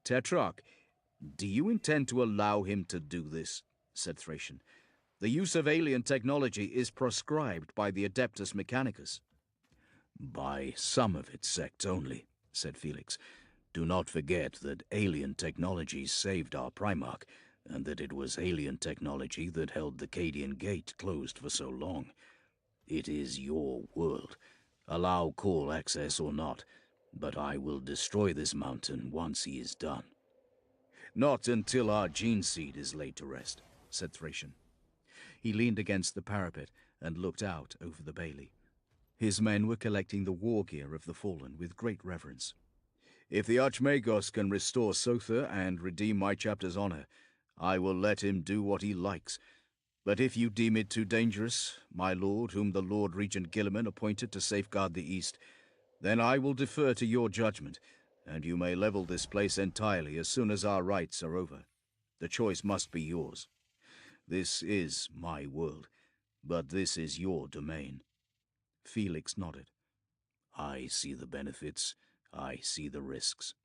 Tetrarch, do you intend to allow him to do this? Said Thracian. The use of alien technology is proscribed by the Adeptus Mechanicus. By some of its sects only, said Felix. Do not forget that alien technology saved our Primarch, and that it was alien technology that held the Cadian Gate closed for so long. It is your world. Allow Cole access or not, but I will destroy this mountain once he is done. Not until our gene seed is laid to rest, said Thracian. He leaned against the parapet and looked out over the bailey. His men were collecting the war gear of the fallen with great reverence. If the Archmagos can restore Sotha and redeem my chapter's honor, I will let him do what he likes. But if you deem it too dangerous, my lord, whom the Lord Regent Guilliman appointed to safeguard the East, then I will defer to your judgment, and you may level this place entirely as soon as our rites are over. The choice must be yours. This is my world, but this is your domain. Felix nodded. I see the benefits, I see the risks.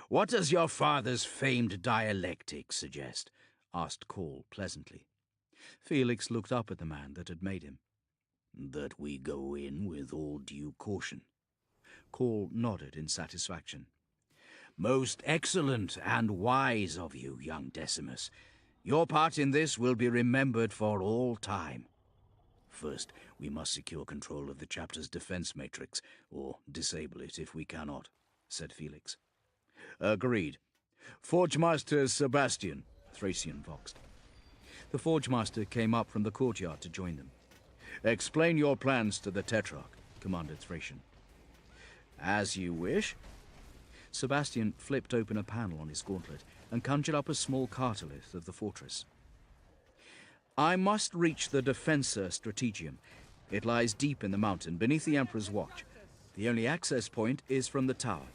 What does your father's famed dialectic suggest? Asked Cole pleasantly. Felix looked up at the man that had made him. That we go in with all due caution. Cole nodded in satisfaction. Most excellent and wise of you, young Decimus. Your part in this will be remembered for all time. First, we must secure control of the chapter's defense matrix, or disable it if we cannot, said Felix. Agreed. Forgemaster Sebastian, Thracian voxed. The Forgemaster came up from the courtyard to join them. Explain your plans to the Tetrarch, commanded Thracian. As you wish. Sebastian flipped open a panel on his gauntlet and conjured up a small cartolith of the fortress. I must reach the Defensor Strategium. It lies deep in the mountain, beneath the Emperor's watch. The only access point is from the tower.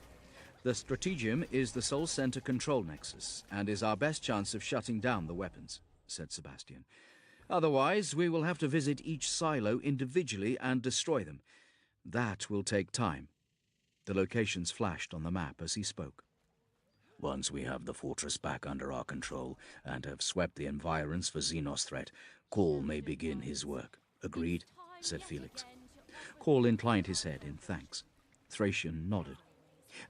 The Strategium is the Soul Center control nexus, and is our best chance of shutting down the weapons, said Sebastian. Otherwise, we will have to visit each silo individually and destroy them. That will take time. The locations flashed on the map as he spoke. Once we have the fortress back under our control and have swept the environs for Xenos threat, Cole may begin his work. Agreed? Said Felix. Cole inclined his head in thanks. Thracian nodded.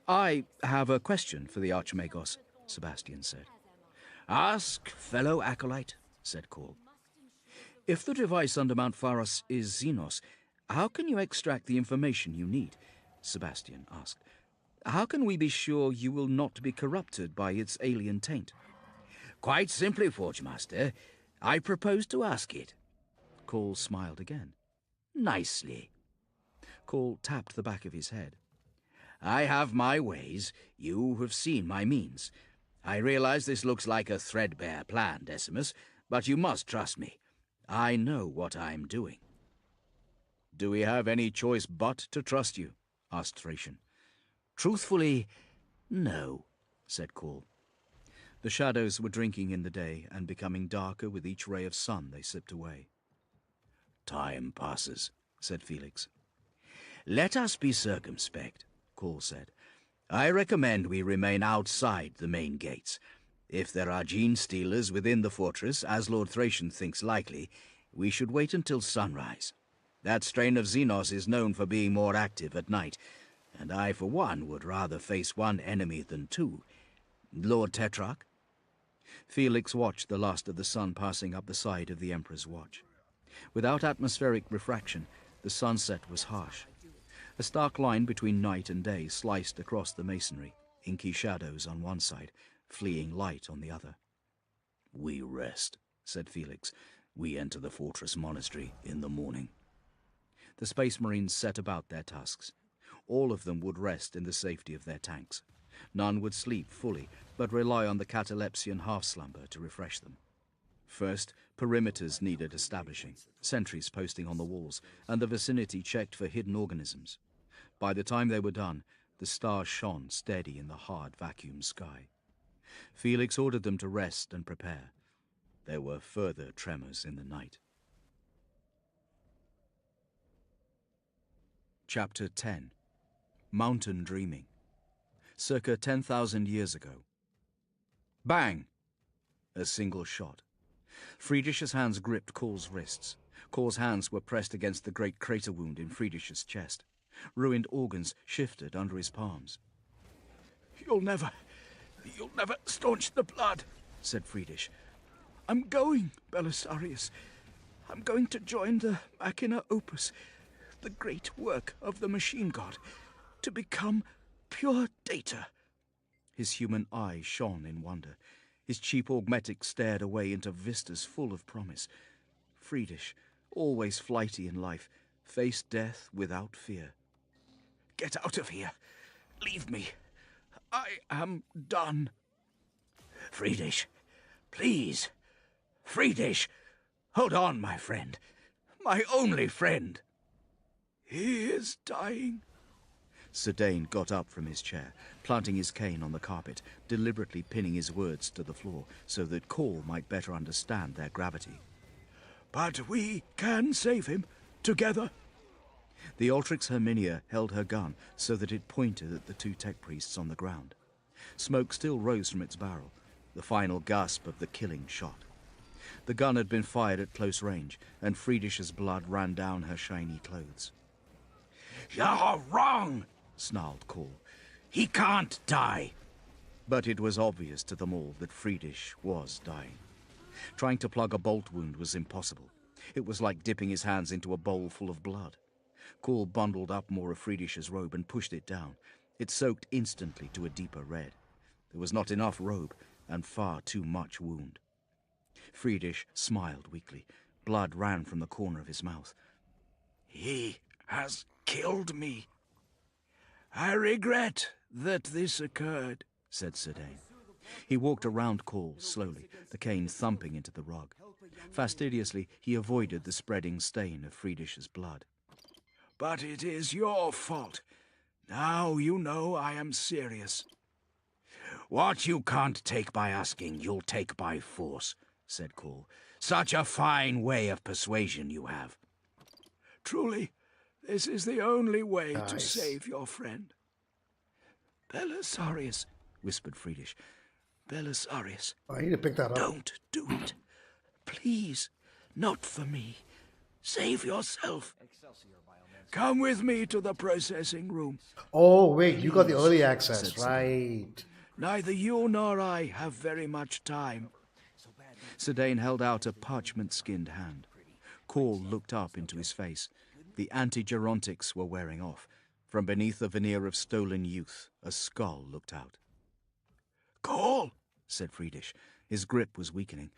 I have a question for the Archmagos, Sebastian said. Ask, fellow acolyte, said Cole. If the device under Mount Pharos is Xenos, how can you extract the information you need? Sebastian asked. How can we be sure you will not be corrupted by its alien taint? Quite simply, Forgemaster. I propose to ask it. Cole smiled again. Nicely. Cole tapped the back of his head. I have my ways. You have seen my means. I realize this looks like a threadbare plan, Decimus, but you must trust me. I know what I'm doing. Do we have any choice but to trust you? Asked Thracian. Truthfully, no, said Cole. The shadows were drinking in the day and becoming darker with each ray of sun they slipped away. Time passes, said Felix. Let us be circumspect, Cole said. I recommend we remain outside the main gates. If there are gene stealers within the fortress, as Lord Thracian thinks likely, we should wait until sunrise. That strain of Xenos is known for being more active at night, and I, for one, would rather face one enemy than two. Lord Tetrarch? Felix watched the last of the sun passing up the side of the Emperor's watch. Without atmospheric refraction, the sunset was harsh. A stark line between night and day sliced across the masonry, inky shadows on one side, fleeing light on the other. We rest, said Felix. We enter the fortress monastery in the morning. The Space Marines set about their tasks. All of them would rest in the safety of their tanks. None would sleep fully, but rely on the catalepsian half-slumber to refresh them. First, perimeters needed establishing, sentries posting on the walls, and the vicinity checked for hidden organisms. By the time they were done, the stars shone steady in the hard vacuum sky. Felix ordered them to rest and prepare. There were further tremors in the night. Chapter 10. Mountain Dreaming. circa 10,000 years ago. Bang! A single shot. Friedrich's hands gripped Call's wrists. Call's hands were pressed against the great crater wound in Friedrich's chest. Ruined organs shifted under his palms. You'll never staunch the blood, said Friedrich. I'm going, Belisarius. I'm going to join the Machina Opus, the great work of the machine god, to become pure data. His human eye shone in wonder. His cheap augmetic stared away into vistas full of promise. Friedrich, always flighty in life, faced death without fear. Get out of here. Leave me. I am done. Friedrich, please. Friedrich, hold on, my friend. My only friend. He is dying. Sedaine got up from his chair, planting his cane on the carpet, deliberately pinning his words to the floor so that Call might better understand their gravity. But we can save him, together. The Ultrix Herminia held her gun so that it pointed at the two tech priests on the ground. Smoke still rose from its barrel, the final gasp of the killing shot. The gun had been fired at close range, and Friedrich's blood ran down her shiny clothes. You're wrong, snarled Call. He can't die. But it was obvious to them all that Friedrich was dying. Trying to plug a bolt wound was impossible. It was like dipping his hands into a bowl full of blood. Call bundled up more of Friedrich's robe and pushed it down. It soaked instantly to a deeper red. There was not enough robe, and far too much wound. Friedrich smiled weakly. Blood ran from the corner of his mouth. He has killed me. I regret that this occurred, said Sedaine. He walked around Call slowly, the cane thumping into the rug. Fastidiously, he avoided the spreading stain of Friedrich's blood. But it is your fault. Now you know I am serious. What you can't take by asking, you'll take by force, said Call. Such a fine way of persuasion you have. Truly, this is the only way to save your friend. Belisarius, whispered Friedrich. Belisarius. I need to pick that up. Don't do it. Please, not for me. Save yourself. Come with me to the processing room. Oh, wait, you got the early access, right. Neither you nor I have very much time. Sedaine held out a parchment-skinned hand. Call looked up into his face. The anti-gerontics were wearing off. From beneath a veneer of stolen youth, a skull looked out. Call, said Friedrich. His grip was weakening.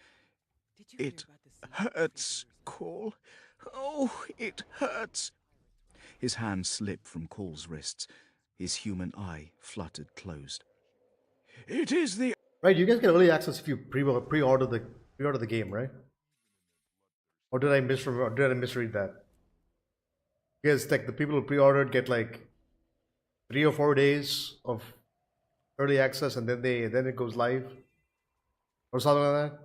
It hurts, Call. Oh, it hurts. His hand slipped from Call's wrists. His human eye fluttered closed. It is the... Right, you guys get early access if you pre-order the game, right? Or did I misread that? Because like the people who pre-ordered get like 3 or 4 days of early access, and then it goes live, or something like that.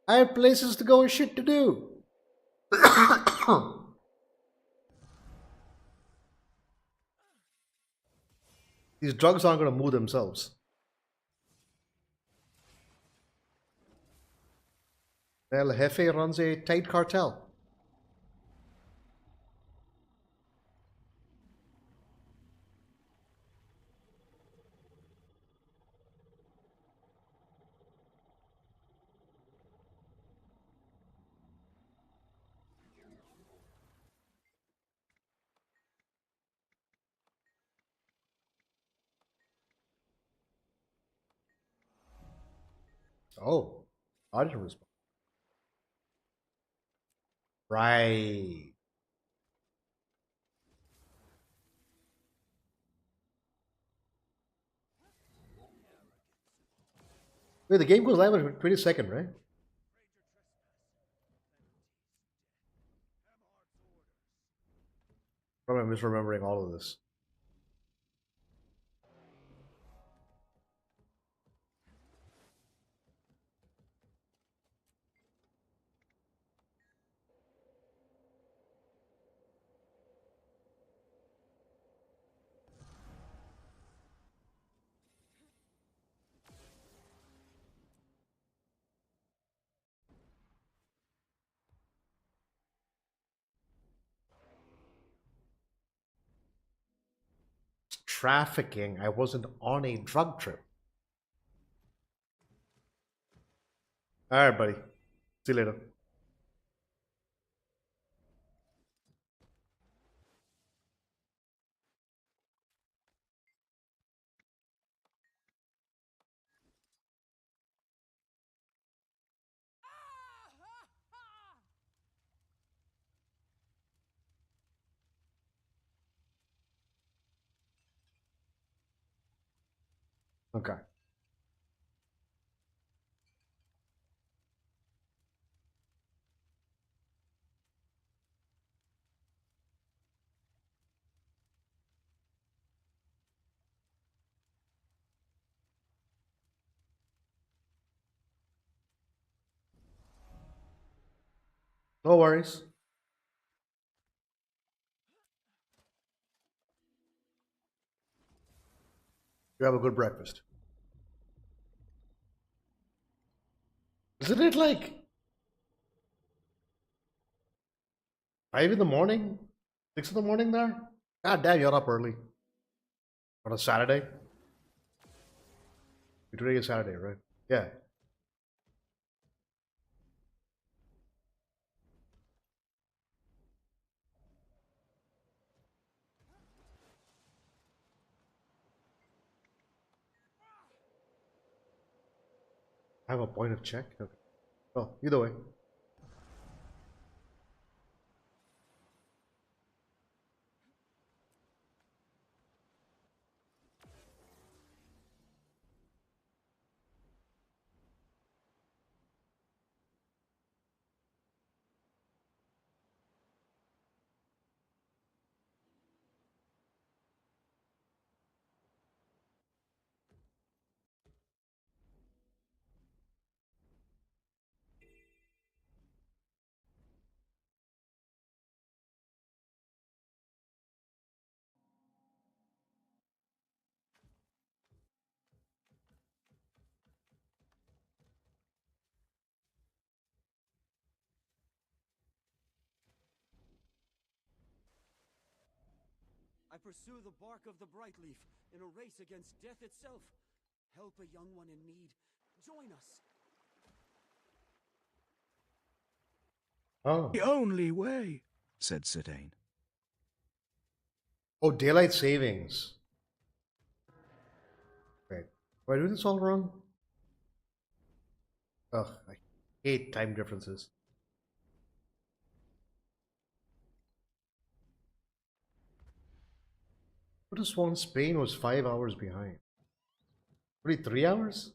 I have places to go and shit to do. These drugs aren't going to move themselves. El Jefe runs a tight cartel. Oh, I didn't respond. Right. Wait, the game goes live on the 22nd, right? Probably I'm misremembering all of this. trafficking. I wasn't on a drug trip. All right, buddy. See you later. Okay. No worries. You have a good breakfast. Isn't it like 5 in the morning? 6 in the morning there? God damn, you're up early. On a Saturday? Today is Saturday, right? Yeah. I have a point of check? Okay. Well, either way. I pursue the bark of the bright leaf in a race against death itself. Help a young one in need. Join us. Oh. The only way, said Sidane. Oh, daylight savings. Wait. Am I doing this all wrong? Ugh, I hate time differences. Could have sworn Spain was 5 hours behind. Only 3 hours?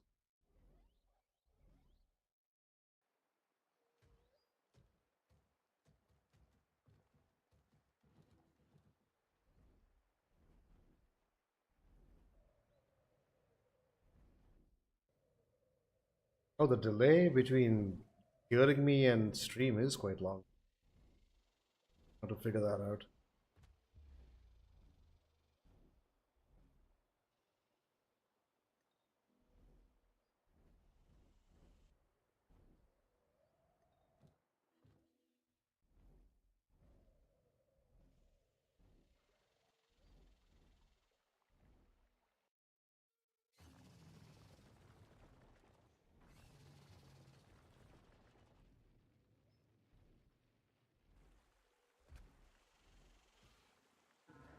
Oh, the delay between hearing me and stream is quite long. How to figure that out.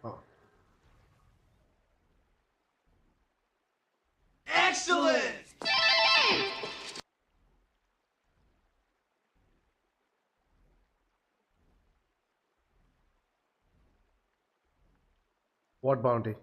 Oh. Excellent! What bounty?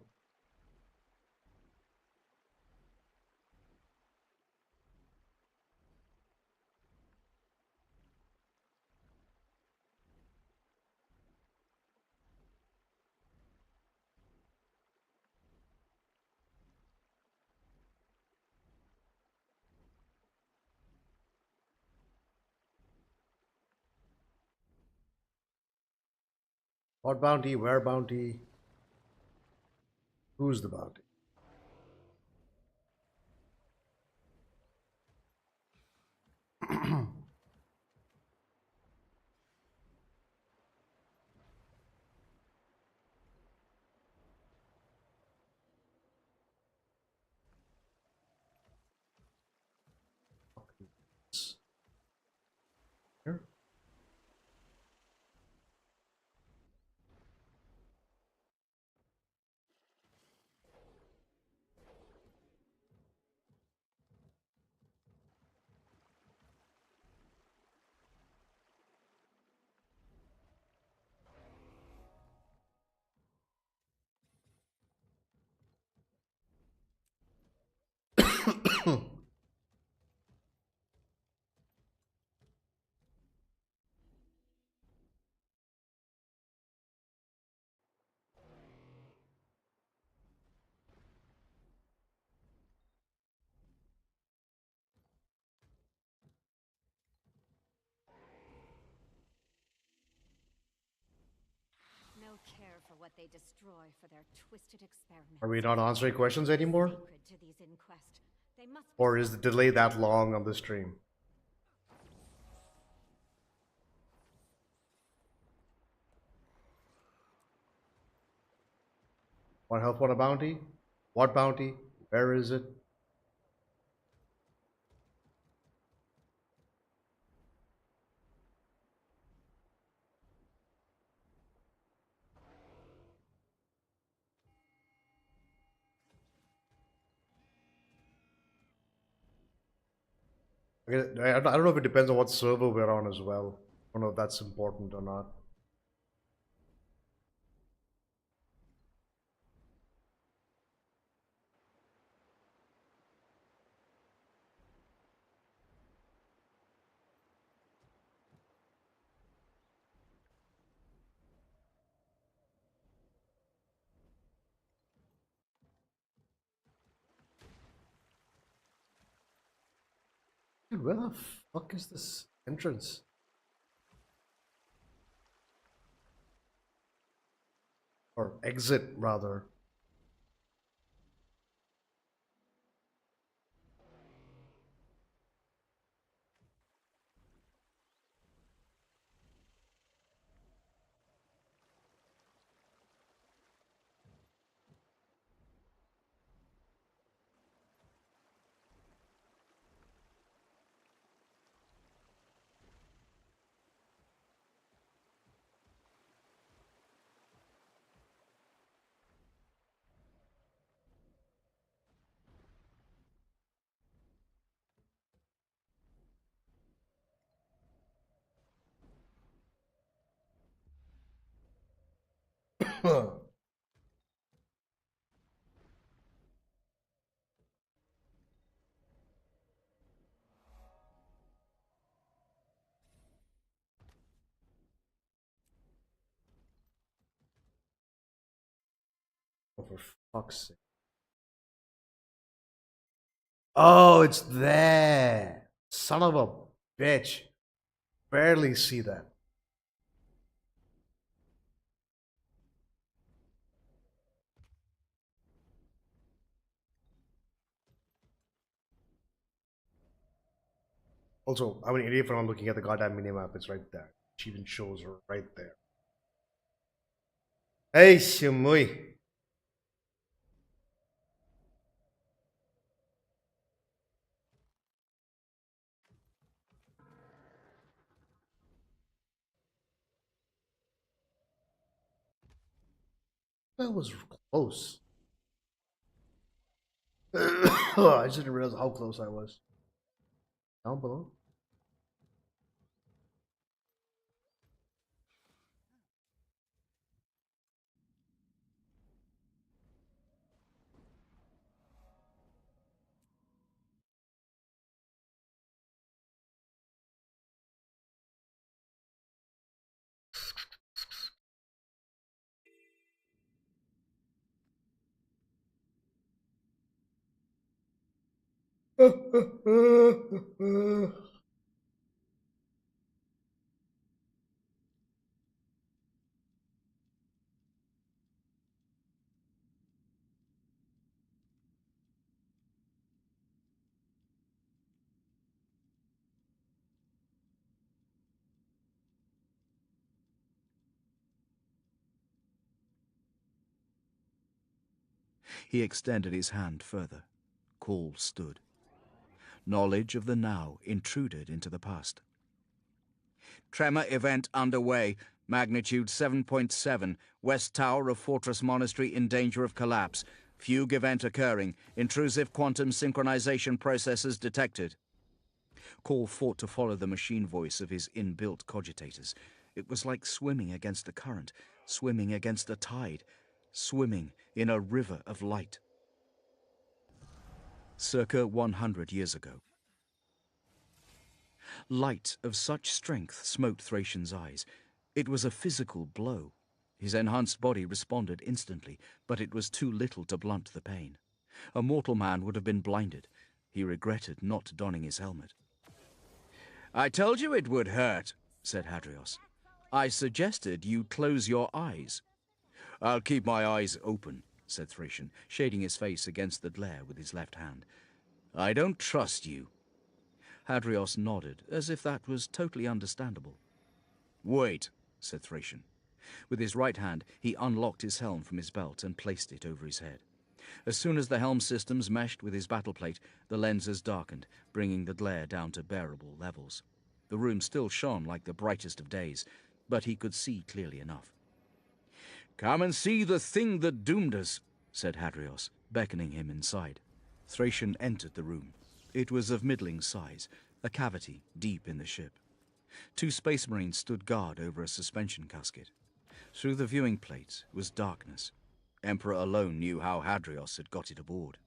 What bounty? Where bounty? Who's the bounty? No care for what they destroy for their twisted experiments. Are we not answering questions anymore? Sacred to these inquests. They must be Or is the delay that long on the stream? Want help on a bounty? What bounty? Where is it? I don't know if it depends on what server we're on as well. I don't know if that's important or not. Dude, where the fuck is this entrance? Or exit, rather. Oh, for fuck's sake. Oh, it's there. Son of a bitch. Barely see that. Also, I'm an idiot for not looking at the goddamn minimap. It's right there. It even shows right there. Hey, Shimui. That was close. I just didn't realize how close I was. Down below? He extended his hand further. Cole stood. Knowledge of the now intruded into the past. Tremor event underway. Magnitude 7.7. West Tower of Fortress Monastery in danger of collapse. Fugue event occurring. Intrusive quantum synchronization processes detected. Cole fought to follow the machine voice of his inbuilt cogitators. It was like swimming against the current, swimming against a tide, swimming in a river of light. circa 100 years ago. Light of such strength smote Thracian's eyes. It was a physical blow. His enhanced body responded instantly, but it was too little to blunt the pain. A mortal man would have been blinded. He regretted not donning his helmet. "I told you it would hurt," said Hadrios. "I suggested you close your eyes." "I'll keep my eyes open," said Thracian, shading his face against the glare with his left hand. "I don't trust you." Hadrios nodded, as if that was totally understandable. "Wait," said Thracian. With his right hand, he unlocked his helm from his belt and placed it over his head. As soon as the helm systems meshed with his battleplate, the lenses darkened, bringing the glare down to bearable levels. The room still shone like the brightest of days, but he could see clearly enough. "Come and see the thing that doomed us," said Hadrios, beckoning him inside. Thracian entered the room. It was of middling size, a cavity deep in the ship. 2 space marines stood guard over a suspension casket. Through the viewing plate was darkness. Emperor alone knew how Hadrios had got it aboard.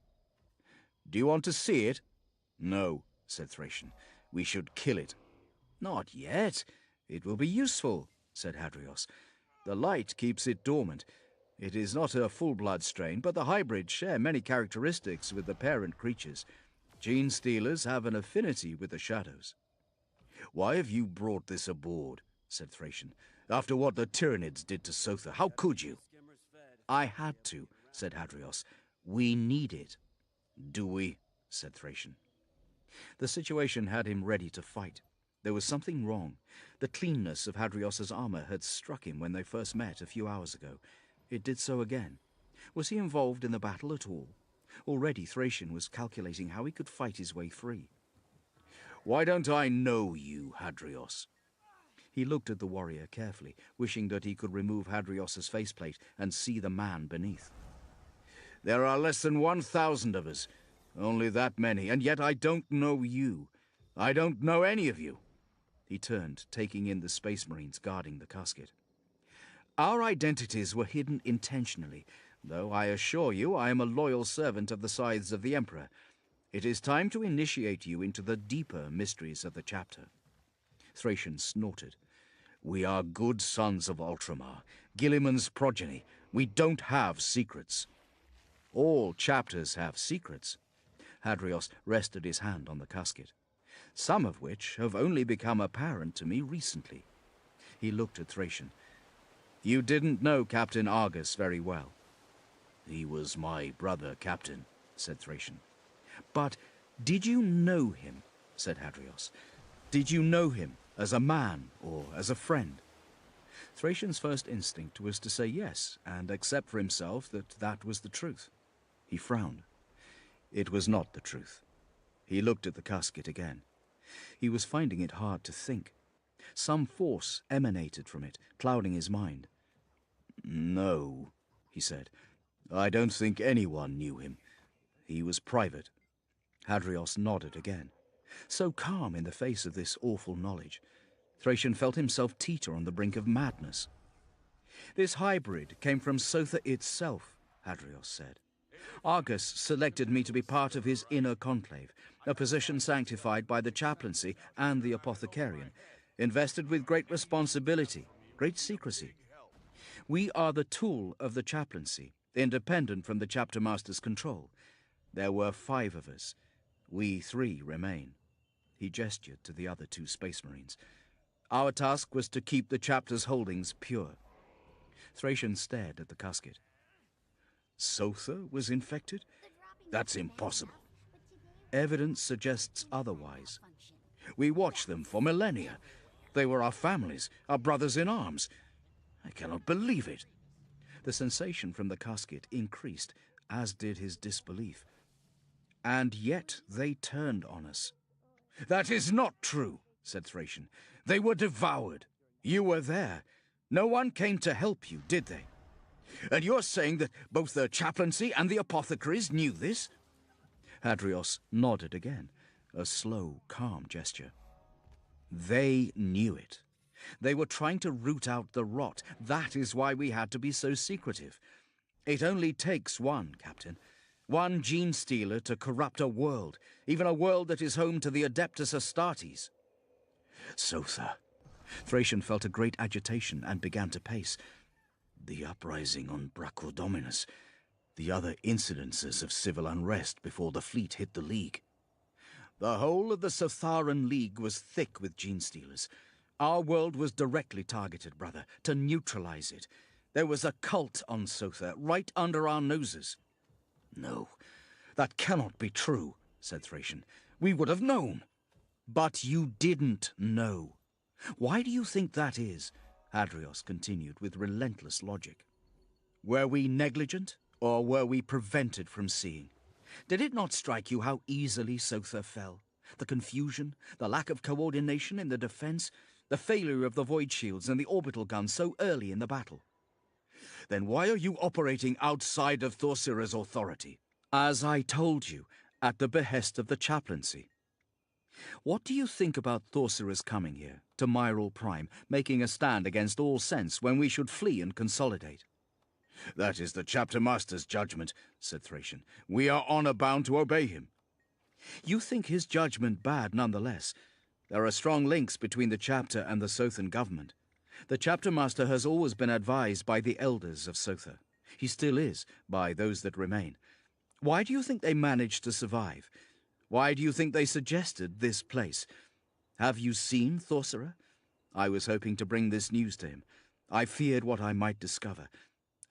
"Do you want to see it?" "No," said Thracian. "We should kill it." "Not yet. It will be useful," said Hadrios. "The light keeps it dormant. It is not a full-blood strain, but the hybrids share many characteristics with the parent creatures. Gene stealers have an affinity with the shadows." "Why have you brought this aboard?" said Thracian. "After what the Tyranids did to Sotha, how could you?" "I had to," said Hadrios. "We need it." "Do we?" said Thracian. The situation had him ready to fight. There was something wrong. The cleanness of Hadrios's armor had struck him when they first met a few hours ago. It did so again. Was he involved in the battle at all? Already Thracian was calculating how he could fight his way free. "Why don't I know you, Hadrios?" He looked at the warrior carefully, wishing that he could remove Hadrios's faceplate and see the man beneath. "There are less than 1,000 of us. Only that many, and yet I don't know you. I don't know any of you." He turned, taking in the space marines guarding the casket. "Our identities were hidden intentionally, though I assure you I am a loyal servant of the scythes of the Emperor. It is time to initiate you into the deeper mysteries of the chapter." Thracian snorted. "We are good sons of Ultramar, Guilliman's progeny. We don't have secrets." "All chapters have secrets." Hadrios rested his hand on the casket. "Some of which have only become apparent to me recently." He looked at Thracian. "You didn't know Captain Argus very well." "He was my brother, Captain," said Thracian. "But did you know him?" said Hadrios. "Did you know him as a man or as a friend?" Thracian's first instinct was to say yes and accept for himself that that was the truth. He frowned. It was not the truth. He looked at the casket again. He was finding it hard to think. Some force emanated from it, clouding his mind. "No," he said. "I don't think anyone knew him. He was private." Hadrios nodded again. So calm in the face of this awful knowledge. Thracian felt himself teeter on the brink of madness. "This hybrid came from Sotha itself," Hadrios said. "Argus selected me to be part of his inner conclave, a position sanctified by the chaplaincy and the apothecarian, invested with great responsibility, great secrecy. We are the tool of the chaplaincy, independent from the chapter master's control. There were 5 of us. We 3 remain." He gestured to the other 2 space marines. "Our task was to keep the chapter's holdings pure." Thracian stared at the casket. "Sotha was infected? That's impossible." "Evidence suggests otherwise. We watched them for millennia. They were our families, our brothers in arms. I cannot believe it." The sensation from the casket increased, as did his disbelief. "And yet they turned on us." "That is not true," said Thracian. "They were devoured. You were there. No one came to help you, did they? And you're saying that both the chaplaincy and the apothecaries knew this?" Hadrios nodded again, a slow, calm gesture. "They knew it. They were trying to root out the rot. That is why we had to be so secretive. It only takes one, Captain. One gene stealer to corrupt a world, even a world that is home to the Adeptus Astartes. Sotha. Thracian felt a great agitation and began to pace. The uprising on Brachiodominus, the other incidences of civil unrest before the fleet hit the League. The whole of the Sotharan League was thick with gene stealers. Our world was directly targeted, brother, to neutralize it. There was a cult on Sotha, right under our noses. No, that cannot be true, said Thracian. We would have known. But you didn't know. Why do you think that is? Hadrios continued with relentless logic. Were we negligent, or were we prevented from seeing? Did it not strike you how easily Sotha fell? The confusion, the lack of coordination in the defense, the failure of the void shields and the orbital guns so early in the battle. Then why are you operating outside of Thorsira's authority? As I told you, at the behest of the chaplaincy. What do you think about Thorsira's coming here, to Myril Prime, making a stand against all sense when we should flee and consolidate? That is the chapter master's judgment, said Thracian. We are honor bound to obey him. You think his judgment bad nonetheless. There are strong links between the chapter and the Sothan government. The chapter master has always been advised by the elders of Sotha. He still is, by those that remain. Why do you think they managed to survive? Why do you think they suggested this place? Have you seen Thorsira? I was hoping to bring this news to him. I feared what I might discover.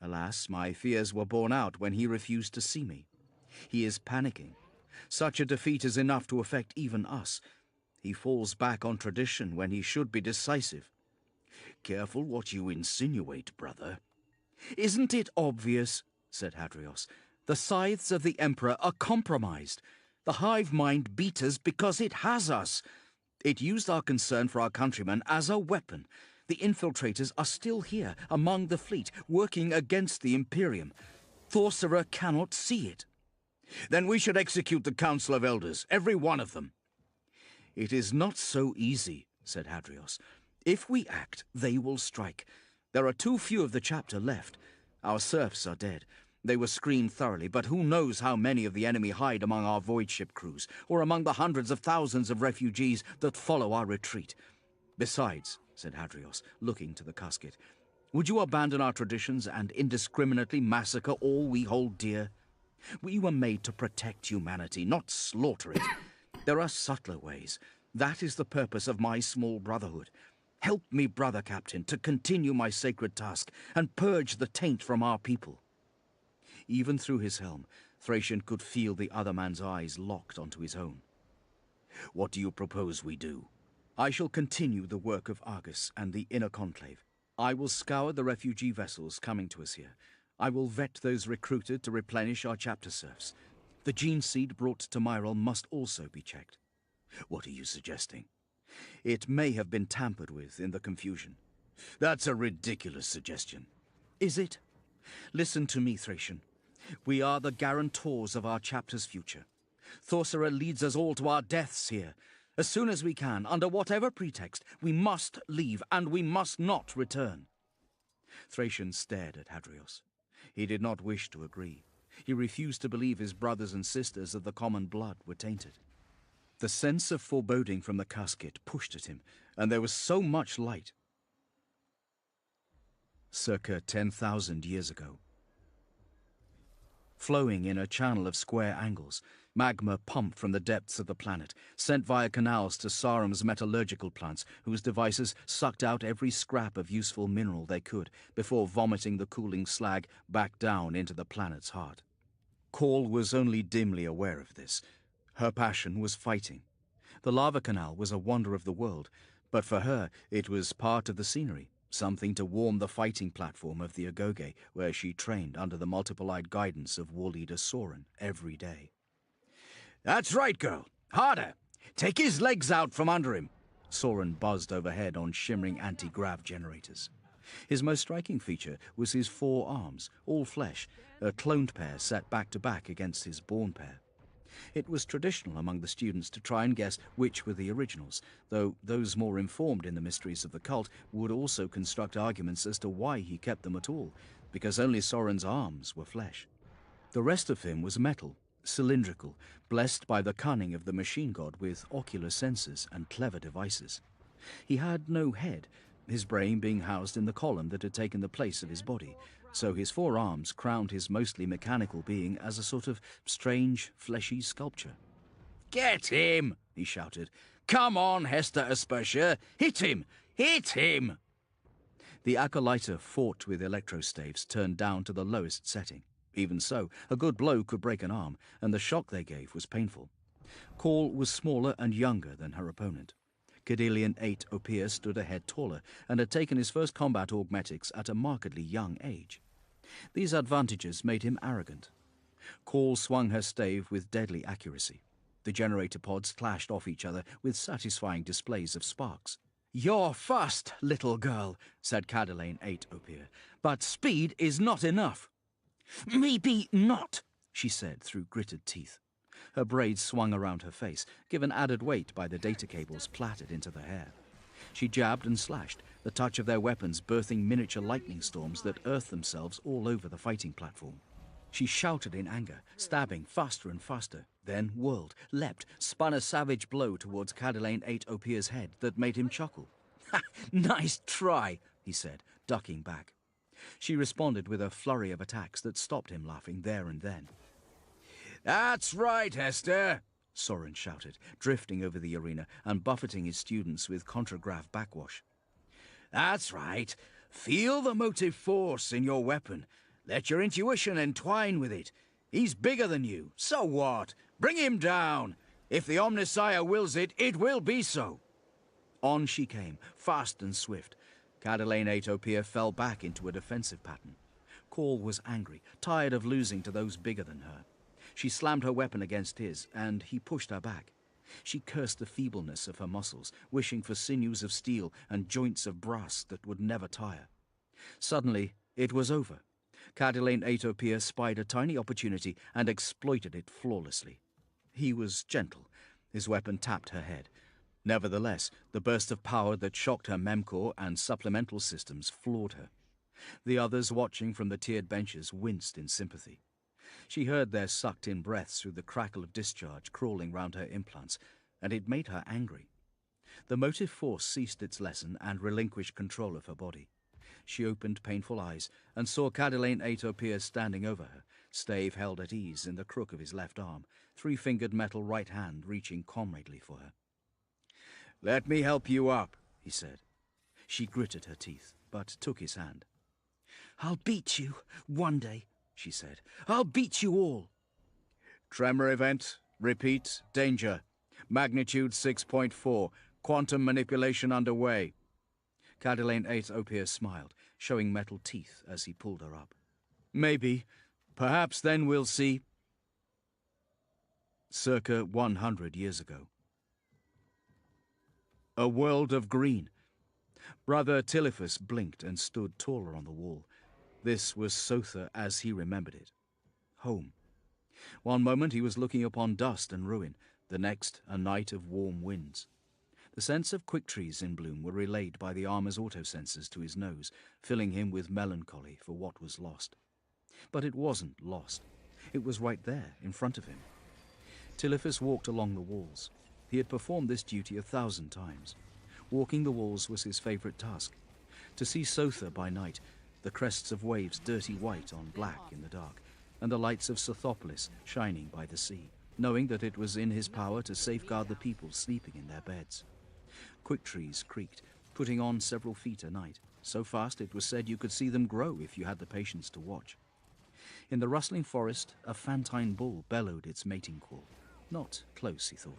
Alas, my fears were borne out when he refused to see me. He is panicking. Such a defeat is enough to affect even us. He falls back on tradition when he should be decisive. Careful what you insinuate, brother. Isn't it obvious, said Hadrios. The scythes of the Emperor are compromised. The hive mind beat us because it has us. It used our concern for our countrymen as a weapon. The infiltrators are still here, among the fleet, working against the Imperium. Thorsira cannot see it. Then we should execute the Council of Elders, every one of them. It is not so easy, said Hadrios. If we act, they will strike. There are too few of the chapter left. Our serfs are dead. They were screened thoroughly, but who knows how many of the enemy hide among our void ship crews, or among the hundreds of thousands of refugees that follow our retreat. Besides, said Hadrios, looking to the casket, would you abandon our traditions and indiscriminately massacre all we hold dear? We were made to protect humanity, not slaughter it. There are subtler ways. That is the purpose of my small brotherhood. Help me, brother captain, to continue my sacred task and purge the taint from our people. Even through his helm, Thracian could feel the other man's eyes locked onto his own. What do you propose we do? I shall continue the work of Argus and the inner conclave. I will scour the refugee vessels coming to us here. I will vet those recruited to replenish our chapter serfs. The gene seed brought to Myril must also be checked. What are you suggesting? It may have been tampered with in the confusion. That's a ridiculous suggestion. Is it? Listen to me, Thracian. We are the guarantors of our chapter's future. Thorsira leads us all to our deaths here. As soon as we can, under whatever pretext, we must leave, and we must not return. Thracian stared at Hadrios. He did not wish to agree. He refused to believe his brothers and sisters of the common blood were tainted. The sense of foreboding from the casket pushed at him, and there was so much light. Circa 10,000 years ago. Flowing in a channel of square angles, magma pumped from the depths of the planet, sent via canals to Sarum's metallurgical plants, whose devices sucked out every scrap of useful mineral they could before vomiting the cooling slag back down into the planet's heart. Call was only dimly aware of this. Her passion was fighting. The lava canal was a wonder of the world, but for her it was part of the scenery, something to warm the fighting platform of the Agoge, where she trained under the multiple-eyed guidance of War Leader Soren every day. That's right, girl. Harder. Take his legs out from under him. Soren buzzed overhead on shimmering anti-grav generators. His most striking feature was his 4 arms, all flesh, a cloned pair set back-to-back against his born pair. It was traditional among the students to try and guess which were the originals, though those more informed in the mysteries of the cult would also construct arguments as to why he kept them at all, because only Soren's arms were flesh. The rest of him was metal, cylindrical, blessed by the cunning of the machine god with ocular sensors and clever devices. He had no head, his brain being housed in the column that had taken the place of his body, so his four arms crowned his mostly mechanical being as a sort of strange, fleshy sculpture. "Get him!" he shouted. "Come on, Hester Aspertia! Hit him! Hit him!" The acolyta fought with electrostaves turned down to the lowest setting. Even so, a good blow could break an arm, and the shock they gave was painful. Call was smaller and younger than her opponent. Cadelian 8 Opier stood a head taller and had taken his first combat augmetics at a markedly young age. These advantages made him arrogant. Call swung her stave with deadly accuracy. The generator pods clashed off each other with satisfying displays of sparks. "You're fast, little girl," said Cadelaine 8 Opier, "but speed is not enough." "Maybe not," she said through gritted teeth. Her braids swung around her face, given added weight by the data cables plaited into the hair. She jabbed and slashed, the touch of their weapons birthing miniature lightning storms that earthed themselves all over the fighting platform. She shouted in anger, stabbing faster and faster, then whirled, leapt, spun a savage blow towards Cadelaine 8 Opier's head that made him chuckle. "Ha! Nice try," he said, ducking back. She responded with a flurry of attacks that stopped him laughing there and then. "That's right, Hester," Soren shouted, drifting over the arena and buffeting his students with contragrav backwash. "That's right. Feel the motive force in your weapon. Let your intuition entwine with it. He's bigger than you. So what? Bring him down. If the Omnissiah wills it, it will be so." On she came, fast and swift. Cadelaine 8 Opier fell back into a defensive pattern. Call was angry, tired of losing to those bigger than her. She slammed her weapon against his, and he pushed her back. She cursed the feebleness of her muscles, wishing for sinews of steel and joints of brass that would never tire. Suddenly, it was over. Cadelaine 8 Opier spied a tiny opportunity and exploited it flawlessly. He was gentle. His weapon tapped her head. Nevertheless, the burst of power that shocked her memcore and supplemental systems floored her. The others watching from the tiered benches winced in sympathy. She heard their sucked-in breaths through the crackle of discharge crawling round her implants, and it made her angry. The motive force ceased its lesson and relinquished control of her body. She opened painful eyes and saw Cadelaine 8 Opier standing over her, stave held at ease in the crook of his left arm, three-fingered metal right hand reaching comradely for her. "Let me help you up," he said. She gritted her teeth, but took his hand. "I'll beat you, one day," she said. "I'll beat you all." "Tremor event. Repeat. Danger. Magnitude 6.4. Quantum manipulation underway." Cadelaine 8 Opier smiled, showing metal teeth as he pulled her up. "Maybe. Perhaps then we'll see." Circa 100 years ago. A world of green. Brother Tiliphus blinked and stood taller on the wall. This was Sotha as he remembered it. Home. One moment he was looking upon dust and ruin, the next a night of warm winds. The scents of quick trees in bloom were relayed by the armor's autosensors to his nose, filling him with melancholy for what was lost. But it wasn't lost. It was right there, in front of him. Tiliphus walked along the walls. He had performed this duty 1,000 times. Walking the walls was his favorite task. To see Sotha by night, the crests of waves dirty white on black in the dark, and the lights of Sothopolis shining by the sea, knowing that it was in his power to safeguard the people sleeping in their beds. Quick trees creaked, putting on several feet a night, so fast it was said you could see them grow if you had the patience to watch. In the rustling forest, a fantine bull bellowed its mating call. Not close, he thought.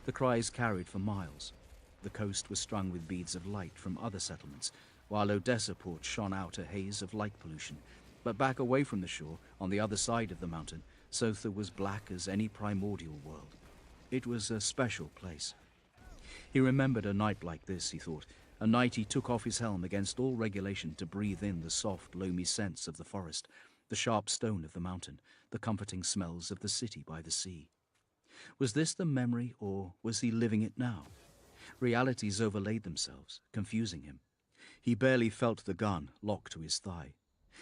The cries carried for miles. The coast was strung with beads of light from other settlements, while Odessa port shone out a haze of light pollution. But back away from the shore, on the other side of the mountain, Sotha was black as any primordial world. It was a special place. He remembered a night like this, he thought, a night he took off his helm against all regulation to breathe in the soft, loamy scents of the forest, the sharp stone of the mountain, the comforting smells of the city by the sea. Was this the memory, or was he living it now? Realities overlaid themselves, confusing him. He barely felt the gun locked to his thigh.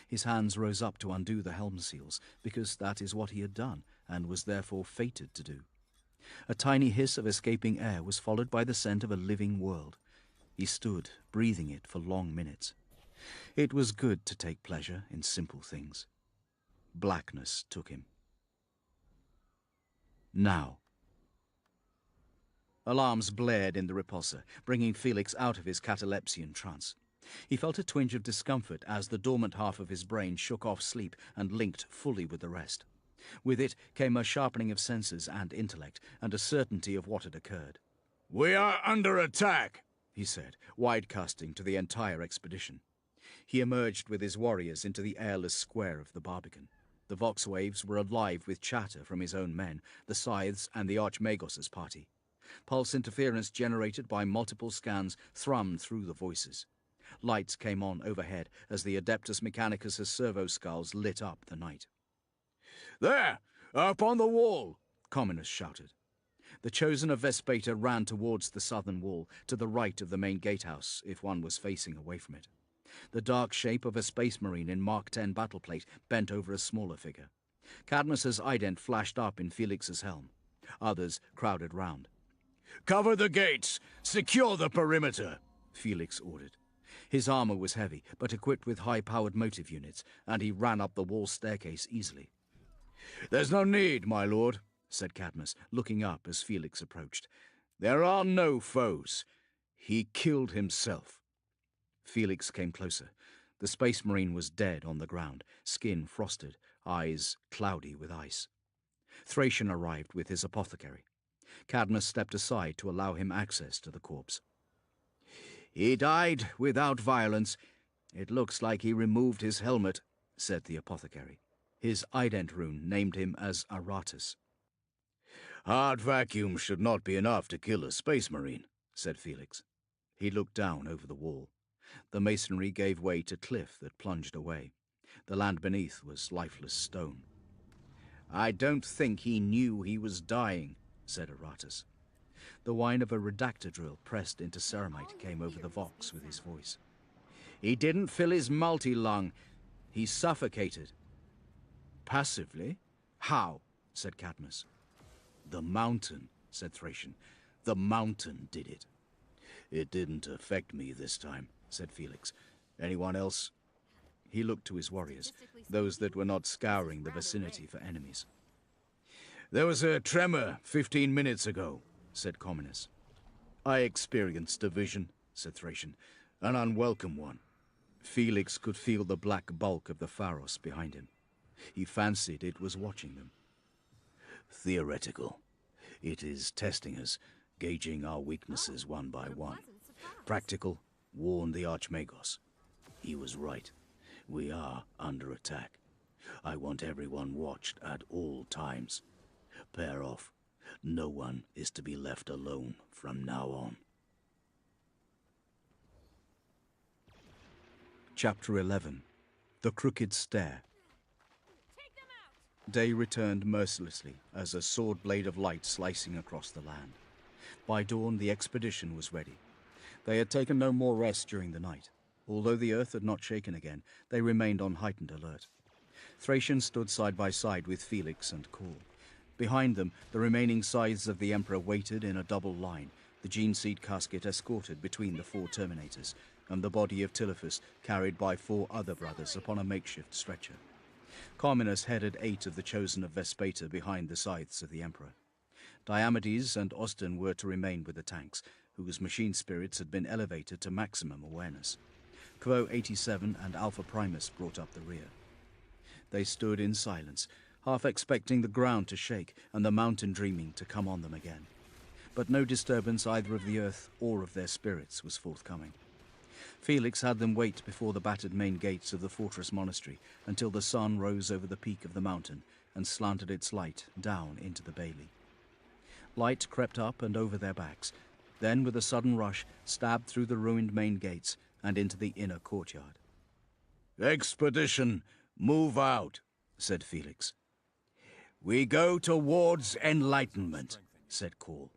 His hands rose up to undo the helm seals, because that is what he had done, and was therefore fated to do. A tiny hiss of escaping air was followed by the scent of a living world. He stood, breathing it for long minutes. It was good to take pleasure in simple things. Blackness took him. Now. Alarms blared in the repulsor, bringing Felix out of his catalepsian trance. He felt a twinge of discomfort as the dormant half of his brain shook off sleep and linked fully with the rest. With it came a sharpening of senses and intellect, and a certainty of what had occurred. "We are under attack," he said, wide-casting to the entire expedition. He emerged with his warriors into the airless square of the Barbican. The Vox waves were alive with chatter from his own men, the Scythes, and the Archmagos' party. Pulse interference generated by multiple scans thrummed through the voices. Lights came on overhead as the Adeptus Mechanicus' servo skulls lit up the night. "There! Up on the wall!" Communus shouted. The Chosen of Vespeta ran towards the southern wall, to the right of the main gatehouse, if one was facing away from it. The dark shape of a space marine in Mark 10 battleplate bent over a smaller figure. Cadmus's ident flashed up in Felix's helm. Others crowded round. "Cover the gates! Secure the perimeter!" Felix ordered. His armor was heavy, but equipped with high-powered motive units, and he ran up the wall staircase easily. "There's no need, my lord," said Cadmus, looking up as Felix approached. "There are no foes. He killed himself." Felix came closer. The space marine was dead on the ground, skin frosted, eyes cloudy with ice. Thracian arrived with his apothecary. Cadmus stepped aside to allow him access to the corpse. "He died without violence. It looks like he removed his helmet," said the apothecary. His ident rune named him as Aratus. "Hard vacuum should not be enough to kill a space marine," said Felix. He looked down over the wall. The masonry gave way to cliff that plunged away. The land beneath was lifeless stone. "I don't think he knew he was dying," said Aratus. The whine of a redactor drill pressed into ceramite came over the Vox with his voice. "He didn't fill his multi-lung. He suffocated." "Passively? How?" said Cadmus. "The mountain," said Thracian. "The mountain did it." "It didn't affect me this time," said Felix. "Anyone else?" He looked to his warriors, those that were not scouring the vicinity for enemies. "There was a tremor 15 minutes ago," said Communus. "I experienced a vision," said Thracian. "An unwelcome one." Felix could feel the black bulk of the Pharos behind him. He fancied it was watching them. "Theoretical. It is testing us, gauging our weaknesses one by one. Practical, warned the Archmagos. He was right. We are under attack. I want everyone watched at all times. Pair off. No one is to be left alone from now on." Chapter 11. The Crooked Stair. Day returned mercilessly as a sword blade of light slicing across the land. By dawn, the expedition was ready. They had taken no more rest during the night. Although the earth had not shaken again, they remained on heightened alert. Thracian stood side by side with Felix and Khal. Behind them, the remaining scythes of the Emperor waited in a double line, the gene seed casket escorted between the 4 Terminators, and the body of Telephus carried by 4 other brothers upon a makeshift stretcher. Communus headed 8 of the Chosen of Vespeta behind the scythes of the Emperor. Diomedes and Austin were to remain with the tanks, whose machine spirits had been elevated to maximum awareness. Quo 87 and Alpha Primus brought up the rear. They stood in silence, half expecting the ground to shake and the mountain dreaming to come on them again. But no disturbance either of the earth or of their spirits was forthcoming. Felix had them wait before the battered main gates of the fortress monastery until the sun rose over the peak of the mountain and slanted its light down into the bailey. Light crept up and over their backs, then with a sudden rush stabbed through the ruined main gates and into the inner courtyard. "Expedition, move out," said Felix. "We go towards enlightenment," said Khal.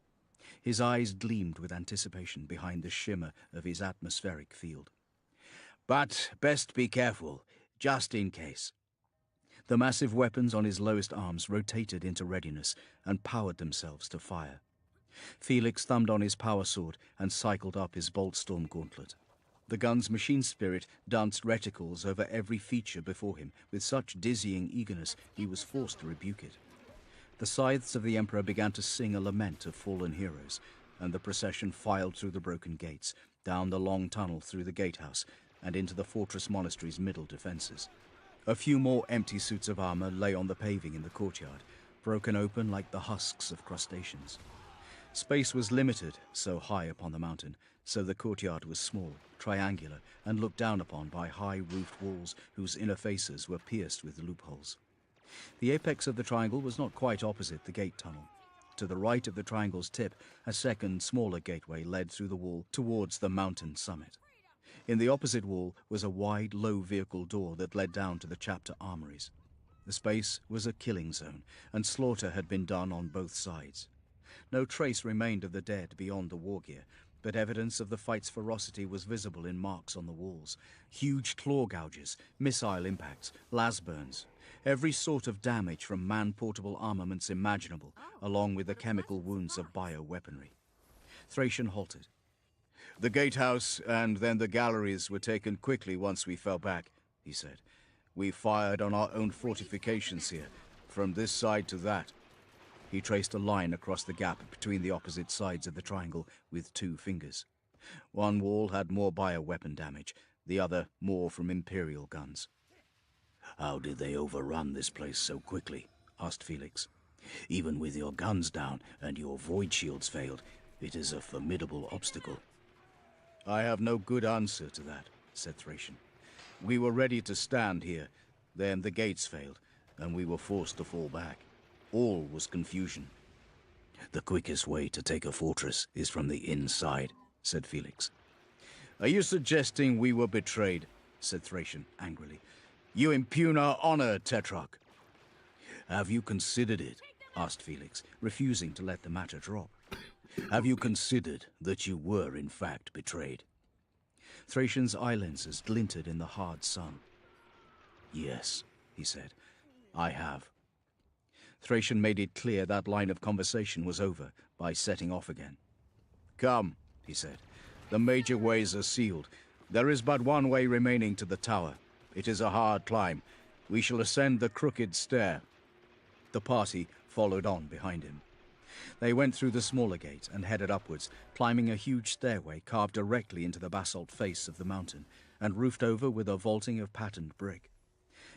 His eyes gleamed with anticipation behind the shimmer of his atmospheric field. "But best be careful. just in case. The massive weapons on his lowest arms rotated into readiness and powered themselves to fire. Felix thumbed on his power sword and cycled up his Boltstorm gauntlet. The gun's machine spirit danced reticles over every feature before him with such dizzying eagerness he was forced to rebuke it. The scythes of the Emperor began to sing a lament of fallen heroes, and the procession filed through the broken gates, down the long tunnel through the gatehouse, and into the fortress monastery's middle defenses. A few more empty suits of armor lay on the paving in the courtyard, broken open like the husks of crustaceans. Space was limited so high upon the mountain, so the courtyard was small, triangular, and looked down upon by high-roofed walls whose inner faces were pierced with loopholes. The apex of the triangle was not quite opposite the gate tunnel. To the right of the triangle's tip, a second, smaller gateway led through the wall towards the mountain summit. In the opposite wall was a wide, low vehicle door that led down to the chapter armories. The space was a killing zone, and slaughter had been done on both sides. No trace remained of the dead beyond the war gear, but evidence of the fight's ferocity was visible in marks on the walls. Huge claw gouges, missile impacts, las burns. Every sort of damage from man-portable armaments imaginable, along with the chemical wounds of bioweaponry. Thracian halted. "The gatehouse and then the galleries were taken quickly once we fell back," he said. "We fired on our own fortifications here, from this side to that." He traced a line across the gap between the opposite sides of the triangle with 2 fingers. One wall had more bioweapon damage, the other more from Imperial guns. "How did they overrun this place so quickly?" asked Felix. "Even with your guns down and your void shields failed, it is a formidable obstacle." "I have no good answer to that," said Thracian. "We were ready to stand here, then the gates failed, and we were forced to fall back. All was confusion." "The quickest way to take a fortress is from the inside," said Felix. "Are you suggesting we were betrayed?" said Thracian angrily. "You impugn our honor, Tetrarch." "Have you considered it?" asked Felix, refusing to let the matter drop. "Have you considered that you were in fact betrayed?" Thracian's eye lenses glinted in the hard sun. "Yes," he said, "I have." Thracian made it clear that line of conversation was over by setting off again. "Come," he said. "The major ways are sealed. There is but one way remaining to the tower. It is a hard climb. We shall ascend the crooked stair." The party followed on behind him. They went through the smaller gate and headed upwards, climbing a huge stairway carved directly into the basalt face of the mountain and roofed over with a vaulting of patterned brick.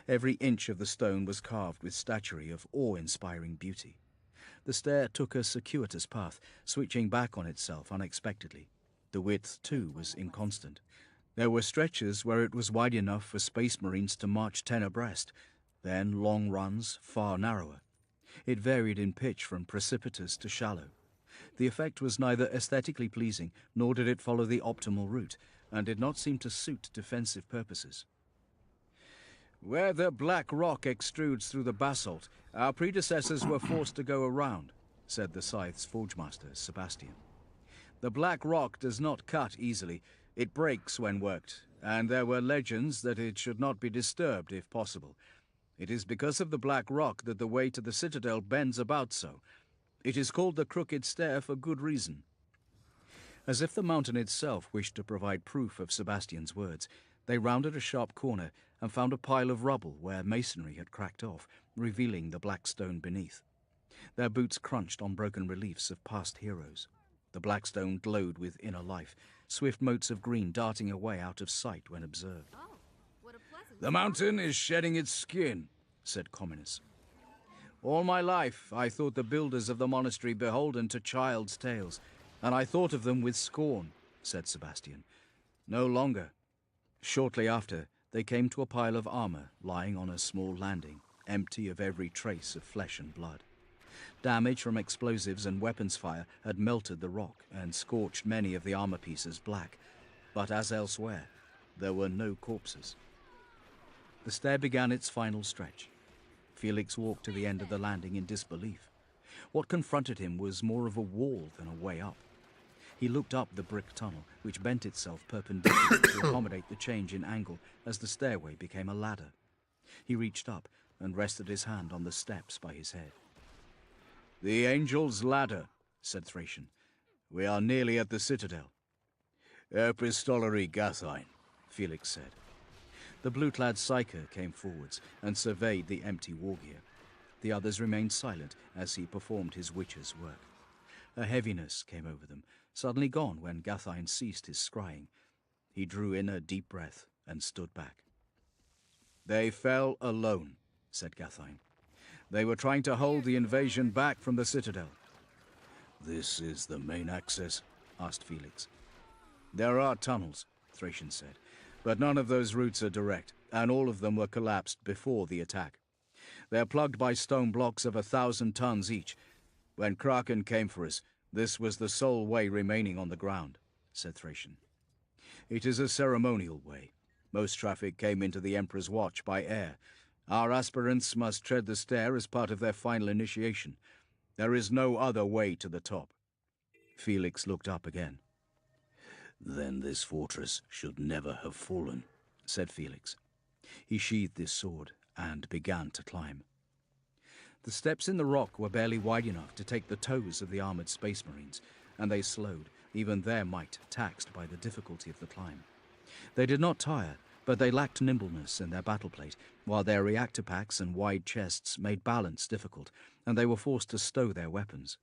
Every inch of the stone was carved with statuary of awe-inspiring beauty. The stair took a circuitous path, switching back on itself unexpectedly. The width, too, was inconstant. There were stretches where it was wide enough for space marines to march 10 abreast, then long runs far narrower. It varied in pitch from precipitous to shallow. The effect was neither aesthetically pleasing, nor did it follow the optimal route, and did not seem to suit defensive purposes. "Where the black rock extrudes through the basalt, our predecessors were forced to go around," said the Scythe's forgemaster, Sebastian. "The black rock does not cut easily. It breaks when worked, and there were legends that it should not be disturbed if possible. It is because of the black rock that the way to the citadel bends about so. It is called the Crooked Stair for good reason." As if the mountain itself wished to provide proof of Sebastian's words, they rounded a sharp corner and found a pile of rubble where masonry had cracked off, revealing the black stone beneath. Their boots crunched on broken reliefs of past heroes. The black stone glowed with inner life, swift motes of green darting away out of sight when observed. Oh, what a pleasant "The mountain is shedding its skin," said Cominius. "All my life I thought the builders of the monastery beholden to child's tales, and I thought of them with scorn," said Sebastian. "No longer." Shortly after, they came to a pile of armor lying on a small landing, empty of every trace of flesh and blood. Damage from explosives and weapons fire had melted the rock and scorched many of the armor pieces black, but as elsewhere, there were no corpses. The stair began its final stretch. Felix walked to the end of the landing in disbelief. What confronted him was more of a wall than a way up. He looked up the brick tunnel, which bent itself perpendicularly to accommodate the change in angle as the stairway became a ladder. He reached up and rested his hand on the steps by his head. "The Angel's Ladder," said Thracian. "We are nearly at the citadel." "Epistolary Gathine," Felix said. The blue-clad psyker came forwards and surveyed the empty war gear. The others remained silent as he performed his witcher's work. A heaviness came over them, suddenly gone when Gathine ceased his scrying. He drew in a deep breath and stood back. "They fell alone," said Gathine. "They were trying to hold the invasion back from the citadel." "This is the main access?" asked Felix. "There are tunnels," Thracian said, "but none of those routes are direct, and all of them were collapsed before the attack. They're plugged by stone blocks of 1,000 tons each. When Kraken came for us, this was the sole way remaining on the ground," said Thracian. "It is a ceremonial way. Most traffic came into the Emperor's Watch by air. Our aspirants must tread the stair as part of their final initiation. There is no other way to the top." Felix looked up again. "Then this fortress should never have fallen," said Felix. He sheathed his sword and began to climb. The steps in the rock were barely wide enough to take the toes of the armored Space Marines, and they slowed, even their might taxed by the difficulty of the climb. They did not tire, but they lacked nimbleness in their battleplate, while their reactor packs and wide chests made balance difficult, and they were forced to stow their weapons.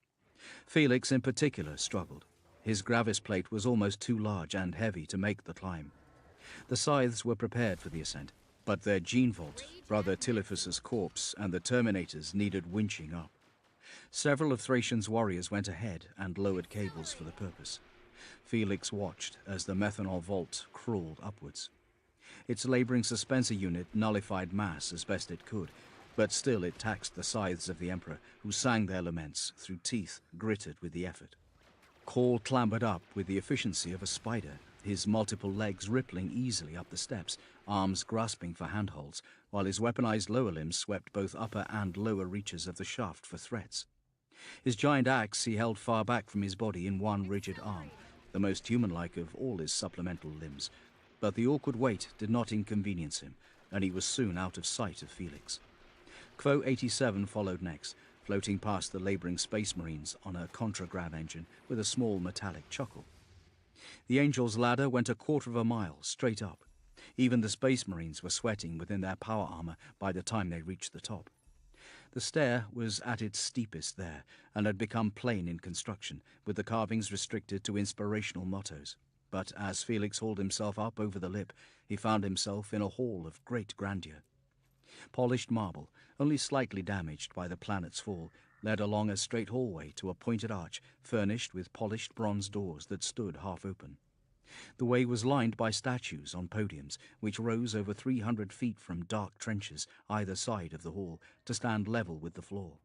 Felix, in particular, struggled. His gravis plate was almost too large and heavy to make the climb. The scythes were prepared for the ascent, but their gene vault, Brother Telephus's corpse, and the Terminators needed winching up. Several of Thracian's warriors went ahead and lowered cables for the purpose. Felix watched as the methanol vault crawled upwards. Its laboring suspensor unit nullified mass as best it could, but still it taxed the scythes of the Emperor, who sang their laments through teeth gritted with the effort. Call clambered up with the efficiency of a spider, his multiple legs rippling easily up the steps, arms grasping for handholds, while his weaponized lower limbs swept both upper and lower reaches of the shaft for threats. His giant axe he held far back from his body in one rigid arm, the most human-like of all his supplemental limbs, but the awkward weight did not inconvenience him, and he was soon out of sight of Felix. Quo 87 followed next, floating past the laboring Space Marines on a contragrav engine with a small metallic chuckle. The Angel's Ladder went 1/4 of a mile straight up. Even the Space Marines were sweating within their power armor by the time they reached the top. The stair was at its steepest there, and had become plain in construction, with the carvings restricted to inspirational mottos. But as Felix hauled himself up over the lip, he found himself in a hall of great grandeur. Polished marble, only slightly damaged by the planet's fall, led along a straight hallway to a pointed arch furnished with polished bronze doors that stood half open. The way was lined by statues on podiums, which rose over 300 feet from dark trenches either side of the hall to stand level with the floor.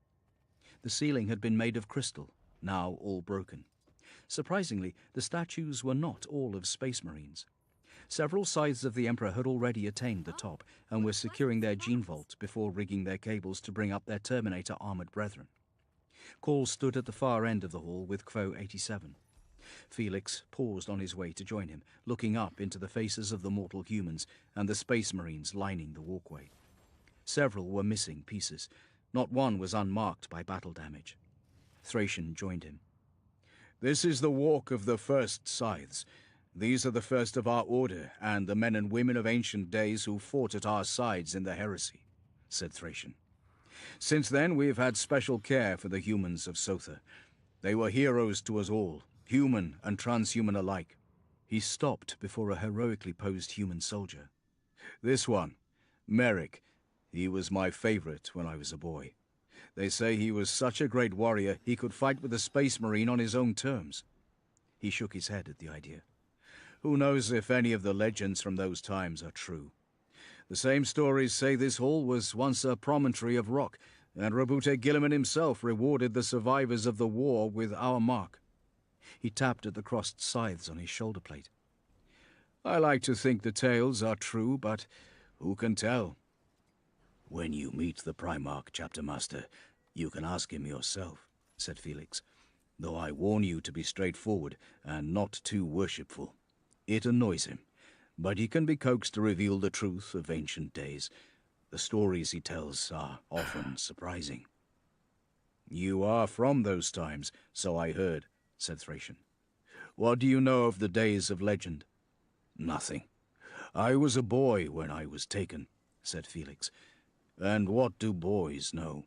The ceiling had been made of crystal, now all broken. Surprisingly, the statues were not all of Space Marines. Several scythes of the Emperor had already attained the top and were securing their gene vault before rigging their cables to bring up their Terminator armored brethren. Call stood at the far end of the hall with Quo 87. Felix paused on his way to join him, looking up into the faces of the mortal humans and the Space Marines lining the walkway. Several were missing pieces. Not one was unmarked by battle damage. Thracian joined him. "This is the walk of the first scythes. These are the first of our order, and the men and women of ancient days who fought at our sides in the heresy," said Thracian. "Since then we have had special care for the humans of Sotha. They were heroes to us all, human and transhuman alike." He stopped before a heroically posed human soldier. "This one, Merrick, he was my favorite when I was a boy. They say he was such a great warrior he could fight with a Space Marine on his own terms." He shook his head at the idea. "Who knows if any of the legends from those times are true? The same stories say this hall was once a promontory of rock, and Rabute Gilliman himself rewarded the survivors of the war with our mark." He tapped at the crossed scythes on his shoulder plate. "I like to think the tales are true, but who can tell?" "When you meet the Primarch, Chapter Master, you can ask him yourself," said Felix. though I warn you to be straightforward and not too worshipful. It annoys him, but he can be coaxed to reveal the truth of ancient days. The stories he tells are often surprising. You are from those times, so I heard, said Thracian. What do you know of the days of legend? Nothing. I was a boy when I was taken, said Felix. And what do boys know?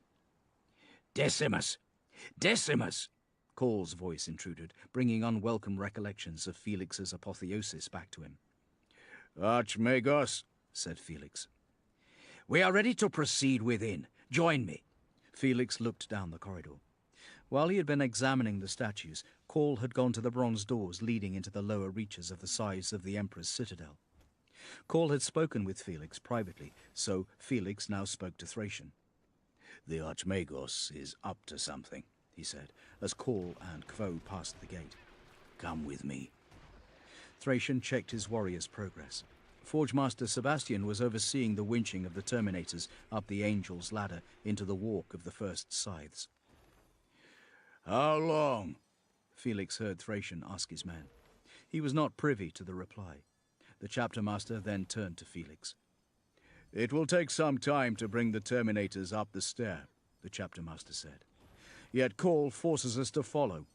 Decimus! Decimus! Call's voice intruded, bringing unwelcome recollections of Felix's apotheosis back to him. Archmagos, said Felix. We are ready to proceed within. Join me. Felix looked down the corridor. While he had been examining the statues, Call had gone to the bronze doors leading into the lower reaches of the sides of the Emperor's citadel. Call had spoken with Felix privately, so Felix now spoke to Thracian. The Archmagos is up to something, he said, as Call and Kvothe passed the gate. Come with me. Thracian checked his warrior's progress. Forgemaster Sebastian was overseeing the winching of the Terminators up the Angel's Ladder into the walk of the first scythes. How long? Felix heard Thracian ask his men. He was not privy to the reply. The chapter master then turned to Felix. It will take some time to bring the Terminators up the stair, the chapter master said. Yet Call forces us to follow.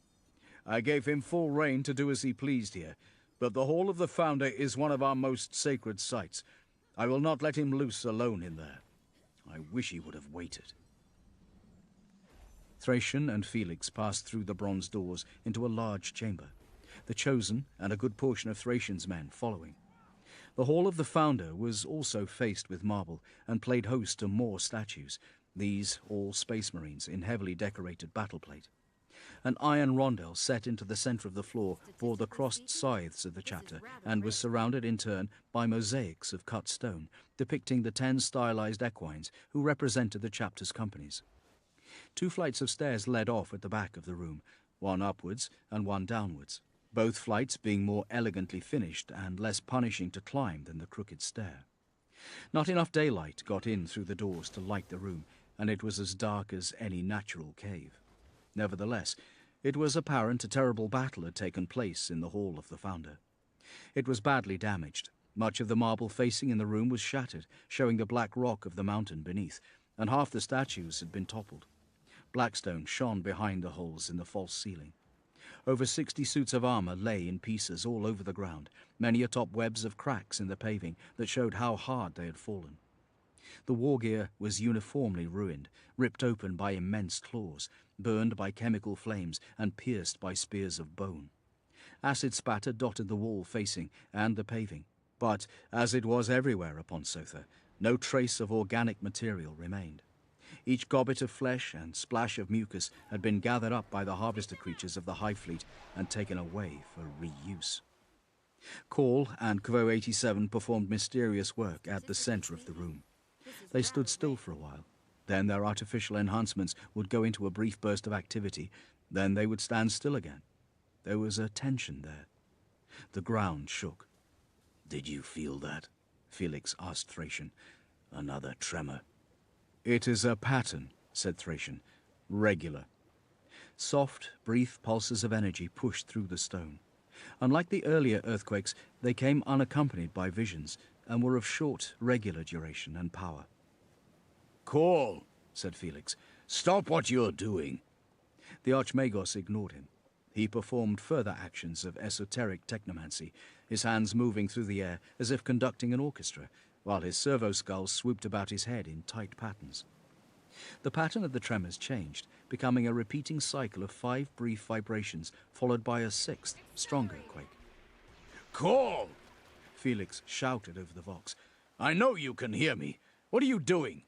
I gave him full rein to do as he pleased here, but the Hall of the Founder is one of our most sacred sites. I will not let him loose alone in there. I wish he would have waited. Thracian and Felix passed through the bronze doors into a large chamber, the Chosen and a good portion of Thracian's men following. The Hall of the Founder was also faced with marble and played host to more statues, these all Space Marines in heavily decorated battleplate. An iron rondel set into the center of the floor bore the crossed scythes of the chapter and was surrounded in turn by mosaics of cut stone depicting the 10 stylized equines who represented the chapter's companies. 2 flights of stairs led off at the back of the room, one upwards and one downwards, both flights being more elegantly finished and less punishing to climb than the crooked stair. Not enough daylight got in through the doors to light the room, and it was as dark as any natural cave. Nevertheless, it was apparent a terrible battle had taken place in the Hall of the Founder. It was badly damaged. Much of the marble facing in the room was shattered, showing the black rock of the mountain beneath, and half the statues had been toppled. Blackstone shone behind the holes in the false ceiling. Over 60 suits of armor lay in pieces all over the ground, many atop webs of cracks in the paving that showed how hard they had fallen. The war gear was uniformly ruined, ripped open by immense claws, burned by chemical flames, and pierced by spears of bone. Acid spatter dotted the wall facing and the paving, but, as it was everywhere upon Sotha, no trace of organic material remained. Each gobbet of flesh and splash of mucus had been gathered up by the harvester creatures of the Hive Fleet and taken away for reuse. Call and Kvothe 87 performed mysterious work at the center of the room. They stood still for a while. Then their artificial enhancements would go into a brief burst of activity. Then they would stand still again. There was a tension there. The ground shook. Did you feel that? Felix asked Thracian. Another tremor. It is a pattern, said Thracian. Regular. Soft, brief pulses of energy pushed through the stone. Unlike the earlier earthquakes, they came unaccompanied by visions and were of short, regular duration and power. Call, said Felix. Stop what you're doing. The Archmagos ignored him. He performed further actions of esoteric technomancy, his hands moving through the air as if conducting an orchestra, while his servo-skull swooped about his head in tight patterns. The pattern of the tremors changed, becoming a repeating cycle of 5 brief vibrations, followed by a 6th, stronger quake. Call! Felix shouted over the vox. I know you can hear me. What are you doing?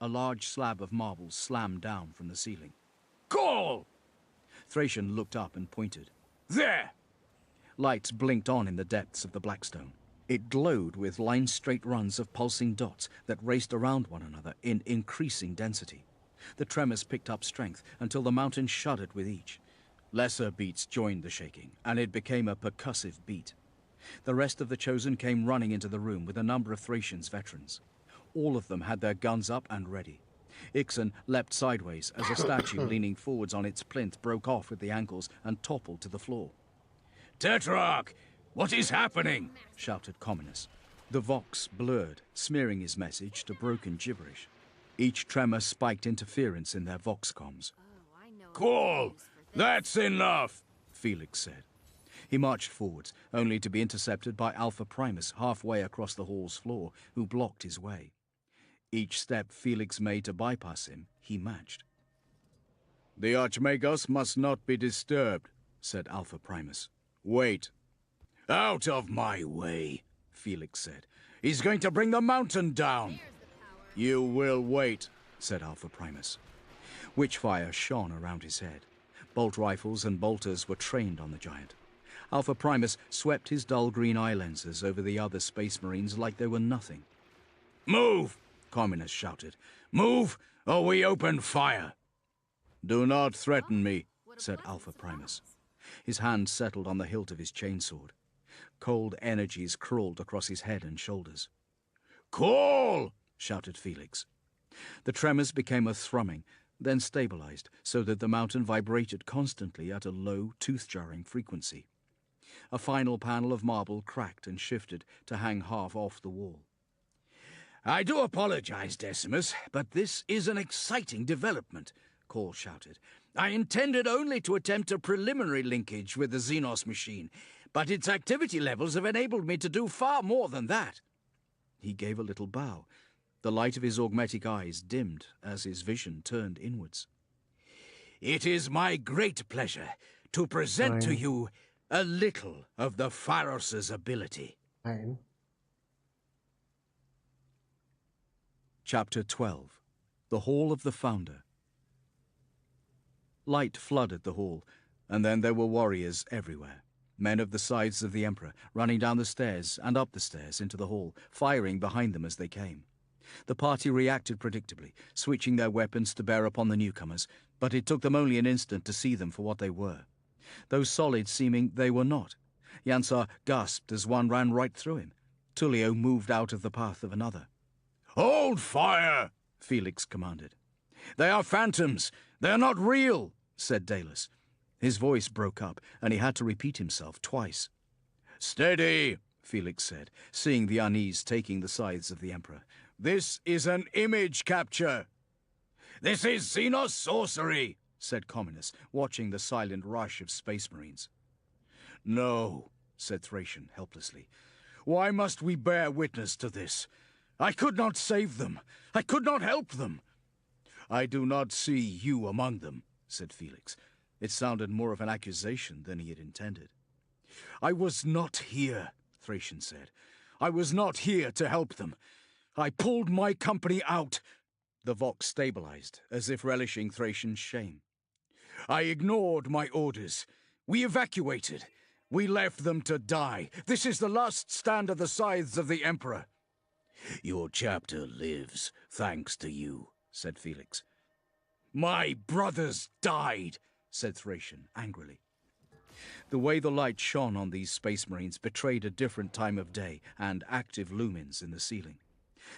A large slab of marble slammed down from the ceiling. Call! Thracian looked up and pointed. There! Lights blinked on in the depths of the Blackstone. It glowed with line-straight runs of pulsing dots that raced around one another in increasing density. The tremors picked up strength until the mountain shuddered with each. Lesser beats joined the shaking, and it became a percussive beat. The rest of the Chosen came running into the room with a number of Thracian's veterans. All of them had their guns up and ready. Ixon leapt sideways as a statue leaning forwards on its plinth broke off at the ankles and toppled to the floor. "Tetrarch! What is happening?" shouted Communus. The Vox blurred, smearing his message to broken gibberish. Each tremor spiked interference in their Vox comms. Oh, I know. "Call! That's enough!" Felix said. He marched forwards, only to be intercepted by Alpha Primus halfway across the hall's floor, who blocked his way. Each step Felix made to bypass him, he matched. "The Archmagos must not be disturbed," said Alpha Primus. "Wait." "Out of my way," Felix said. "He's going to bring the mountain down." "You will wait," said Alpha Primus. Witchfire shone around his head. Bolt rifles and bolters were trained on the giant. Alpha Primus swept his dull green eye lenses over the other Space Marines like they were nothing. "Move!" Communus shouted. "Move, or we open fire!" "Do not threaten me," said Alpha Primus. His hand settled on the hilt of his chainsword. Cold energies crawled across his head and shoulders. "Call!" shouted Felix. The tremors became a thrumming, then stabilized, so that the mountain vibrated constantly at a low, tooth-jarring frequency. A final panel of marble cracked and shifted to hang half off the wall. "I do apologize, Decimus, but this is an exciting development," Call shouted. "I intended only to attempt a preliminary linkage with the Xenos machine, but its activity levels have enabled me to do far more than that." He gave a little bow. The light of his augmetic eyes dimmed as his vision turned inwards. "It is my great pleasure to present to you a little of the Pharos' ability." Fine. Chapter 12. The Hall of the Founder. Light flooded the hall, and then there were warriors everywhere. Men of the sides of the Emperor, running down the stairs and up the stairs into the hall, firing behind them as they came. The party reacted predictably, switching their weapons to bear upon the newcomers, but it took them only an instant to see them for what they were. Though solid seeming, they were not. Yansar gasped as one ran right through him. Tullio moved out of the path of another. "Hold fire!" Felix commanded. "They are phantoms. They are not real," said Dalus. His voice broke up, and he had to repeat himself twice. "Steady," Felix said, seeing the unease taking the sides of the Emperor. "This is an image capture." "This is Xenos sorcery," said Communus, watching the silent rush of Space Marines. "No," said Thracian helplessly. "Why must we bear witness to this? I could not save them. I could not help them." "I do not see you among them," said Felix. It sounded more of an accusation than he had intended. "I was not here," Thracian said. "I was not here to help them. I pulled my company out." The Vox stabilized, as if relishing Thracian's shame. "I ignored my orders. We evacuated. We left them to die. This is the last stand of the scythes of the Emperor." "Your chapter lives, thanks to you," said Felix. "My brothers died," said Thracian angrily. The way the light shone on these Space Marines betrayed a different time of day and active lumens in the ceiling.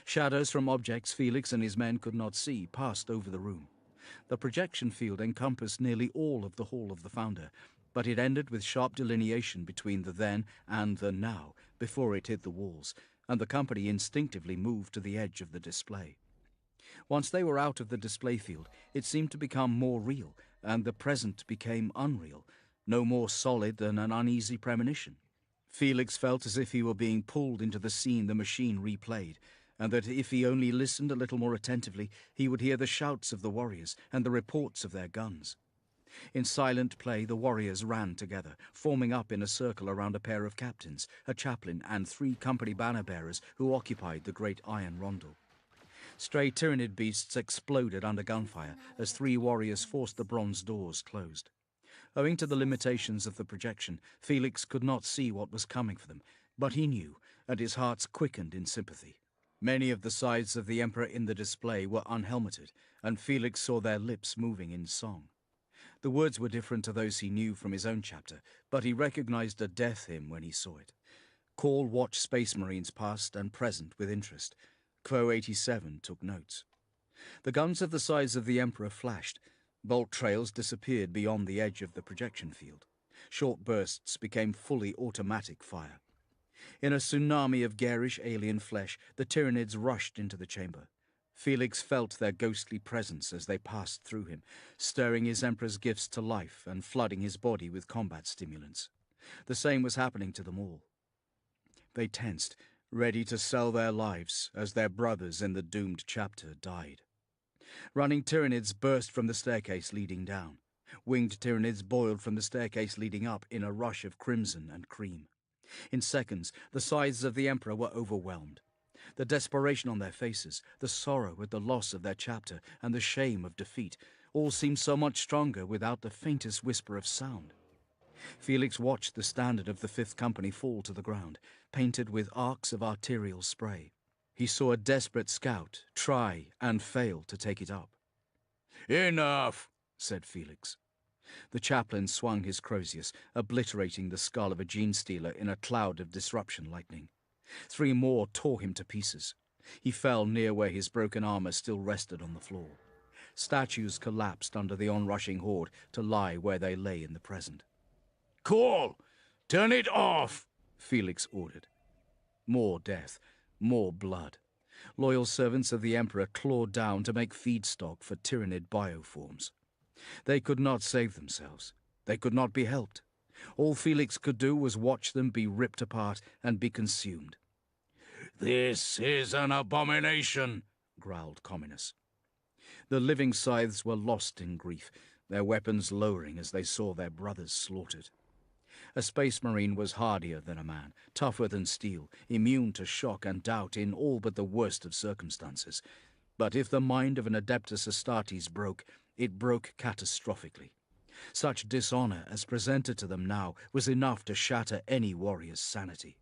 Shadows from objects Felix and his men could not see passed over the room. The projection field encompassed nearly all of the Hall of the Founder, but it ended with sharp delineation between the then and the now before it hit the walls, and the company instinctively moved to the edge of the display. Once they were out of the display field, it seemed to become more real, and the present became unreal, no more solid than an uneasy premonition. Felix felt as if he were being pulled into the scene the machine replayed, and that if he only listened a little more attentively, he would hear the shouts of the warriors and the reports of their guns. In silent play, the warriors ran together, forming up in a circle around a pair of captains, a chaplain, and 3 company banner-bearers who occupied the great iron rondel. Stray Tyranid beasts exploded under gunfire as 3 warriors forced the bronze doors closed. Owing to the limitations of the projection, Felix could not see what was coming for them, but he knew, and his heart quickened in sympathy. Many of the sides of the Emperor in the display were unhelmeted, and Felix saw their lips moving in song. The words were different to those he knew from his own chapter, but he recognized a death hymn when he saw it. Call watched Space Marines past and present with interest. Quo 87 took notes. The guns of the sides of the Emperor flashed. Bolt trails disappeared beyond the edge of the projection field. Short bursts became fully automatic fire. In a tsunami of garish alien flesh, the Tyranids rushed into the chamber. Felix felt their ghostly presence as they passed through him, stirring his Emperor's gifts to life and flooding his body with combat stimulants. The same was happening to them all. They tensed, ready to sell their lives as their brothers in the doomed chapter died. Running Tyranids burst from the staircase leading down. Winged Tyranids boiled from the staircase leading up in a rush of crimson and cream. In seconds, the sides of the Emperor were overwhelmed. The desperation on their faces, the sorrow at the loss of their chapter, and the shame of defeat all seemed so much stronger without the faintest whisper of sound. Felix watched the standard of the Fifth Company fall to the ground, painted with arcs of arterial spray. He saw a desperate scout try and fail to take it up. "Enough," said Felix. The chaplain swung his Crozius, obliterating the skull of a gene-stealer in a cloud of disruption lightning. 3 more tore him to pieces. He fell near where his broken armor still rested on the floor. Statues collapsed under the onrushing horde to lie where they lay in the present. "Call! Turn it off!" Felix ordered. More death, more blood. Loyal servants of the Emperor clawed down to make feedstock for Tyranid bioforms. They could not save themselves. They could not be helped. All Felix could do was watch them be ripped apart and be consumed. "This is an abomination," growled Comynus. The living scythes were lost in grief, their weapons lowering as they saw their brothers slaughtered. A space marine was hardier than a man, tougher than steel, immune to shock and doubt in all but the worst of circumstances. But if the mind of an Adeptus Astartes broke, it broke catastrophically. Such dishonor as presented to them now was enough to shatter any warrior's sanity.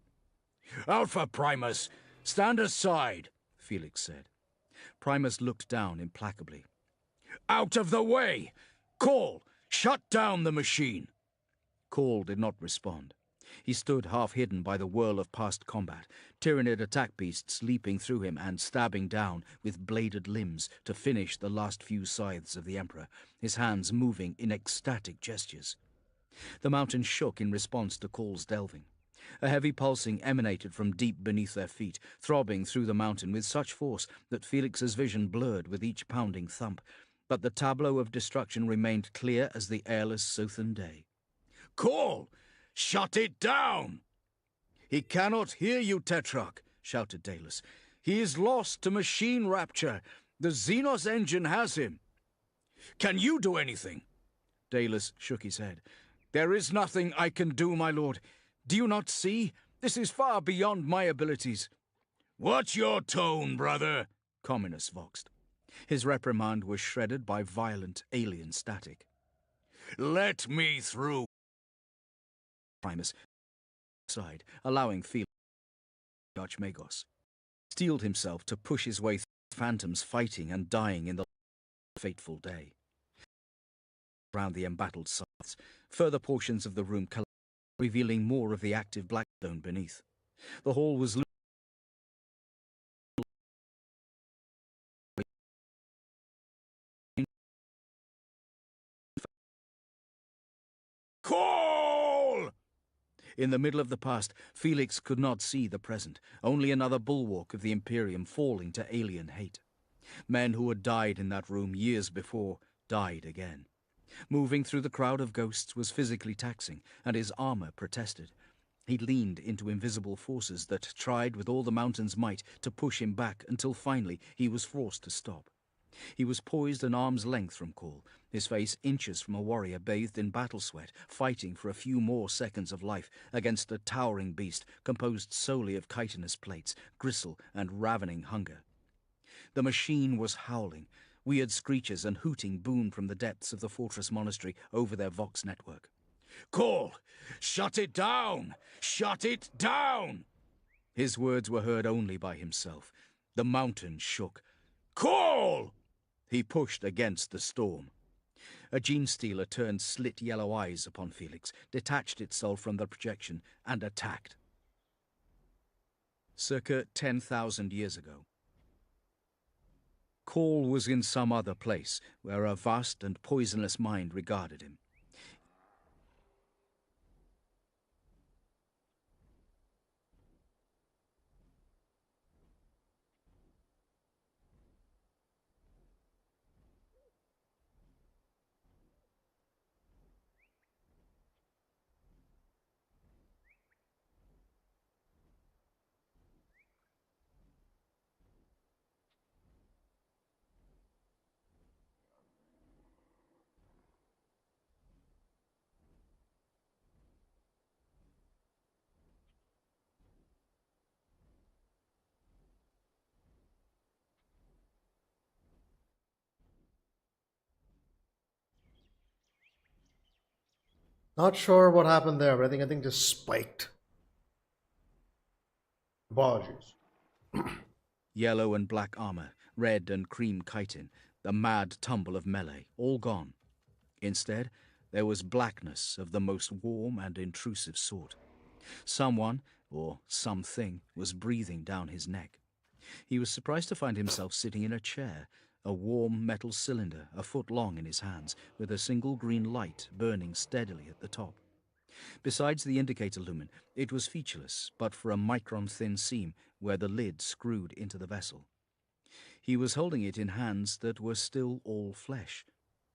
"Alpha Primus, stand aside," Felix said. Primus looked down implacably. "Out of the way! Call! Shut down the machine!" Call did not respond. He stood half-hidden by the whirl of past combat, Tyranid attack beasts leaping through him and stabbing down with bladed limbs to finish the last few scythes of the Emperor, his hands moving in ecstatic gestures. The mountain shook in response to Call's delving. A heavy pulsing emanated from deep beneath their feet, throbbing through the mountain with such force that Felix's vision blurred with each pounding thump, but the tableau of destruction remained clear as the airless southern day. "Call! Shut it down!" "He cannot hear you, Tetrarch," shouted Daelus. "He is lost to machine rapture. The Xenos engine has him." "Can you do anything?" Daelus shook his head. "There is nothing I can do, my lord. Do you not see? This is far beyond my abilities." "What's your tone, brother?" Comynus voxed. His reprimand was shredded by violent alien static. "Let me through." Primus side, allowing Felix Archmagos, steeled himself to push his way through phantoms fighting and dying in the fateful day. Around the embattled sides, further portions of the room collapsed, revealing more of the active blackstone beneath. The hall was "Call!" In the middle of the past, Felix could not see the present, only another bulwark of the Imperium falling to alien hate. Men who had died in that room years before died again. Moving through the crowd of ghosts was physically taxing, and his armor protested. He leaned into invisible forces that tried with all the mountain's might to push him back until finally he was forced to stop. He was poised an arm's length from Call, his face inches from a warrior bathed in battle sweat, fighting for a few more seconds of life against a towering beast composed solely of chitinous plates, gristle, and ravening hunger. The machine was howling. Weird screeches and hooting boomed from the depths of the fortress monastery over their Vox network. "Call! Shut it down! Shut it down!" His words were heard only by himself. The mountain shook. "Call!" He pushed against the storm. A gene-stealer turned slit yellow eyes upon Felix, detached itself from the projection, and attacked. Circa 10,000 years ago. Call was in some other place, where a vast and poisonous mind regarded him. Not sure what happened there, but I think just spiked. Apologies. Yellow and black armor, red and cream chitin, the mad tumble of melee, all gone. Instead, there was blackness of the most warm and intrusive sort. Someone, or something, was breathing down his neck. He was surprised to find himself sitting in a chair, a warm metal cylinder a foot long in his hands, with a single green light burning steadily at the top. Besides the indicator lumen, it was featureless, but for a micron-thin seam where the lid screwed into the vessel. He was holding it in hands that were still all flesh.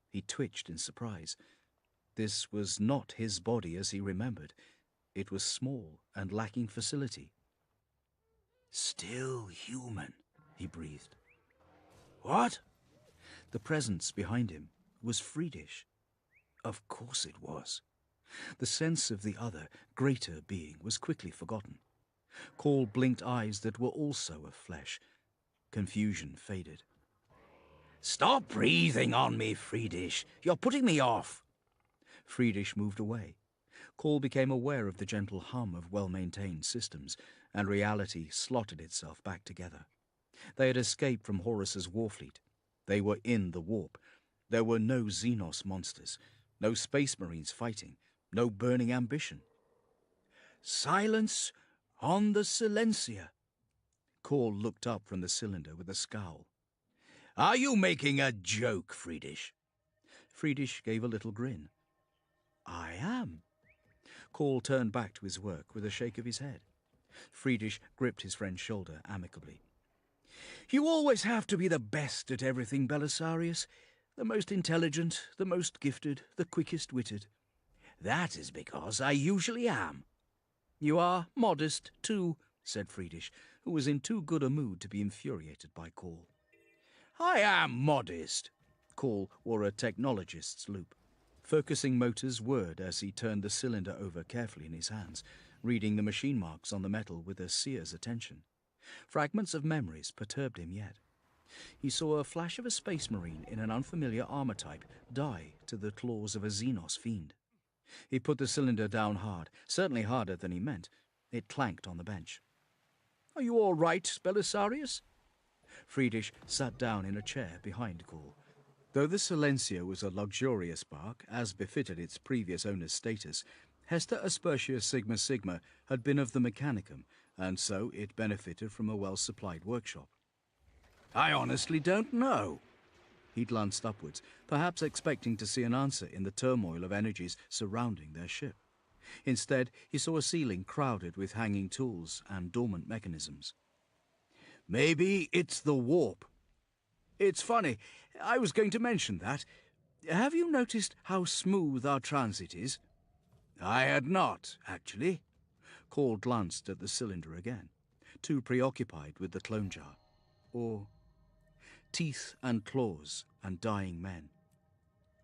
He twitched in surprise. This was not his body as he remembered. It was small and lacking facility. "Still human," he breathed. "What?" The presence behind him was Friedish. Of course it was. The sense of the other, greater being was quickly forgotten. Call blinked eyes that were also of flesh. Confusion faded. "Stop breathing on me, Friedish. You're putting me off." Friedish moved away. Call became aware of the gentle hum of well-maintained systems, and reality slotted itself back together. They had escaped from Horus's warfleet. They were in the warp. There were no Xenos monsters, no space marines fighting, no burning ambition. "Silence on the Silencia." Call looked up from the cylinder with a scowl. "Are you making a joke, Friedish?" Friedish gave a little grin. "I am." Call turned back to his work with a shake of his head. Friedish gripped his friend's shoulder amicably. "You always have to be the best at everything, Belisarius. The most intelligent, the most gifted, the quickest-witted. That is because I usually am." "You are modest, too," said Friedish, who was in too good a mood to be infuriated by Call. "I am modest." Call wore a technologist's loop. Focusing motors whirred as he turned the cylinder over carefully in his hands, reading the machine marks on the metal with a seer's attention. Fragments of memories perturbed him yet. He saw a flash of a space marine in an unfamiliar armor type die to the claws of a Xenos fiend. He put the cylinder down hard, certainly harder than he meant. It clanked on the bench. "Are you all right, Belisarius?" Friedish sat down in a chair behind Call. Though the Silencia was a luxurious bark, as befitted its previous owner's status, Hester Aspertia Sigma Sigma had been of the Mechanicum, and so it benefited from a well-supplied workshop. "I honestly don't know." He glanced upwards, perhaps expecting to see an answer in the turmoil of energies surrounding their ship. Instead, he saw a ceiling crowded with hanging tools and dormant mechanisms. "Maybe it's the warp. It's funny, I was going to mention that. Have you noticed how smooth our transit is?" "I had not, actually." Call glanced at the cylinder again, too preoccupied with the clone jar. Or teeth and claws and dying men.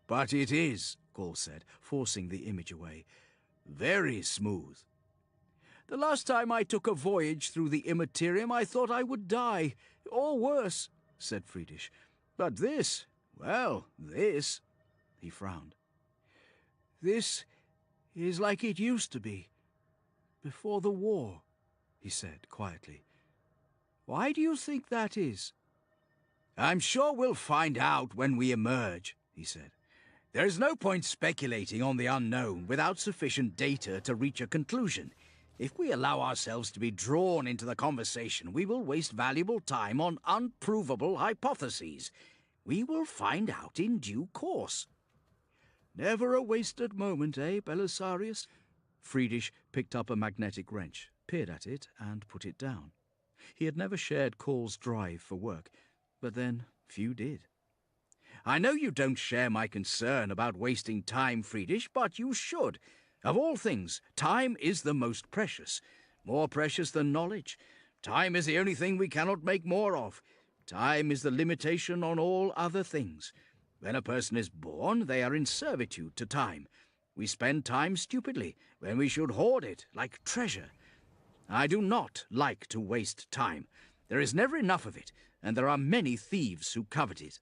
"But it is," Call said, forcing the image away. "Very smooth." "The last time I took a voyage through the Immaterium, I thought I would die, or worse," said Friedish. "But this, well, this..." He frowned. "This is like it used to be, before the war," he said quietly. "Why do you think that is?" "I'm sure we'll find out when we emerge," he said. "There's no point speculating on the unknown without sufficient data to reach a conclusion. If we allow ourselves to be drawn into the conversation, we will waste valuable time on unprovable hypotheses. We will find out in due course. Never a wasted moment, eh, Belisarius? Friedrich picked up a magnetic wrench, peered at it, and put it down. He had never shared Call's drive for work, but then few did. I know you don't share my concern about wasting time, Friedrich, but you should. Of all things, time is the most precious, more precious than knowledge. Time is the only thing we cannot make more of. Time is the limitation on all other things. When a person is born, they are in servitude to time. We spend time stupidly, when we should hoard it like treasure. I do not like to waste time. There is never enough of it, and there are many thieves who covet it.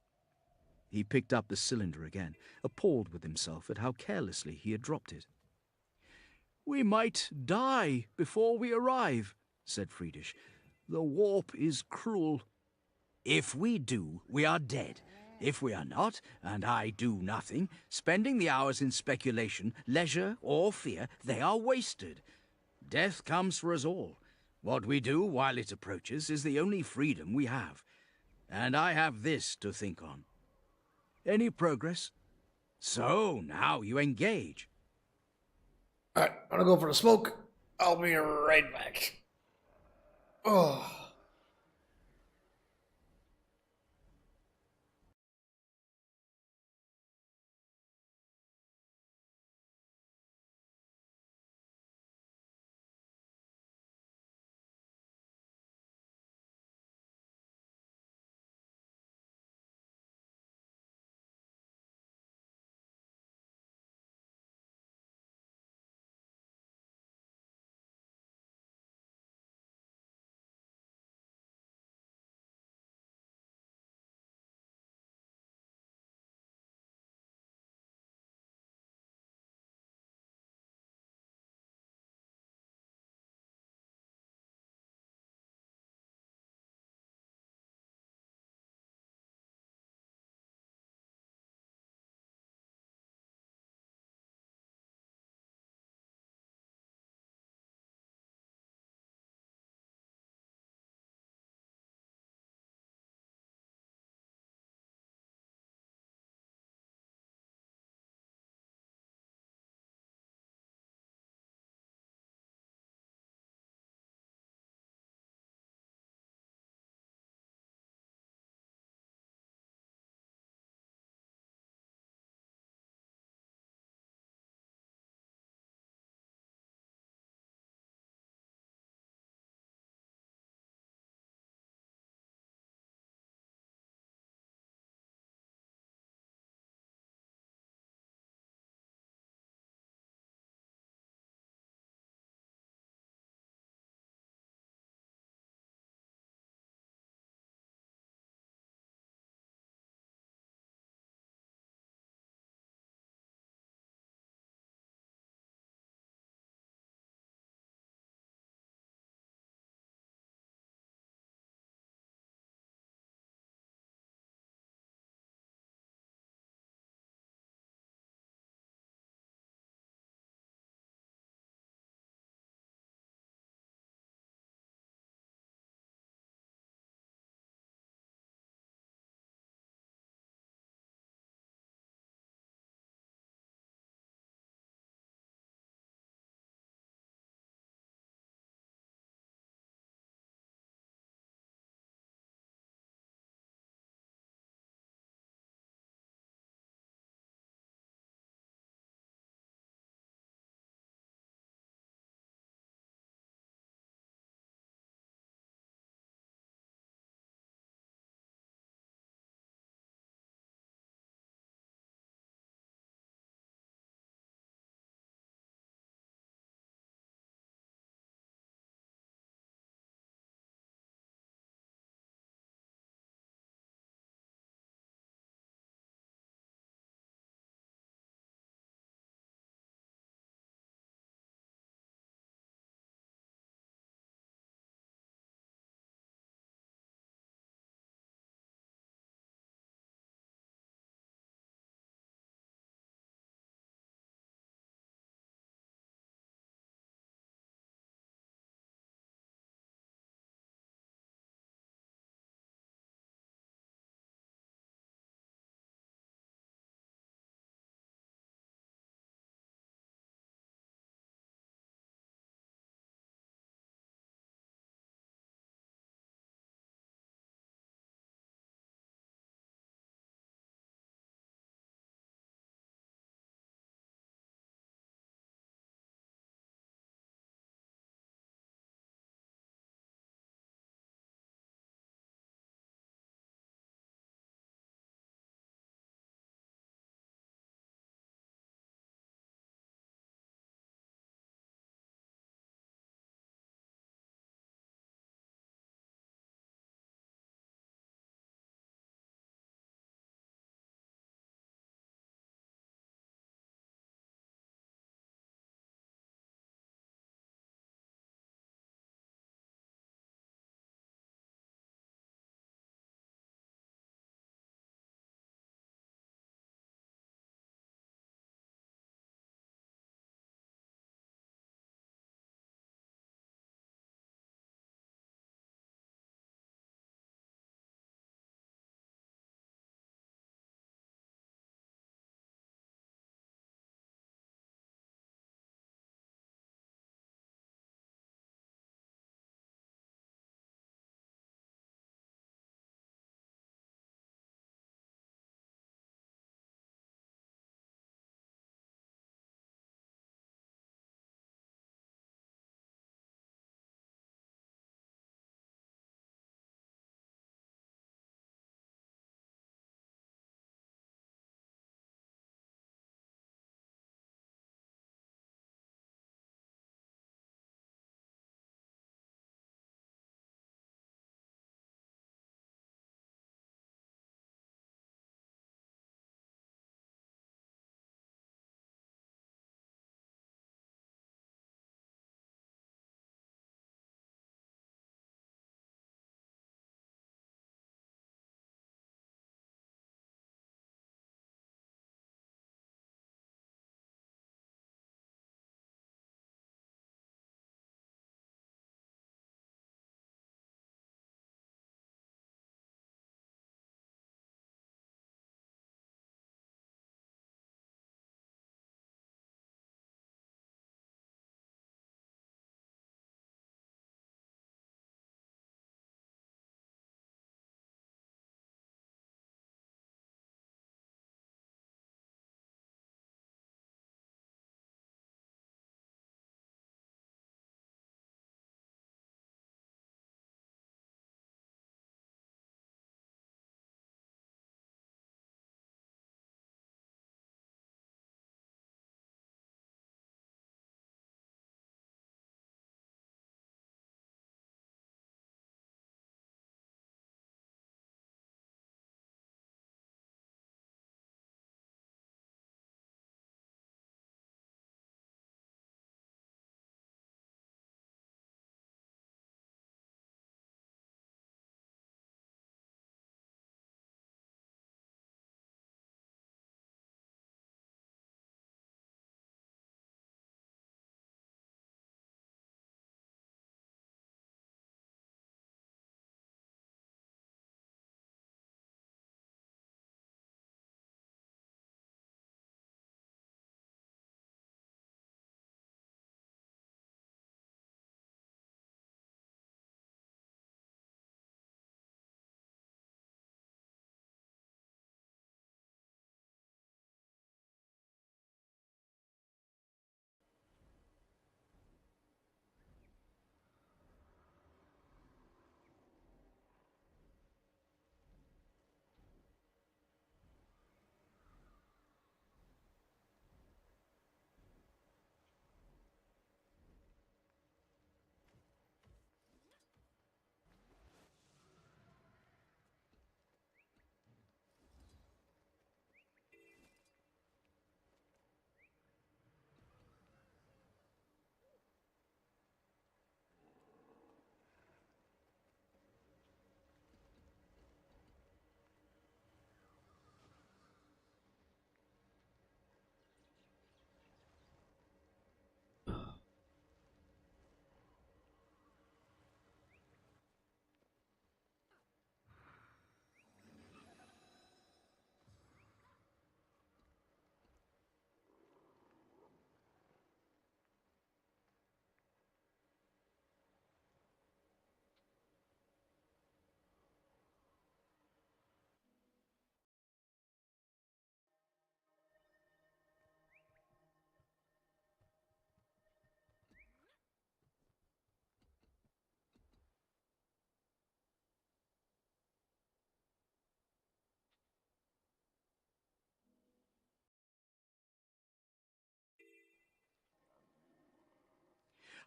He picked up the cylinder again, appalled with himself at how carelessly he had dropped it. We might die before we arrive, said Friedrich. The warp is cruel. If we do, we are dead. If we are not, and I do nothing, spending the hours in speculation, leisure, or fear, they are wasted. Death comes for us all. What we do while it approaches is the only freedom we have. And I have this to think on. Any progress? So, now you engage. Alright, I'm gonna go for a smoke. I'll be right back. Oh.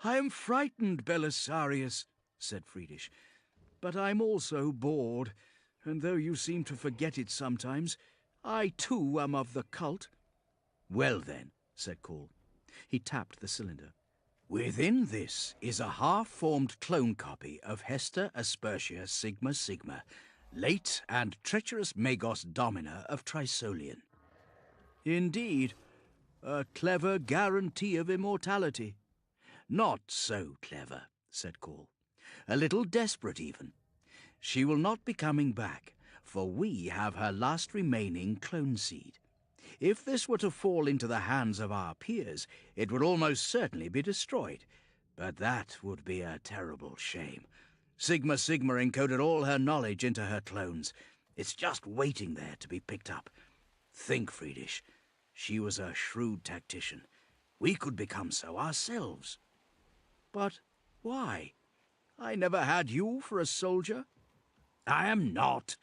I am frightened, Belisarius, said Friedish. But I'm also bored, and though you seem to forget it sometimes, I too am of the cult. Well then, said Call. He tapped the cylinder. Within this is a half-formed clone copy of Hester Aspertia Sigma Sigma, late and treacherous Magos Domina of Trisolian. Indeed, a clever guarantee of immortality. Not so clever, said Call. A little desperate even. She will not be coming back, for we have her last remaining clone seed. If this were to fall into the hands of our peers, it would almost certainly be destroyed. But that would be a terrible shame. Sigma Sigma encoded all her knowledge into her clones. It's just waiting there to be picked up. Think, Friedish. She was a shrewd tactician. We could become so ourselves. But why? I never had you for a soldier. I am not.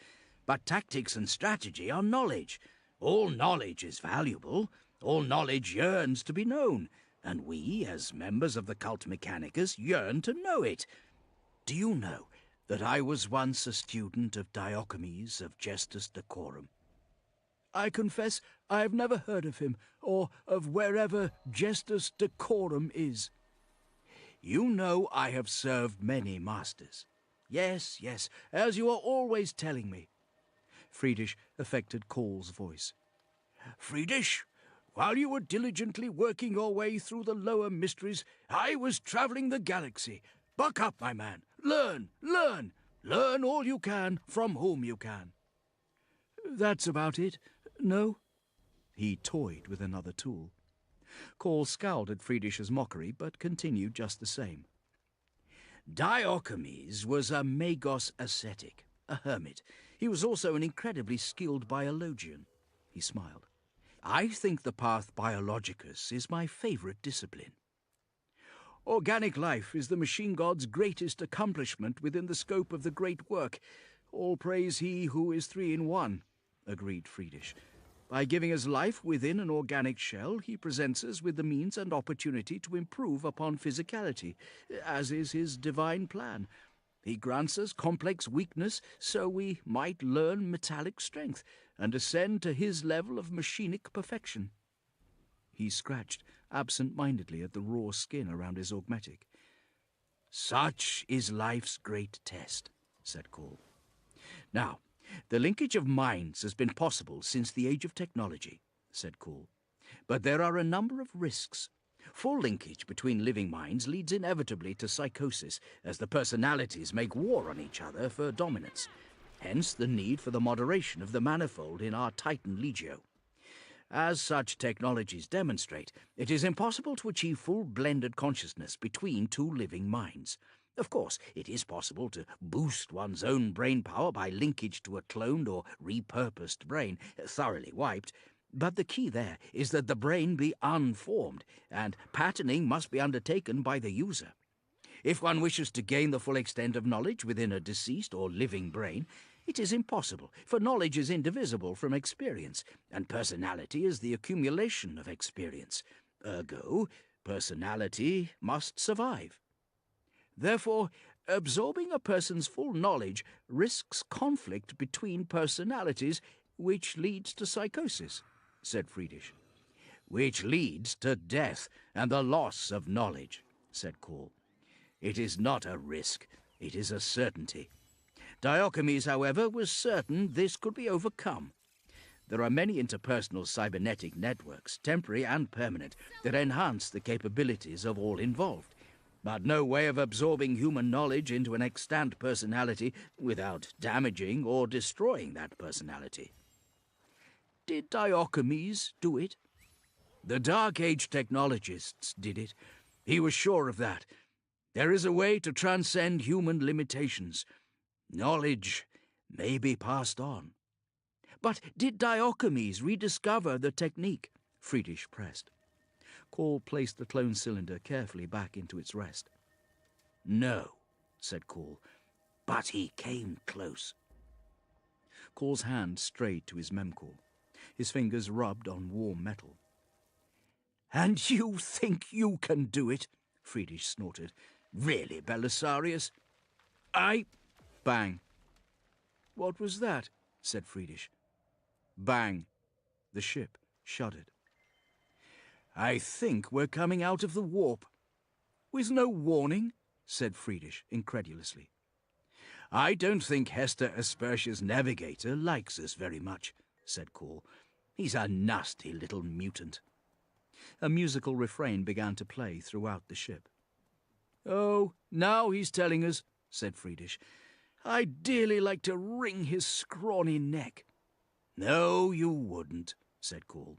But tactics and strategy are knowledge. All knowledge is valuable. All knowledge yearns to be known. And we, as members of the Cult Mechanicus, yearn to know it. Do you know that I was once a student of Diochemes of Gestus Decorum? I confess I have never heard of him, or of wherever Gestus Decorum is. You know I have served many masters. Yes, yes, as you are always telling me. Friedish affected Call's voice. Friedish, while you were diligently working your way through the lower mysteries, I was traveling the galaxy. Buck up, my man. Learn, learn. Learn all you can from whom you can. That's about it. No? He toyed with another tool. Call scowled at Friedish's mockery, but continued just the same. Diochemes was a Magos ascetic, a hermit. He was also an incredibly skilled biologian. He smiled. I think the path biologicus is my favorite discipline. Organic life is the machine god's greatest accomplishment within the scope of the great work. All praise he who is three in one, agreed Friedish. By giving us life within an organic shell, he presents us with the means and opportunity to improve upon physicality, as is his divine plan. He grants us complex weakness so we might learn metallic strength and ascend to his level of machinic perfection. He scratched absent-mindedly at the raw skin around his augmetic. Such is life's great test, said Call. Now, the linkage of minds has been possible since the age of technology, said Call. But there are a number of risks. Full linkage between living minds leads inevitably to psychosis, as the personalities make war on each other for dominance. Hence the need for the moderation of the manifold in our Titan Legio. As such technologies demonstrate, it is impossible to achieve full blended consciousness between two living minds. Of course, it is possible to boost one's own brain power by linkage to a cloned or repurposed brain, thoroughly wiped, but the key there is that the brain be unformed, and patterning must be undertaken by the user. If one wishes to gain the full extent of knowledge within a deceased or living brain, it is impossible, for knowledge is indivisible from experience, and personality is the accumulation of experience. Ergo, personality must survive. Therefore, absorbing a person's full knowledge risks conflict between personalities, which leads to psychosis, said Friedish. Which leads to death and the loss of knowledge, said Call. It is not a risk, it is a certainty. Diochemes, however, was certain this could be overcome. There are many interpersonal cybernetic networks, temporary and permanent, that enhance the capabilities of all involved, but no way of absorbing human knowledge into an extant personality without damaging or destroying that personality. Did Diochemes do it? The Dark Age technologists did it. He was sure of that. There is a way to transcend human limitations. Knowledge may be passed on. But did Diochemes rediscover the technique? Friedish pressed. Call placed the clone cylinder carefully back into its rest. No, said Call, but he came close. Call's hand strayed to his memcore. His fingers rubbed on warm metal. And you think you can do it? Friedrich snorted. Really, Belisarius? I... Bang. What was that? Said Friedrich. Bang. The ship shuddered. I think we're coming out of the warp. With no warning? Said Friedrich incredulously. I don't think Hester Aspertia's navigator likes us very much, said Call. He's a nasty little mutant. A musical refrain began to play throughout the ship. Oh, now he's telling us, said Friedrich. I'd dearly like to wring his scrawny neck. No, you wouldn't, said Call.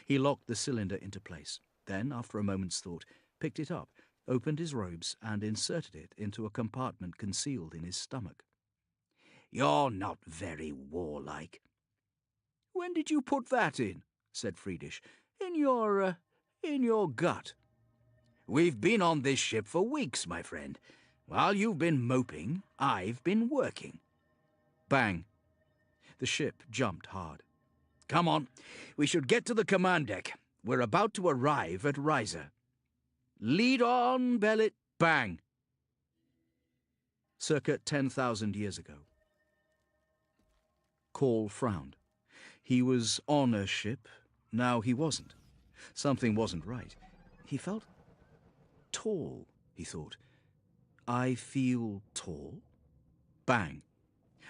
He locked the cylinder into place, then, after a moment's thought, picked it up, opened his robes, and inserted it into a compartment concealed in his stomach. You're not very warlike. When did you put that in? Said Friedrich. In your gut. We've been on this ship for weeks, my friend. While you've been moping, I've been working. Bang. The ship jumped hard. Come on, we should get to the command deck. We're about to arrive at Riser. Lead on, Bellet. Bang. Circa 10,000 years ago. Call frowned. He was on a ship. Now he wasn't. Something wasn't right. He felt tall, he thought. I feel tall. Bang.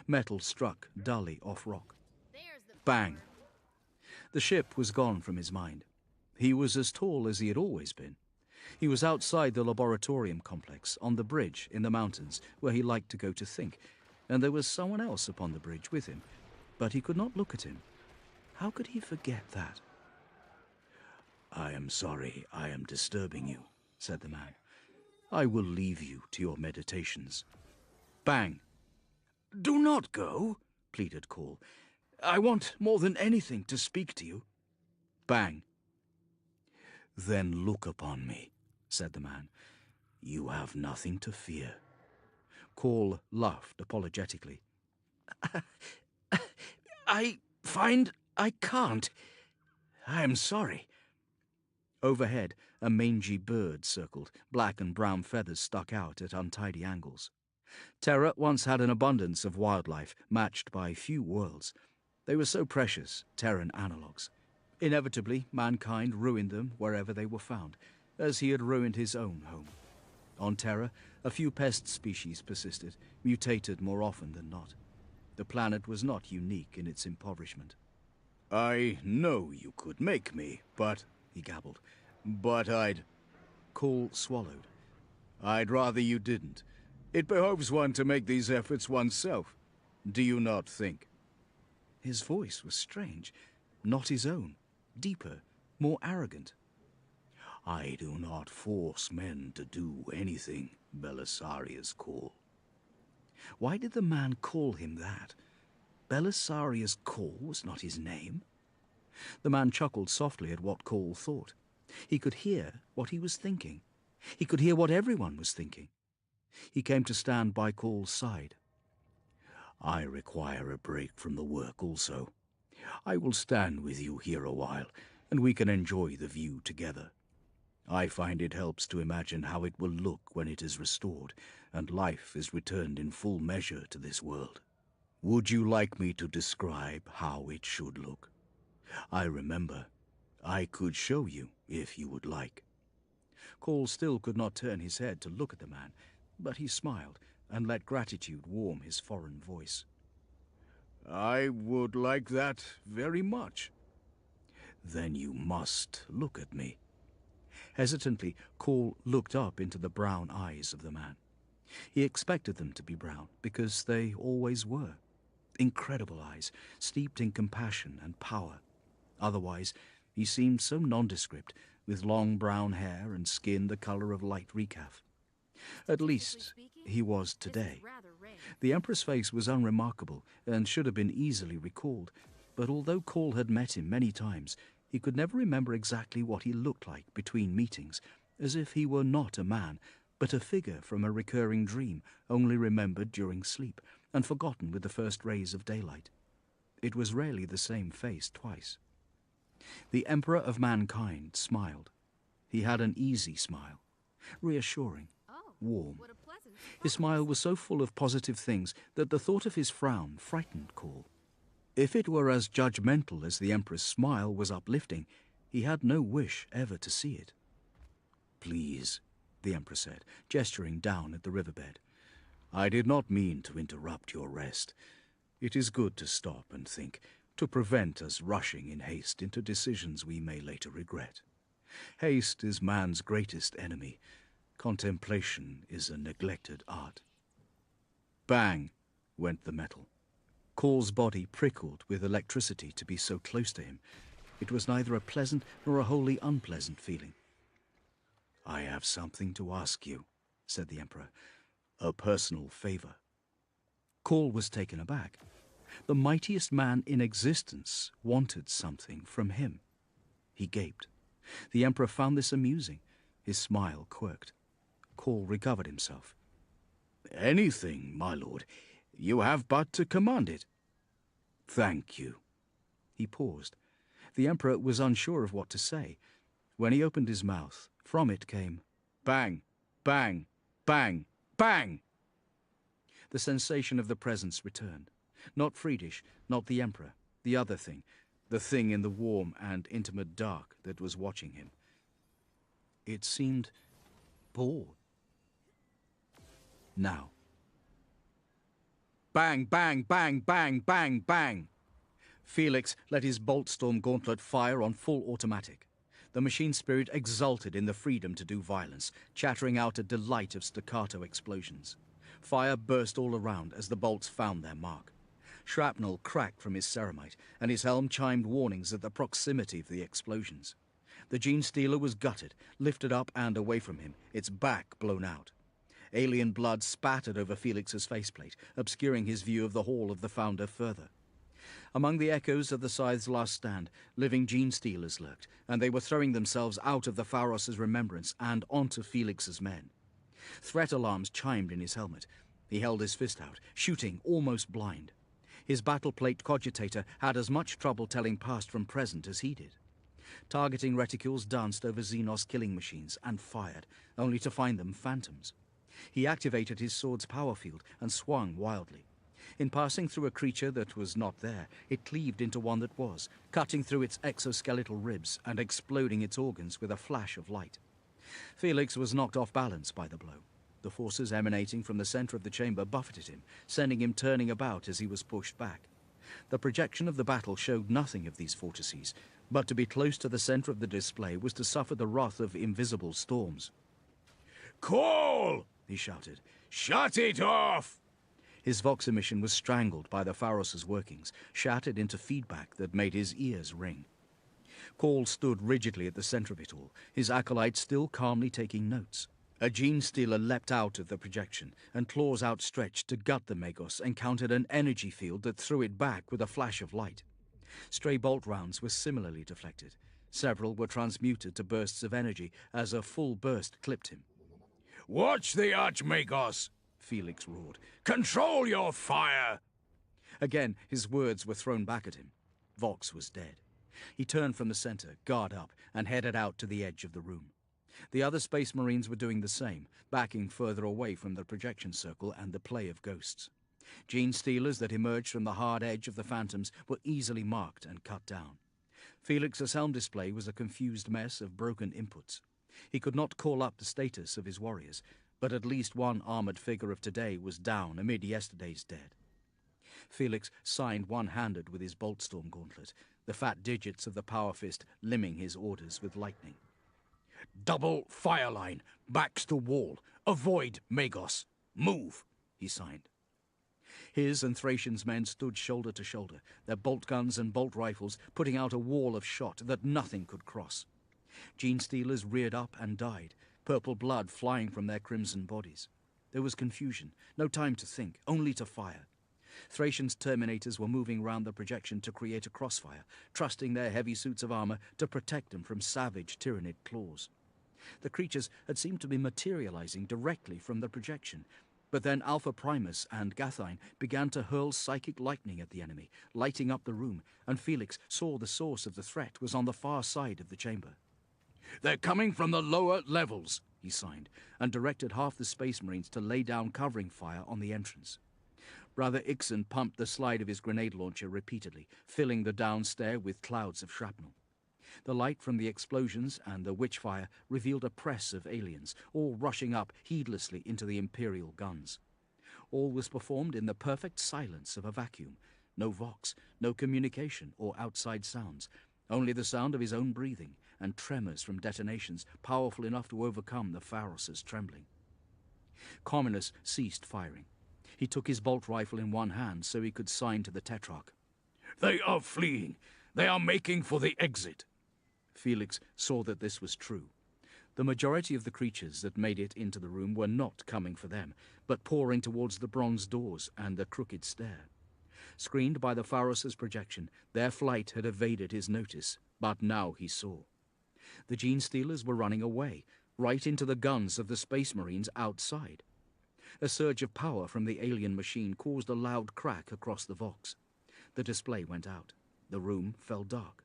Metal struck dully off rock. Bang. The ship was gone from his mind. He was as tall as he had always been. He was outside the laboratorium complex, on the bridge in the mountains, where he liked to go to think, and there was someone else upon the bridge with him, but he could not look at him. How could he forget that? I am sorry I am disturbing you, said the man. I will leave you to your meditations. Bang. Do not go, pleaded Call. I want more than anything to speak to you. Bang. Then look upon me, said the man. You have nothing to fear. Call laughed apologetically. I find I can't. I am sorry. Overhead, a mangy bird circled. Black and brown feathers stuck out at untidy angles. Terra once had an abundance of wildlife, matched by few worlds. They were so precious, Terran analogues. Inevitably, mankind ruined them wherever they were found, as he had ruined his own home. On Terra, a few pest species persisted, mutated more often than not. The planet was not unique in its impoverishment. I know you could make me, but, he gabbled, but I'd... Call swallowed. I'd rather you didn't. It behoves one to make these efforts oneself. Do you not think? His voice was strange, not his own, deeper, more arrogant. I do not force men to do anything, Belisarius Call. Why did the man call him that? Belisarius Call was not his name. The man chuckled softly at what Call thought. He could hear what he was thinking. He could hear what everyone was thinking. He came to stand by Call's side. I require a break from the work also. I will stand with you here a while, and we can enjoy the view together. I find it helps to imagine how it will look when it is restored, and life is returned in full measure to this world. Would you like me to describe how it should look? I remember. I could show you, if you would like. Call still could not turn his head to look at the man, but he smiled and let gratitude warm his foreign voice. I would like that very much. Then you must look at me. Hesitantly, Call looked up into the brown eyes of the man. He expected them to be brown, because they always were. Incredible eyes, steeped in compassion and power. Otherwise, he seemed so nondescript, with long brown hair and skin the color of light recaf. At least, he was today. The Emperor's face was unremarkable and should have been easily recalled, but although Call had met him many times, he could never remember exactly what he looked like between meetings, as if he were not a man, but a figure from a recurring dream, only remembered during sleep, and forgotten with the first rays of daylight. It was rarely the same face twice. The Emperor of Mankind smiled. He had an easy smile. reassuring, Oh, warm. what a pleasant His smile was so full of positive things that the thought of his frown frightened Call. If it were as judgmental as the Emperor's smile was uplifting, he had no wish ever to see it. "Please," the Emperor said, gesturing down at the riverbed. "I did not mean to interrupt your rest. It is good to stop and think, to prevent us rushing in haste into decisions we may later regret. Haste is man's greatest enemy. Contemplation is a neglected art." Bang went the metal. Call's body prickled with electricity to be so close to him. It was neither a pleasant nor a wholly unpleasant feeling. "I have something to ask you," said the Emperor. "A personal favor." Call was taken aback. The mightiest man in existence wanted something from him. He gaped. The Emperor found this amusing. His smile quirked. Call recovered himself. "Anything, my lord. You have but to command it." "Thank you." He paused. The Emperor was unsure of what to say. When he opened his mouth, from it came bang, bang, bang, bang. The sensation of the presence returned. Not Friedrich, not the Emperor, the other thing, the thing in the warm and intimate dark that was watching him. It seemed bored. Now. Bang, bang, bang, bang, bang, bang. Felix let his Boltstorm gauntlet fire on full automatic. The machine spirit exulted in the freedom to do violence, chattering out a delight of staccato explosions. Fire burst all around as the bolts found their mark. Shrapnel cracked from his ceramite, and his helm chimed warnings at the proximity of the explosions. The Genestealer was gutted, lifted up and away from him, its back blown out. Alien blood spattered over Felix's faceplate, obscuring his view of the Hall of the Founder further. Among the echoes of the Scythe's last stand, living Genestealers lurked, and they were throwing themselves out of the Pharos' remembrance and onto Felix's men. Threat alarms chimed in his helmet. He held his fist out, shooting almost blind. His battleplate cogitator had as much trouble telling past from present as he did. Targeting reticules danced over Xenos killing machines and fired, only to find them phantoms. He activated his sword's power field and swung wildly. In passing through a creature that was not there, it cleaved into one that was, cutting through its exoskeletal ribs and exploding its organs with a flash of light. Felix was knocked off balance by the blow. The forces emanating from the center of the chamber buffeted him, sending him turning about as he was pushed back. The projection of the battle showed nothing of these vortices, but to be close to the center of the display was to suffer the wrath of invisible storms. "Call!" he shouted. "Shut it off!" His vox emission was strangled by the Pharos' workings, shattered into feedback that made his ears ring. Call stood rigidly at the center of it all, his acolyte still calmly taking notes. A Genestealer leapt out of the projection, and claws outstretched to gut the Magos encountered an energy field that threw it back with a flash of light. Stray bolt rounds were similarly deflected. Several were transmuted to bursts of energy as a full burst clipped him. "Watch the Archmagos!" Felix roared. "Control your fire!" Again, his words were thrown back at him. Vox was dead. He turned from the center, guard up, and headed out to the edge of the room. The other Space Marines were doing the same, backing further away from the projection circle and the play of ghosts. Genestealers that emerged from the hard edge of the phantoms were easily marked and cut down. Felix's helm display was a confused mess of broken inputs. He could not call up the status of his warriors, but at least one armored figure of today was down amid yesterday's dead. Felix signed one-handed with his Boltstorm gauntlet, the fat digits of the power fist limning his orders with lightning. "Double fire line, backs to wall, avoid Magos, move," he signed. His and Thracian's men stood shoulder to shoulder, their bolt guns and bolt rifles putting out a wall of shot that nothing could cross. Genestealers reared up and died, purple blood flying from their crimson bodies. There was confusion, no time to think, only to fire. Thracian's Terminators were moving round the projection to create a crossfire, trusting their heavy suits of armor to protect them from savage Tyranid claws. The creatures had seemed to be materializing directly from the projection, but then Alpha Primus and Gathine began to hurl psychic lightning at the enemy, lighting up the room, and Felix saw the source of the threat was on the far side of the chamber. "They're coming from the lower levels," he signed, and directed half the Space Marines to lay down covering fire on the entrance. Brother Ixon pumped the slide of his grenade launcher repeatedly, filling the downstair with clouds of shrapnel. The light from the explosions and the witchfire revealed a press of aliens, all rushing up heedlessly into the Imperial guns. All was performed in the perfect silence of a vacuum. No vox, no communication or outside sounds, only the sound of his own breathing and tremors from detonations powerful enough to overcome the Pharos' trembling. Communus ceased firing. He took his bolt rifle in one hand so he could sign to the Tetrarch. They are fleeing. They are making for the exit. Felix saw that this was true. The majority of the creatures that made it into the room were not coming for them, but pouring towards the bronze doors and the crooked stair. Screened by the Pharos' projection, their flight had evaded his notice, but now he saw. The Gene Stealers were running away, right into the guns of the Space Marines outside. A surge of power from the alien machine caused a loud crack across the Vox. The display went out. The room fell dark.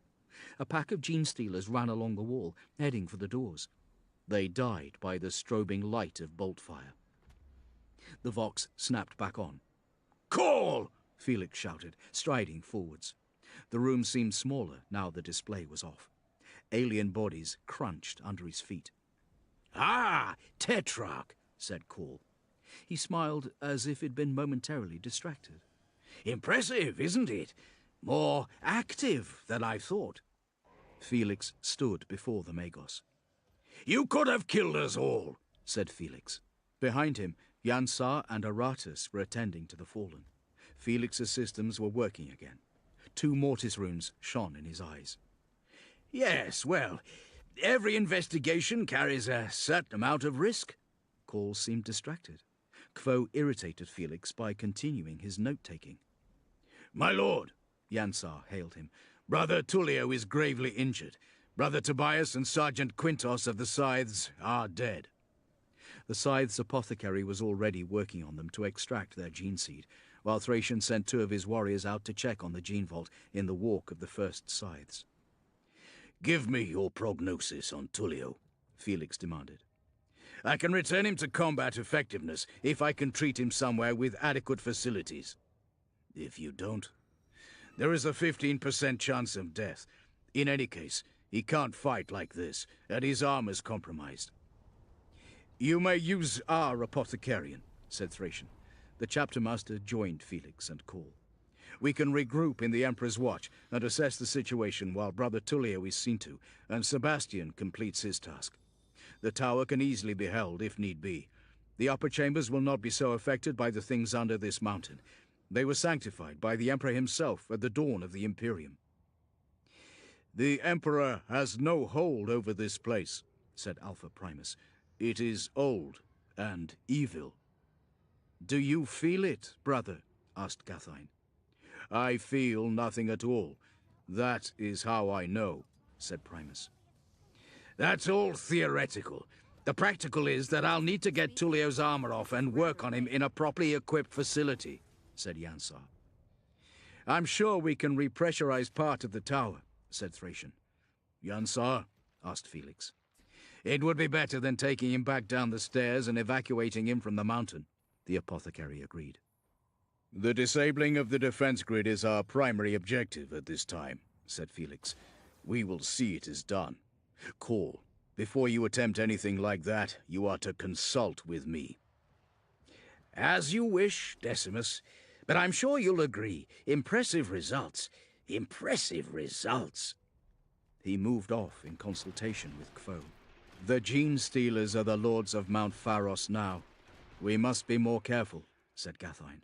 A pack of Gene Stealers ran along the wall, heading for the doors. They died by the strobing light of bolt fire. The Vox snapped back on. Call! Felix shouted, striding forwards. The room seemed smaller now the display was off. Alien bodies crunched under his feet. Ah, Tetrarch, said Call. He smiled as if he'd been momentarily distracted. Impressive, isn't it? More active than I thought. Felix stood before the Magos. You could have killed us all, said Felix. Behind him, Yansar and Aratus were attending to the fallen. Felix's systems were working again. 2 mortis runes shone in his eyes. Yes, well, every investigation carries a certain amount of risk. Call seemed distracted. Kvo irritated Felix by continuing his note-taking. My lord, Yansar hailed him. Brother Tullio is gravely injured. Brother Tobias and Sergeant Quintos of the Scythes are dead. The Scythes apothecary was already working on them to extract their gene seed, while Thracian sent 2 of his warriors out to check on the gene vault in the walk of the first Scythes. Give me your prognosis on Tullio, Felix demanded. I can return him to combat effectiveness if I can treat him somewhere with adequate facilities. If you don't, there is a 15% chance of death. In any case, he can't fight like this, and his armor's compromised. You may use our apothecarian, said Thracian. The chapter master joined Felix and Call. We can regroup in the Emperor's watch and assess the situation while Brother Tullio is seen to, and Sebastian completes his task. The tower can easily be held if need be. The upper chambers will not be so affected by the things under this mountain. They were sanctified by the Emperor himself at the dawn of the Imperium. The Emperor has no hold over this place, said Alpha Primus. It is old and evil. Do you feel it, brother? Asked Gathine. I feel nothing at all. That is how I know, said Primus. That's all theoretical. The practical is that I'll need to get Tullio's armor off and work on him in a properly equipped facility, said Yansar. I'm sure we can repressurize part of the tower, said Thracian. Yansar? Asked Felix. It would be better than taking him back down the stairs and evacuating him from the mountain, the apothecary agreed. The disabling of the defense grid is our primary objective at this time, said Felix. We will see it is done. Call. Before you attempt anything like that, you are to consult with me. As you wish, Decimus. But I'm sure you'll agree. Impressive results. Impressive results. He moved off in consultation with Kvo. The Gene Stealers are the lords of Mount Pharos now. We must be more careful, said Gathine.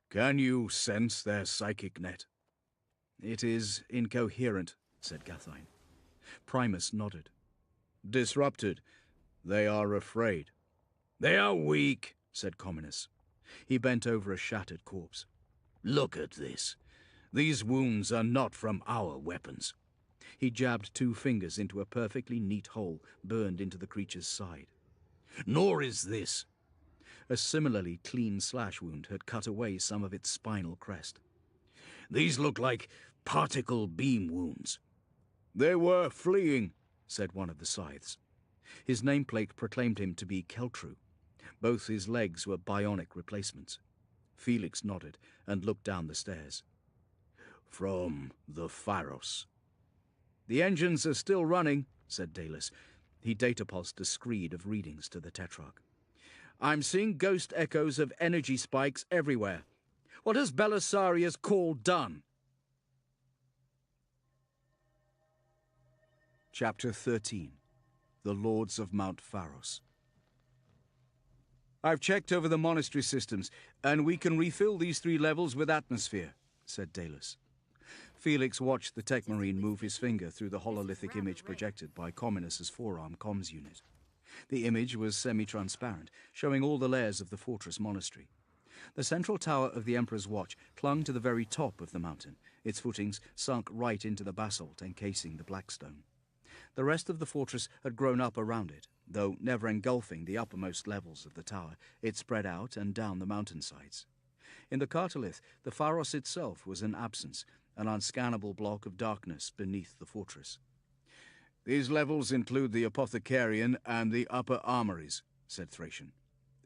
Can you sense their psychic net? It is incoherent, said Gathine. Primus nodded. Disrupted. They are afraid. They are weak, said Communus. He bent over a shattered corpse. Look at this. These wounds are not from our weapons. He jabbed 2 fingers into a perfectly neat hole burned into the creature's side. Nor is this. A similarly clean slash wound had cut away some of its spinal crest. These look like particle beam wounds. They were fleeing, said one of the Scythes. His nameplate proclaimed him to be Keltru. Both his legs were bionic replacements. Felix nodded and looked down the stairs. From the Pharos. The engines are still running, said Dalus. He datapulsed a screed of readings to the Tetrarch. I'm seeing ghost echoes of energy spikes everywhere. What has Belisaria's call done? Chapter 13. The Lords of Mount Pharos. I've checked over the monastery systems, and we can refill these 3 levels with atmosphere, said Dalus. Felix watched the tech marine move his finger through the hololithic image projected by Communus's forearm comms unit. The image was semi-transparent, showing all the layers of the fortress monastery. The central tower of the Emperor's Watch clung to the very top of the mountain, its footings sunk right into the basalt encasing the Blackstone. The rest of the fortress had grown up around it, though never engulfing the uppermost levels of the tower. It spread out and down the mountainsides. In the Cartolith, the Pharos itself was in absence, an unscannable block of darkness beneath the fortress. These levels include the Apothecarian and the upper armories, said Thracian.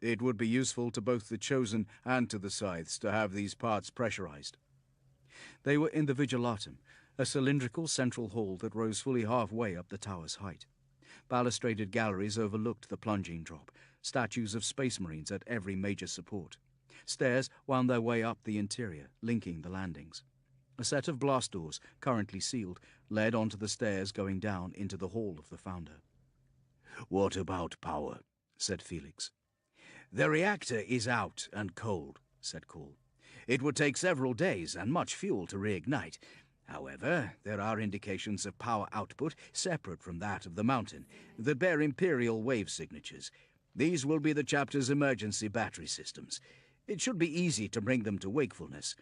It would be useful to both the Chosen and to the Scythes to have these parts pressurized. They were in the Vigilatum, a cylindrical central hall that rose fully halfway up the tower's height. Balustraded galleries overlooked the plunging drop, statues of space marines at every major support. Stairs wound their way up the interior, linking the landings. A set of blast doors, currently sealed, led onto the stairs going down into the Hall of the Founder. What about power? Said Felix. The reactor is out and cold, said Call. It would take several days and much fuel to reignite. However, there are indications of power output separate from that of the mountain that bear Imperial wave signatures. These will be the chapter's emergency battery systems. It should be easy to bring them to wakefulness.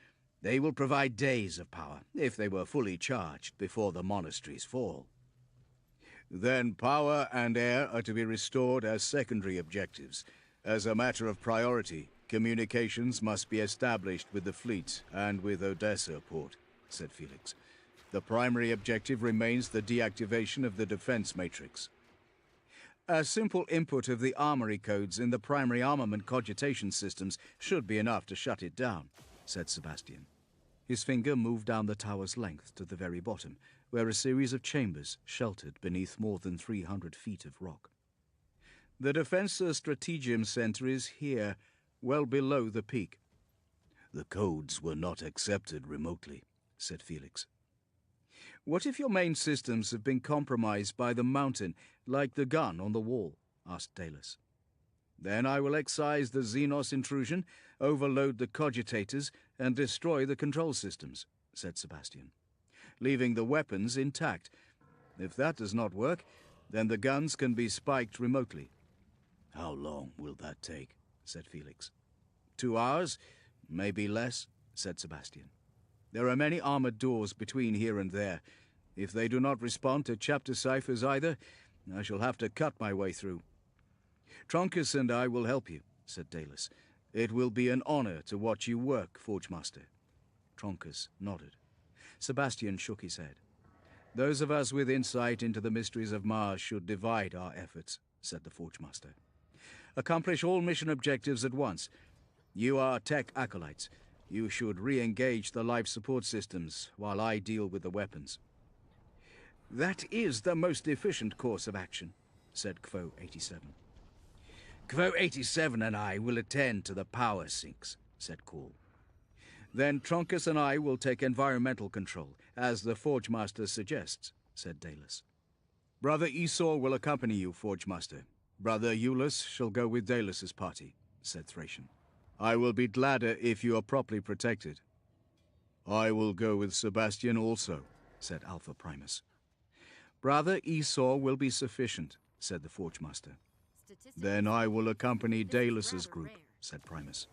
They will provide days of power, if they were fully charged before the monastery's fall. Then power and air are to be restored as secondary objectives. As a matter of priority, communications must be established with the fleet and with Odessa port, said Felix. The primary objective remains the deactivation of the defense matrix. A simple input of the armory codes in the primary armament cogitation systems should be enough to shut it down, said Sebastian. His finger moved down the tower's length to the very bottom, where a series of chambers sheltered beneath more than 300 feet of rock. The Defensa Strategium Center is here, well below the peak. The codes were not accepted remotely, said Felix. What if your main systems have been compromised by the mountain, like the gun on the wall? Asked Dalus. Then I will excise the Xenos intrusion, overload the cogitators, and destroy the control systems, said Sebastian, leaving the weapons intact. If that does not work, then the guns can be spiked remotely. How long will that take? Said Felix. 2 hours, maybe less, said Sebastian. There are many armored doors between here and there. If they do not respond to chapter ciphers either, I shall have to cut my way through. Tronkus and I will help you, said Dalus. It will be an honor to watch you work, Forge Master. Tronkus nodded. Sebastian shook his head. Those of us with insight into the mysteries of Mars should divide our efforts, said the Forge Master. Accomplish all mission objectives at once. You are tech acolytes. You should re-engage the life support systems while I deal with the weapons. That is the most efficient course of action, said Quo 87. Quo 87 and I will attend to the power sinks, said Call. Then Tronkus and I will take environmental control, as the Forge Master suggests, said Dalus. Brother Esau will accompany you, Forge Master. Brother Eulus shall go with Dalus's party, said Thracian. I will be gladder if you are properly protected. I will go with Sebastian also, said Alpha Primus. Brother Esau will be sufficient, said the Forge Master. Then I will accompany Dalus's group, said Primus.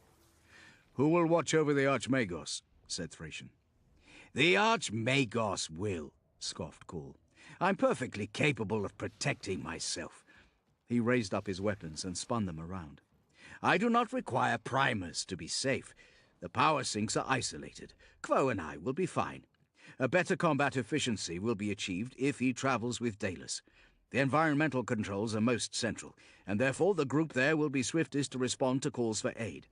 Who will watch over the Archmagos? Said Thracian. The Archmagos will, scoffed Call. I'm perfectly capable of protecting myself. He raised up his weapons and spun them around. I do not require primers to be safe. The power sinks are isolated. Quo and I will be fine. A better combat efficiency will be achieved if he travels with Dalus. The environmental controls are most central, and therefore the group there will be swiftest to respond to calls for aid.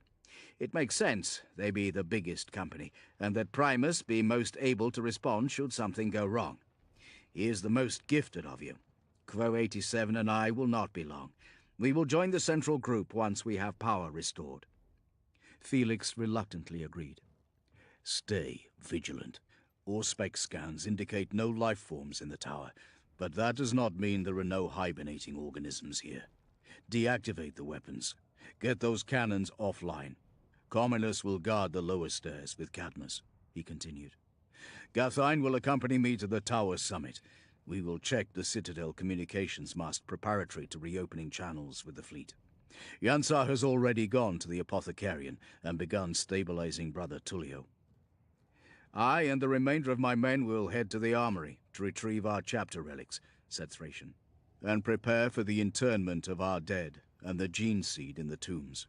It makes sense they be the biggest company, and that Primus be most able to respond should something go wrong. He is the most gifted of you. Quo 87 and I will not be long. We will join the central group once we have power restored. Felix reluctantly agreed. Stay vigilant. Auspex scans indicate no life forms in the tower, but that does not mean there are no hibernating organisms here. Deactivate the weapons. Get those cannons offline. Communus will guard the lower stairs with Cadmus, he continued. Gathine will accompany me to the tower summit. We will check the Citadel communications mast preparatory to reopening channels with the fleet. Yansar has already gone to the Apothecarian and begun stabilizing Brother Tullio. I and the remainder of my men will head to the armory to retrieve our chapter relics, said Thracian, and prepare for the internment of our dead and the gene seed in the tombs.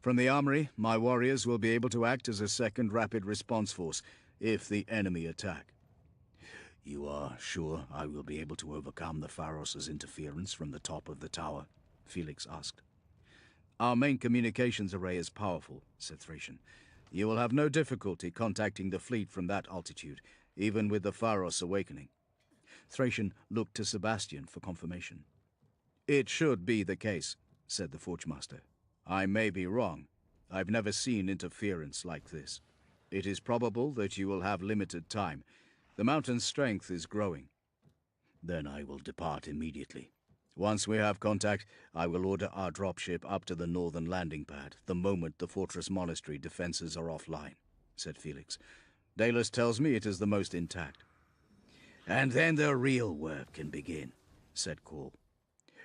From the armory, my warriors will be able to act as a second rapid response force if the enemy attack. You are sure I will be able to overcome the Pharos' interference from the top of the tower? Felix asked. Our main communications array is powerful, said Thracian. You will have no difficulty contacting the fleet from that altitude, even with the Pharos awakening. Thracian looked to Sebastian for confirmation. It should be the case, said the Forgemaster. I may be wrong. I've never seen interference like this. It is probable that you will have limited time. The mountain's strength is growing. Then I will depart immediately. Once we have contact, I will order our dropship up to the northern landing pad the moment the Fortress Monastery defenses are offline, said Felix. Dalus tells me it is the most intact. And then the real work can begin, said Call.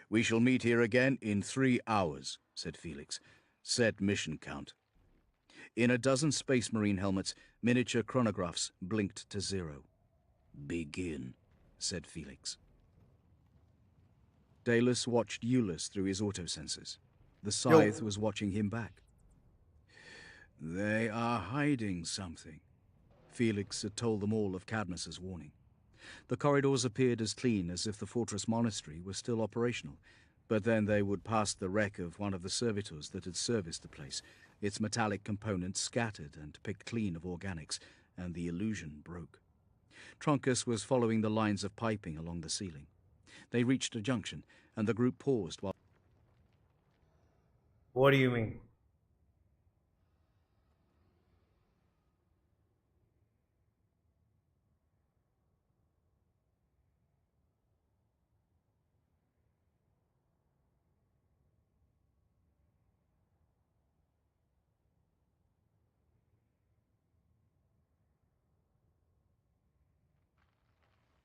We shall meet here again in 3 hours, said Felix. Set mission count. In a dozen Space Marine helmets, miniature chronographs blinked to 0. Begin, said Felix. Dalus watched Eulus through his autosensors. The Scythe was watching him back. They are hiding something. Felix had told them all of Cadmus's warning. The corridors appeared as clean as if the Fortress Monastery was still operational, but then they would pass the wreck of one of the servitors that had serviced the place, its metallic components scattered and picked clean of organics, and the illusion broke. Truncus was following the lines of piping along the ceiling. They reached a junction, and the group paused while... What do you mean?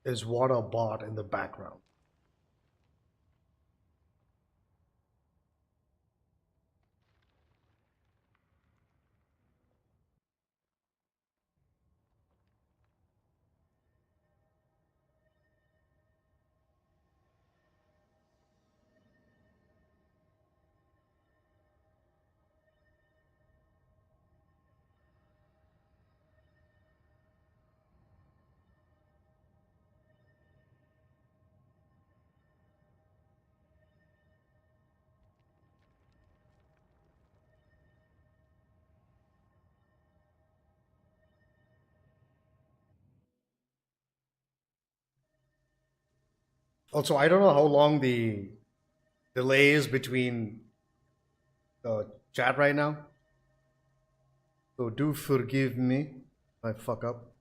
There's water bot in the background. Also, I don't know how long the delay is between the chat right now. So do forgive me if I fuck up.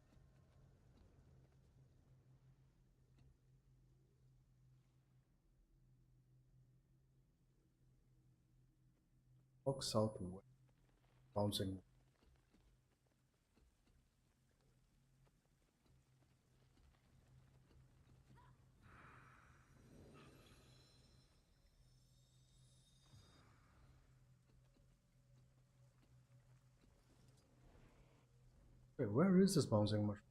Walk south and west. Bouncing. Wait, where is this bouncing mushroom?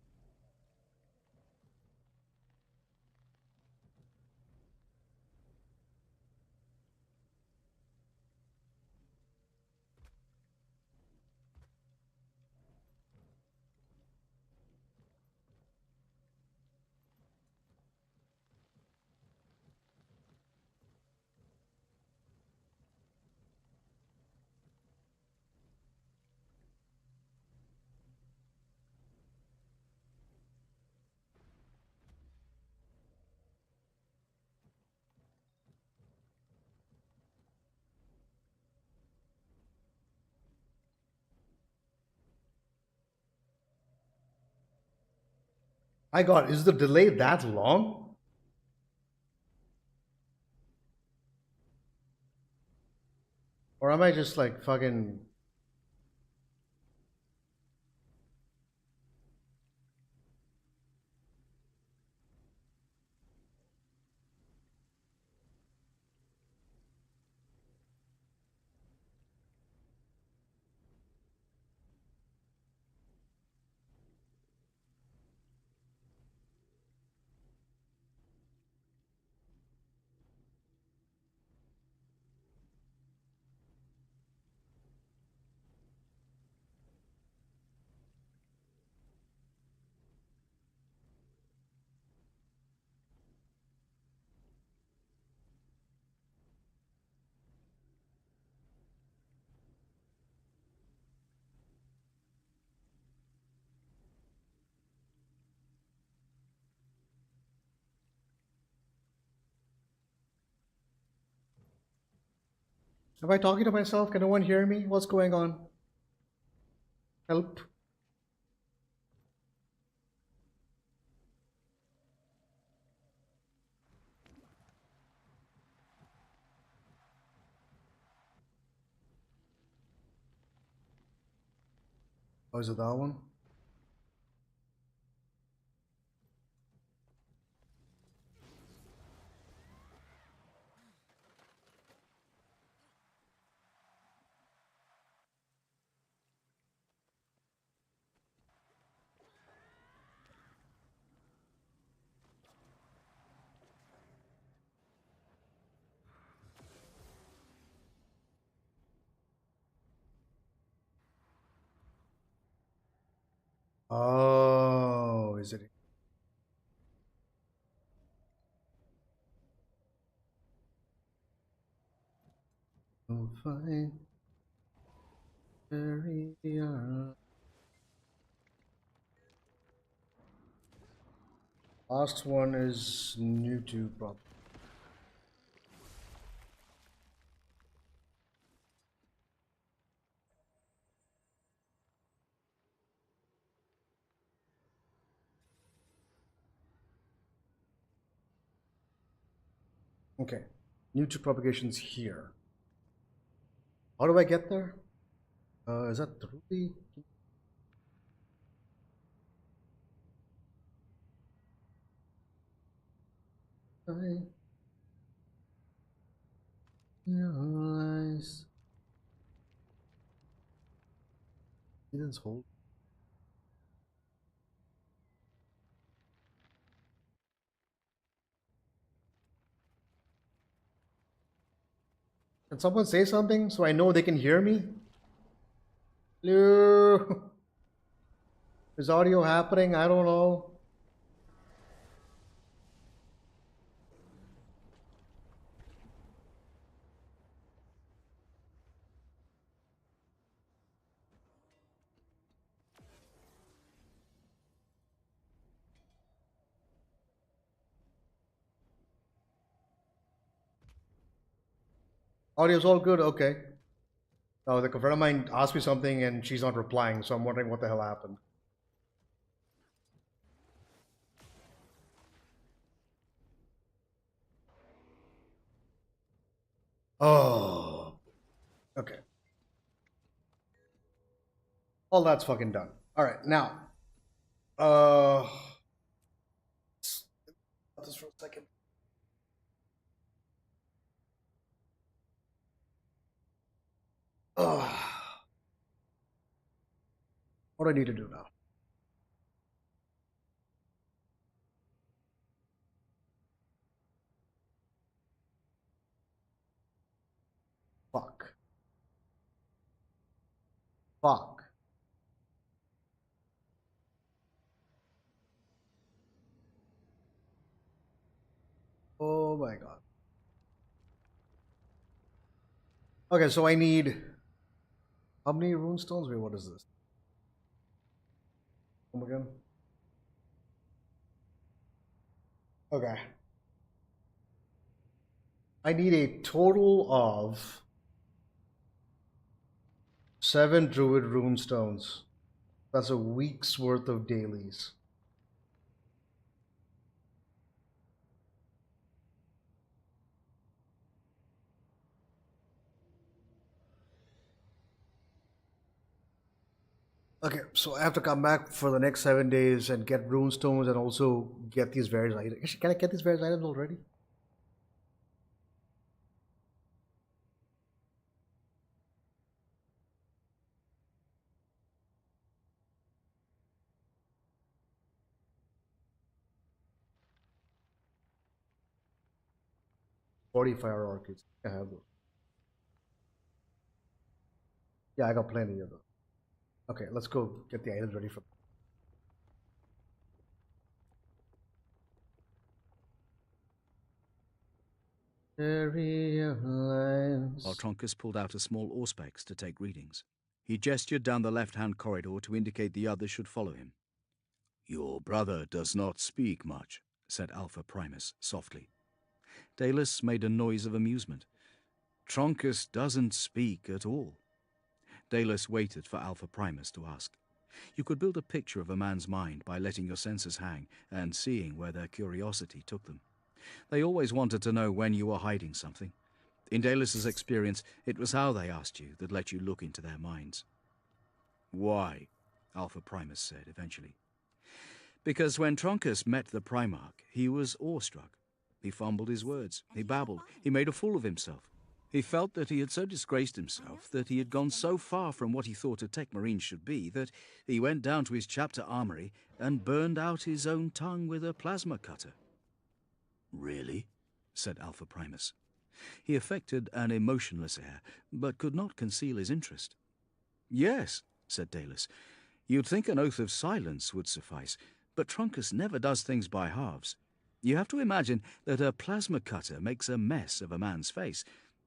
My God, is the delay that long? Or am I just like fucking... Am I talking to myself? Can no one hear me? What's going on? Help. Oh, is it that one? Oh, is it? Oh, fine. Very Last one is new to prop. Okay, new to propagations here. How do I get there? Is that through the? I realize Eden's hold. Can someone say something so I know they can hear me? Hello? Is audio happening? I don't know. Audio's all good? Okay. Oh, the friend of mine asked me something and she's not replying, so I'm wondering what the hell happened. Oh. Okay. All that's fucking done. All right, now. This for a second. What do I need to do now? Fuck. Fuck. Oh my god. Okay, so I need how many rune stones? Wait, what is this? Come again? Okay. I need a total of 7 druid rune stones. That's a week's worth of dailies. Okay, so I have to come back for the next 7 days and get rune stones and also get these various items. Actually, can I get these various items already? Fire orchids. I have those. Yeah, I got plenty of those. Okay, let's go get the items ready for. While Tronkus pulled out a small auspex to take readings. He gestured down the left-hand corridor to indicate the others should follow him. Your brother does not speak much, said Alpha Primus softly. Dalus made a noise of amusement. Tronkus doesn't speak at all. Dalus waited for Alpha Primus to ask. You could build a picture of a man's mind by letting your senses hang and seeing where their curiosity took them. They always wanted to know when you were hiding something. In Dalus's experience, it was how they asked you that let you look into their minds. Why? Alpha Primus said eventually. Because when Tronkus met the Primarch, he was awestruck. He fumbled his words, he babbled, he made a fool of himself. He felt that he had so disgraced himself, that he had gone so far from what he thought a Tech Marine should be, that he went down to his chapter armory and burned out his own tongue with a plasma cutter. Really? Said Alpha Primus. He affected an emotionless air, but could not conceal his interest. Yes, said Dalus. You'd think an oath of silence would suffice, but Tronkus never does things by halves. You have to imagine that a plasma cutter makes a mess of a man's face.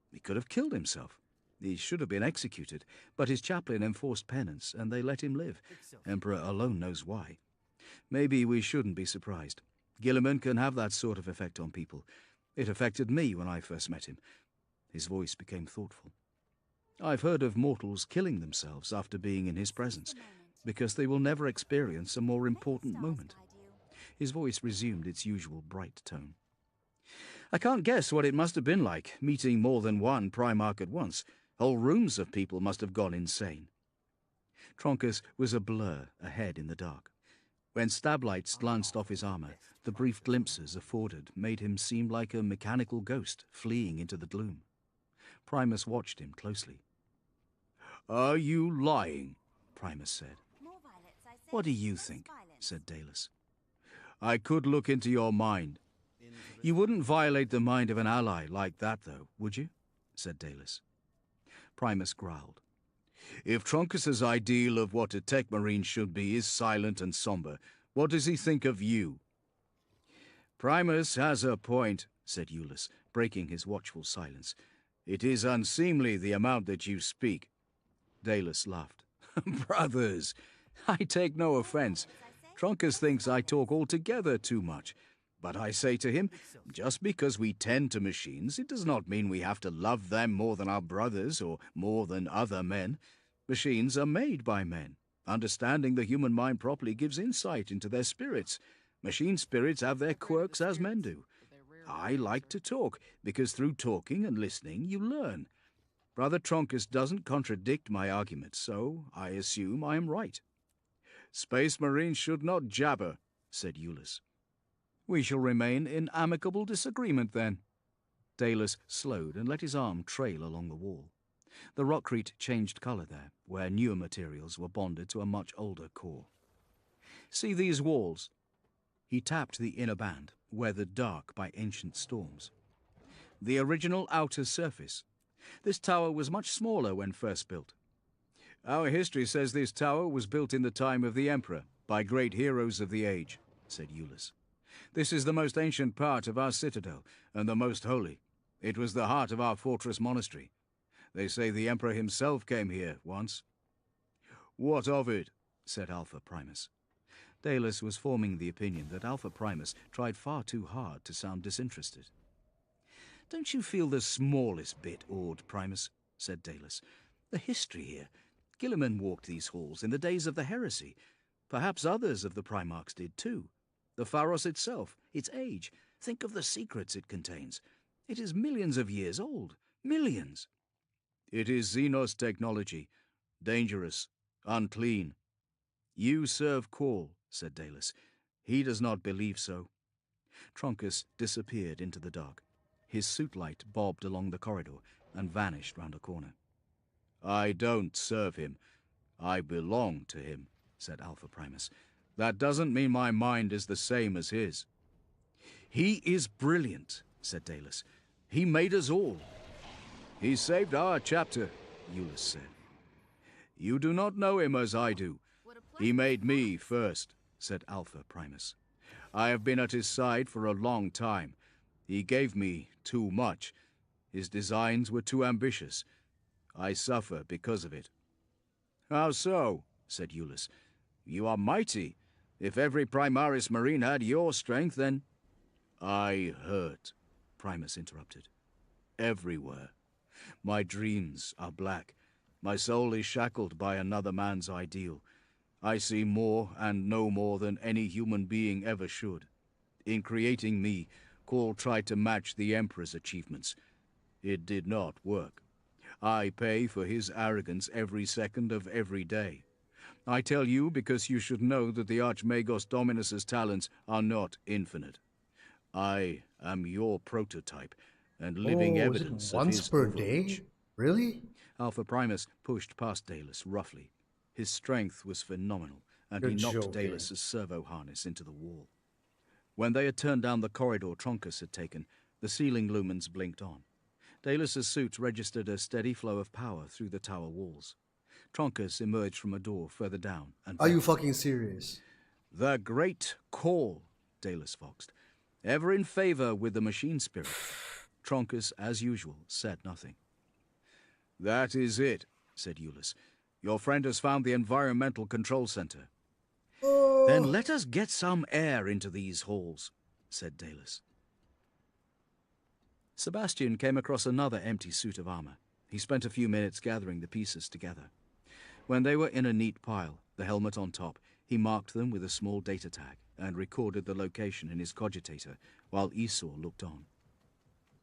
He could have killed himself. He should have been executed, but his chaplain enforced penance, and they let him live. Emperor alone knows why. Maybe we shouldn't be surprised. Guilliman can have that sort of effect on people. It affected me when I first met him. His voice became thoughtful. I've heard of mortals killing themselves after being in his presence, because they will never experience a more important moment. His voice resumed its usual bright tone. I can't guess what it must have been like, meeting more than one Primarch at once. Whole rooms of people must have gone insane. Tronkus was a blur ahead in the dark. When stablights glanced off his armor, the brief glimpses afforded made him seem like a mechanical ghost fleeing into the gloom. Primus watched him closely. Are you lying? Primus said. What do you think? Said Dalus. I could look into your mind. You wouldn't violate the mind of an ally like that, though, would you? Said Dalus. Primus growled. If Tronkus's ideal of what a Tech Marine should be is silent and somber, what does he think of you? Primus has a point, said Eulus, breaking his watchful silence. It is unseemly the amount that you speak. Dalus laughed. Brothers, I take no offense. Tronkus thinks I talk altogether too much. But I say to him, just because we tend to machines, it does not mean we have to love them more than our brothers or more than other men. Machines are made by men. Understanding the human mind properly gives insight into their spirits. Machine spirits have their quirks as men do. I like to talk, because through talking and listening you learn. Brother Tronkus doesn't contradict my arguments, so I assume I am right. Space Marines should not jabber, said Eulus. We shall remain in amicable disagreement, then. Dalus slowed and let his arm trail along the wall. The rockcrete changed colour there, where newer materials were bonded to a much older core. See these walls? He tapped the inner band, weathered dark by ancient storms. The original outer surface. This tower was much smaller when first built. Our history says this tower was built in the time of the Emperor, by great heroes of the age, said Eulus. This is the most ancient part of our citadel, and the most holy. It was the heart of our fortress monastery. They say the Emperor himself came here once. What of it? Said Alpha Primus. Dalus was forming the opinion that Alpha Primus tried far too hard to sound disinterested. Don't you feel the smallest bit awed, Primus? Said Dalus. The history here. Guilliman walked these halls in the days of the heresy. Perhaps others of the Primarchs did too. The Pharos itself, its age. Think of the secrets it contains. It is millions of years old. Millions. It is Xenos technology. Dangerous. Unclean. You serve Call, said Dalus. He does not believe so. Tronkus disappeared into the dark. His suit light bobbed along the corridor and vanished round a corner. I don't serve him. I belong to him, said Alpha Primus. That doesn't mean my mind is the same as his. He is brilliant, said Dalus. He made us all. He saved our chapter, Eulus said. You do not know him as I do. He made me first, said Alpha Primus. I have been at his side for a long time. He gave me too much. His designs were too ambitious. I suffer because of it. How so? Said Eulus. You are mighty. If every Primaris Marine had your strength, then... I hurt, Primus interrupted. Everywhere. My dreams are black. My soul is shackled by another man's ideal. I see more and know more than any human being ever should. In creating me, Call tried to match the Emperor's achievements. It did not work. I pay for his arrogance every second of every day. I tell you because you should know that the Archmagos Dominus's talents are not infinite. I am your prototype, and living evidence is it of once his per overreach. day? Really? Alpha Primus pushed past Dalus roughly. His strength was phenomenal, and You're he knocked joking. Dalus's servo harness into the wall. When they had turned down the corridor Tronkus had taken, the ceiling lumens blinked on. Dalus's suit registered a steady flow of power through the tower walls. Tronkus emerged from a door further down and... Are you fucking serious? The Great Call, Dalus foxed. Ever in favor with the machine spirit. Tronkus, as usual, said nothing. That is it, said Eulus. Your friend has found the environmental control center. Then let us get some air into these halls, said Dalus. Sebastian came across another empty suit of armor. He spent a few minutes gathering the pieces together. When they were in a neat pile, the helmet on top, he marked them with a small data tag and recorded the location in his cogitator while Esau looked on.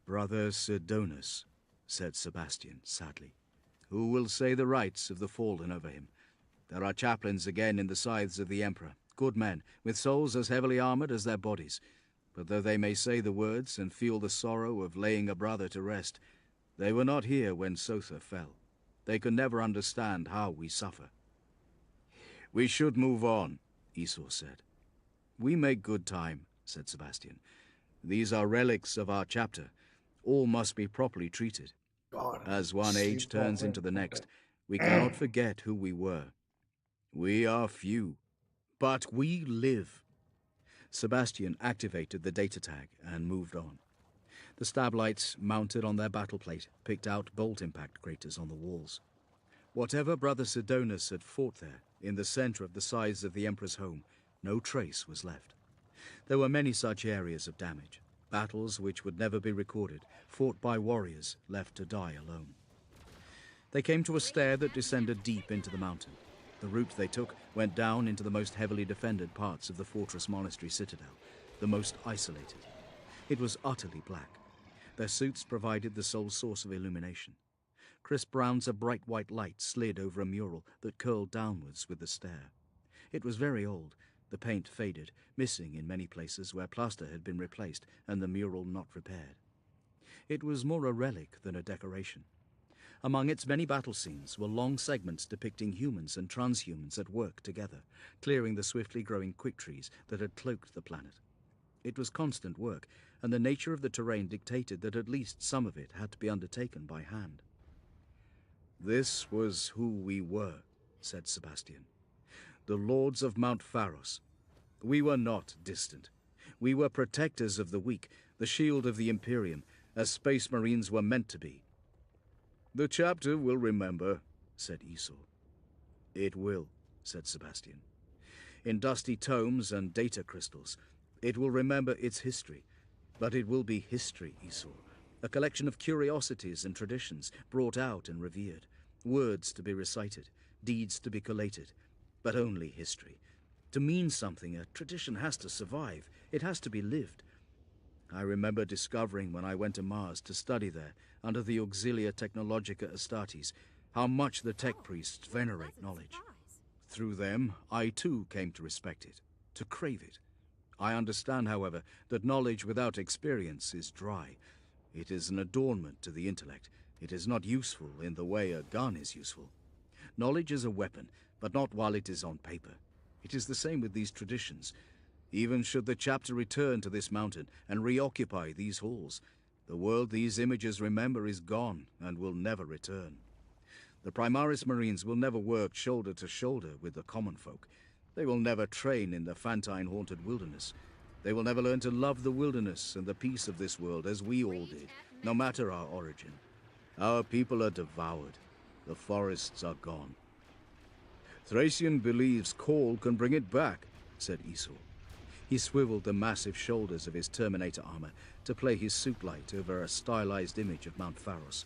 Brother Sidonus, said Sebastian sadly. Who will say the rights of the fallen over him? There are chaplains again in the scythes of the Emperor, good men, with souls as heavily armored as their bodies. But though they may say the words and feel the sorrow of laying a brother to rest, they were not here when Sotha fell. They can never understand how we suffer. We should move on, Esau said. We make good time, said Sebastian. These are relics of our chapter. All must be properly treated. God, As one sleep age turns properly. into the next, Okay. we cannot forget who we were. We are few, but we live. Sebastian activated the data tag and moved on. The stab lights mounted on their battle plate picked out bolt impact craters on the walls. Whatever Brother Sidonus had fought there, in the center of the sides of the Emperor's home, no trace was left. There were many such areas of damage, battles which would never be recorded, fought by warriors left to die alone. They came to a stair that descended deep into the mountain. The route they took went down into the most heavily defended parts of the fortress monastery citadel, the most isolated. It was utterly black. Their suits provided the sole source of illumination. Crisp browns of bright white light slid over a mural that curled downwards with the stair. It was very old, the paint faded, missing in many places where plaster had been replaced and the mural not repaired. It was more a relic than a decoration. Among its many battle scenes were long segments depicting humans and transhumans at work together, clearing the swiftly growing quick trees that had cloaked the planet. It was constant work, and the nature of the terrain dictated that at least some of it had to be undertaken by hand. This was who we were, said Sebastian. The lords of Mount Pharos. We were not distant. We were protectors of the weak, the shield of the Imperium, as Space Marines were meant to be. The chapter will remember, said Esau. It will, said Sebastian. In dusty tomes and data crystals, it will remember its history. But it will be history, Esau, a collection of curiosities and traditions brought out and revered, words to be recited, deeds to be collated, but only history. To mean something, a tradition has to survive. It has to be lived. I remember discovering when I went to Mars to study there, under the Auxilia Technologica Astartes, how much the tech priests venerate knowledge. through them, I too came to respect it, to crave it. I understand, however, that knowledge without experience is dry. It is an adornment to the intellect. It is not useful in the way a gun is useful. Knowledge is a weapon, but not while it is on paper. It is the same with these traditions. Even should the chapter return to this mountain and reoccupy these halls, the world these images remember is gone and will never return. The Primaris Marines will never work shoulder to shoulder with the common folk. They will never train in the Fantine-haunted wilderness. They will never learn to love the wilderness and the peace of this world as we all did, no matter our origin. Our people are devoured. The forests are gone. Thracian believes Call can bring it back, said Esau. He swiveled the massive shoulders of his Terminator armor to play his suit light over a stylized image of Mount Pharos.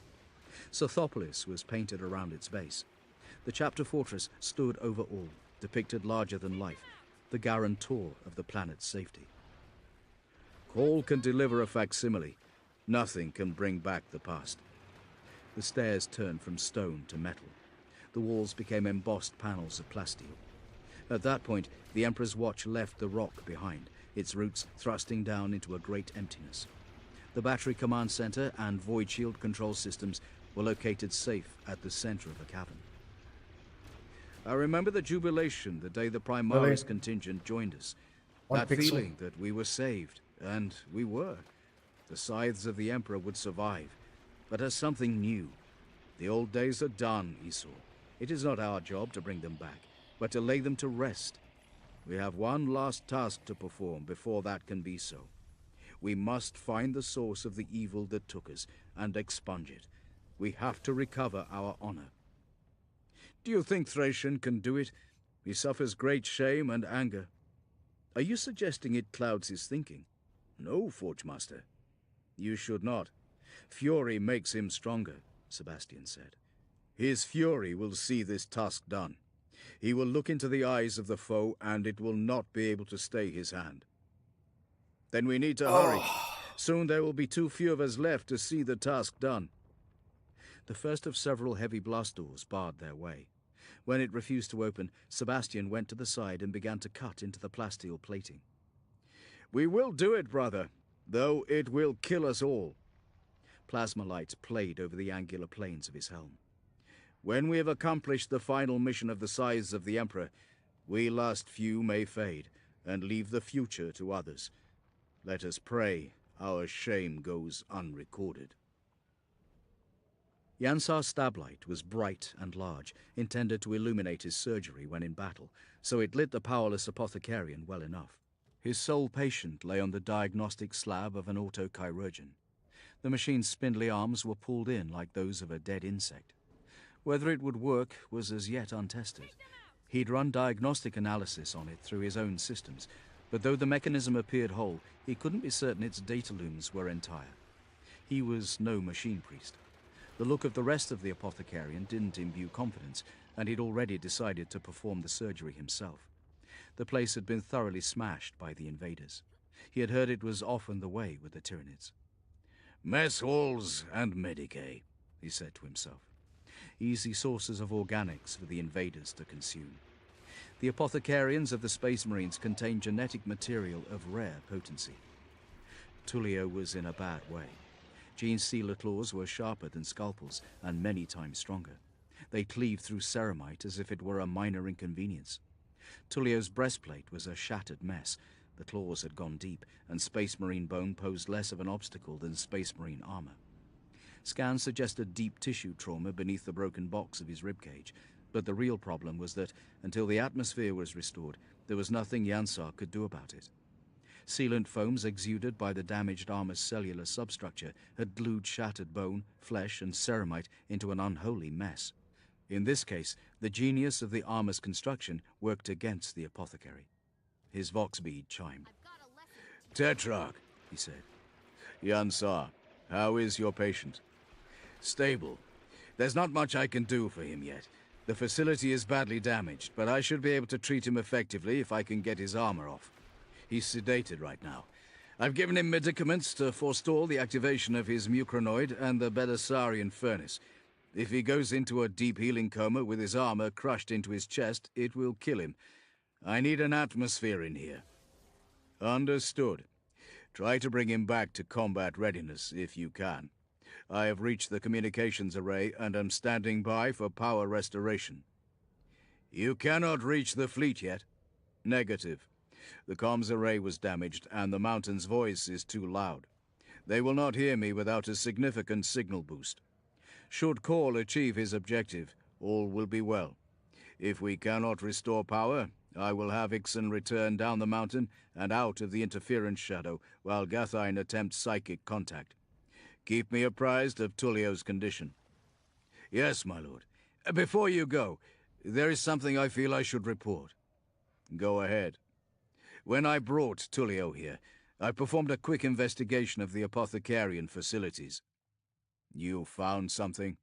Sothopolis was painted around its base. The chapter fortress stood over all, depicted larger than life, the guarantor of the planet's safety. Call can deliver a facsimile. Nothing can bring back the past. The stairs turned from stone to metal. The walls became embossed panels of plasteel. At that point, the Emperor's watch left the rock behind, its roots thrusting down into a great emptiness. The battery command center and void shield control systems were located safe at the center of a cavern. I remember the jubilation the day the Primaris contingent joined us. One That pixel. feeling that we were saved, and we were. The scythes of the Emperor would survive, but as something new. The old days are done, Esau. It is not our job to bring them back, but to lay them to rest. We have one last task to perform before that can be so. We must find the source of the evil that took us and expunge it. We have to recover our honor. Do you think Thracian can do it? He suffers great shame and anger. Are you suggesting it clouds his thinking? No, Forgemaster. You should not. Fury makes him stronger, Sebastian said. His fury will see this task done. He will look into the eyes of the foe, and it will not be able to stay his hand. Then we need to hurry. Soon there will be too few of us left to see the task done. The first of several heavy blast doors barred their way. When it refused to open, Sebastian went to the side and began to cut into the plasteel plating. We will do it, brother, though it will kill us all. Plasma lights played over the angular planes of his helm. When we have accomplished the final mission of the scythes of the Emperor, we last few may fade, and leave the future to others. Let us pray our shame goes unrecorded. Yansar's stablight was bright and large, intended to illuminate his surgery when in battle, so it lit the powerless apothecarian well enough. His sole patient lay on the diagnostic slab of an autochirurgeon. The machine's spindly arms were pulled in like those of a dead insect. Whether it would work was as yet untested. He'd run diagnostic analysis on it through his own systems, but though the mechanism appeared whole, he couldn't be certain its data looms were entire. He was no machine priest. The look of the rest of the apothecarian didn't imbue confidence, and he'd already decided to perform the surgery himself. The place had been thoroughly smashed by the invaders. He had heard it was often the way with the Tyranids. Mess halls and Medicae, he said to himself. Easy sources of organics for the invaders to consume. The apothecarians of the Space Marines contained genetic material of rare potency. Tullio was in a bad way. Jean's sealer claws were sharper than scalpels and many times stronger. They cleaved through ceramite as if it were a minor inconvenience. Tullio's breastplate was a shattered mess. The claws had gone deep, and Space Marine bone posed less of an obstacle than Space Marine armor. Scans suggested deep tissue trauma beneath the broken box of his ribcage, but the real problem was that, until the atmosphere was restored, there was nothing Yansar could do about it. Sealant foams exuded by the damaged armor's cellular substructure had glued shattered bone, flesh, and ceramite into an unholy mess. In this case, the genius of the armor's construction worked against the apothecary. His vox bead chimed. Tetrarch, he said. Yansar, how is your patient? Stable. There's not much I can do for him yet. The facility is badly damaged, but I should be able to treat him effectively if I can get his armor off. He's sedated right now. I've given him medicaments to forestall the activation of his mucranoid and the Belisarian furnace. If he goes into a deep healing coma with his armor crushed into his chest, it will kill him. I need an atmosphere in here. Understood. Try to bring him back to combat readiness if you can. I have reached the communications array and am standing by for power restoration. You cannot reach the fleet yet? Negative. The comms array was damaged and the Mountain's voice is too loud. They will not hear me without a significant signal boost. Should Call achieve his objective, all will be well. If we cannot restore power, I will have Ixen return down the mountain and out of the interference shadow while Gathine attempts psychic contact. Keep me apprised of Tullio's condition. Yes, my lord. Before you go, there is something I feel I should report. Go ahead. When I brought Tullio here, I performed a quick investigation of the Apothecarian facilities. You found something?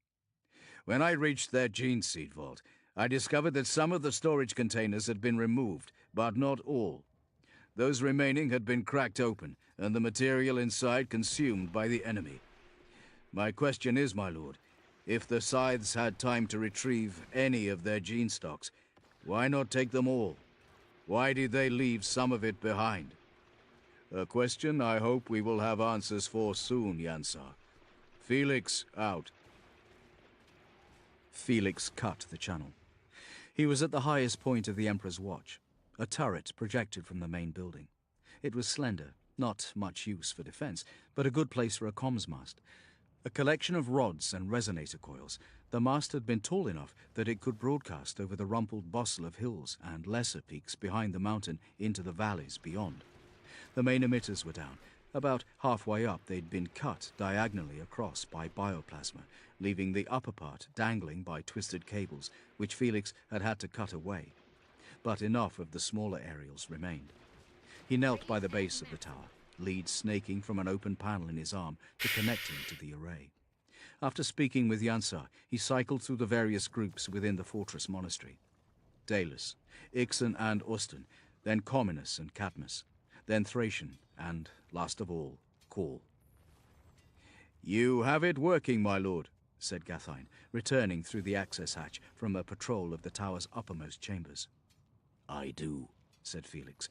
When I reached their gene seed vault, I discovered that some of the storage containers had been removed, but not all. Those remaining had been cracked open, and the material inside consumed by the enemy. My question is, my lord, if the Scythes had time to retrieve any of their gene stocks, why not take them all? Why did they leave some of it behind? A question I hope we will have answers for soon, Yansar. Felix, out. Felix cut the channel. He was at the highest point of the Emperor's Watch, a turret projected from the main building. It was slender, not much use for defense, but a good place for a comms mast. A collection of rods and resonator coils, the mast had been tall enough that it could broadcast over the rumpled bustle of hills and lesser peaks behind the mountain into the valleys beyond. The main emitters were down. About halfway up, they'd been cut diagonally across by bioplasma, leaving the upper part dangling by twisted cables, which Felix had had to cut away. But enough of the smaller aerials remained. He knelt by the base of the tower, lead snaking from an open panel in his arm to connect him to the array. After speaking with Yansar, he cycled through the various groups within the fortress monastery. Dalis, Ixen and Austin, then Comminus and Cadmus, then Thracian, and, last of all, Call. You have it working, my lord, said Gathine, returning through the access hatch from a patrol of the tower's uppermost chambers. I do, said Felix.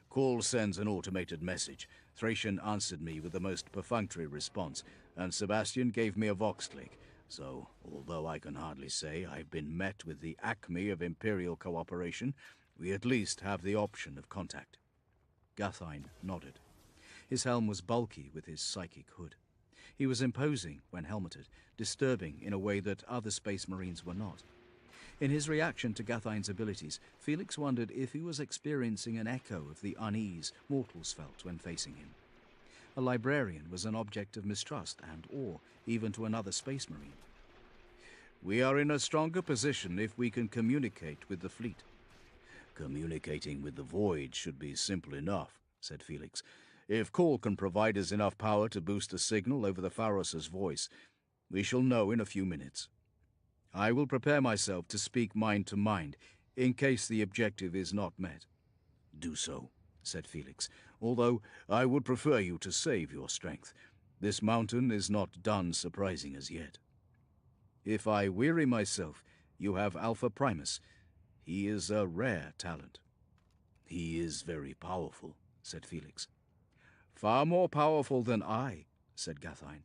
Call sends an automated message. Thracian answered me with the most perfunctory response, and Sebastian gave me a vox click. So, although I can hardly say I've been met with the acme of Imperial cooperation, we at least have the option of contact. Gathine nodded. His helm was bulky with his psychic hood. He was imposing when helmeted, disturbing in a way that other space marines were not. In his reaction to Gathine's abilities, Felix wondered if he was experiencing an echo of the unease mortals felt when facing him. A librarian was an object of mistrust and awe, even to another space marine. We are in a stronger position if we can communicate with the fleet. Communicating with the Void should be simple enough, said Felix. If Call can provide us enough power to boost a signal over the Pharos' voice, we shall know in a few minutes. I will prepare myself to speak mind to mind, in case the objective is not met. Do so, said Felix, although I would prefer you to save your strength. This mountain is not done surprising as yet. If I weary myself, you have Alpha Primus. He is a rare talent. He is very powerful, said Felix. Far more powerful than I, said Gathine.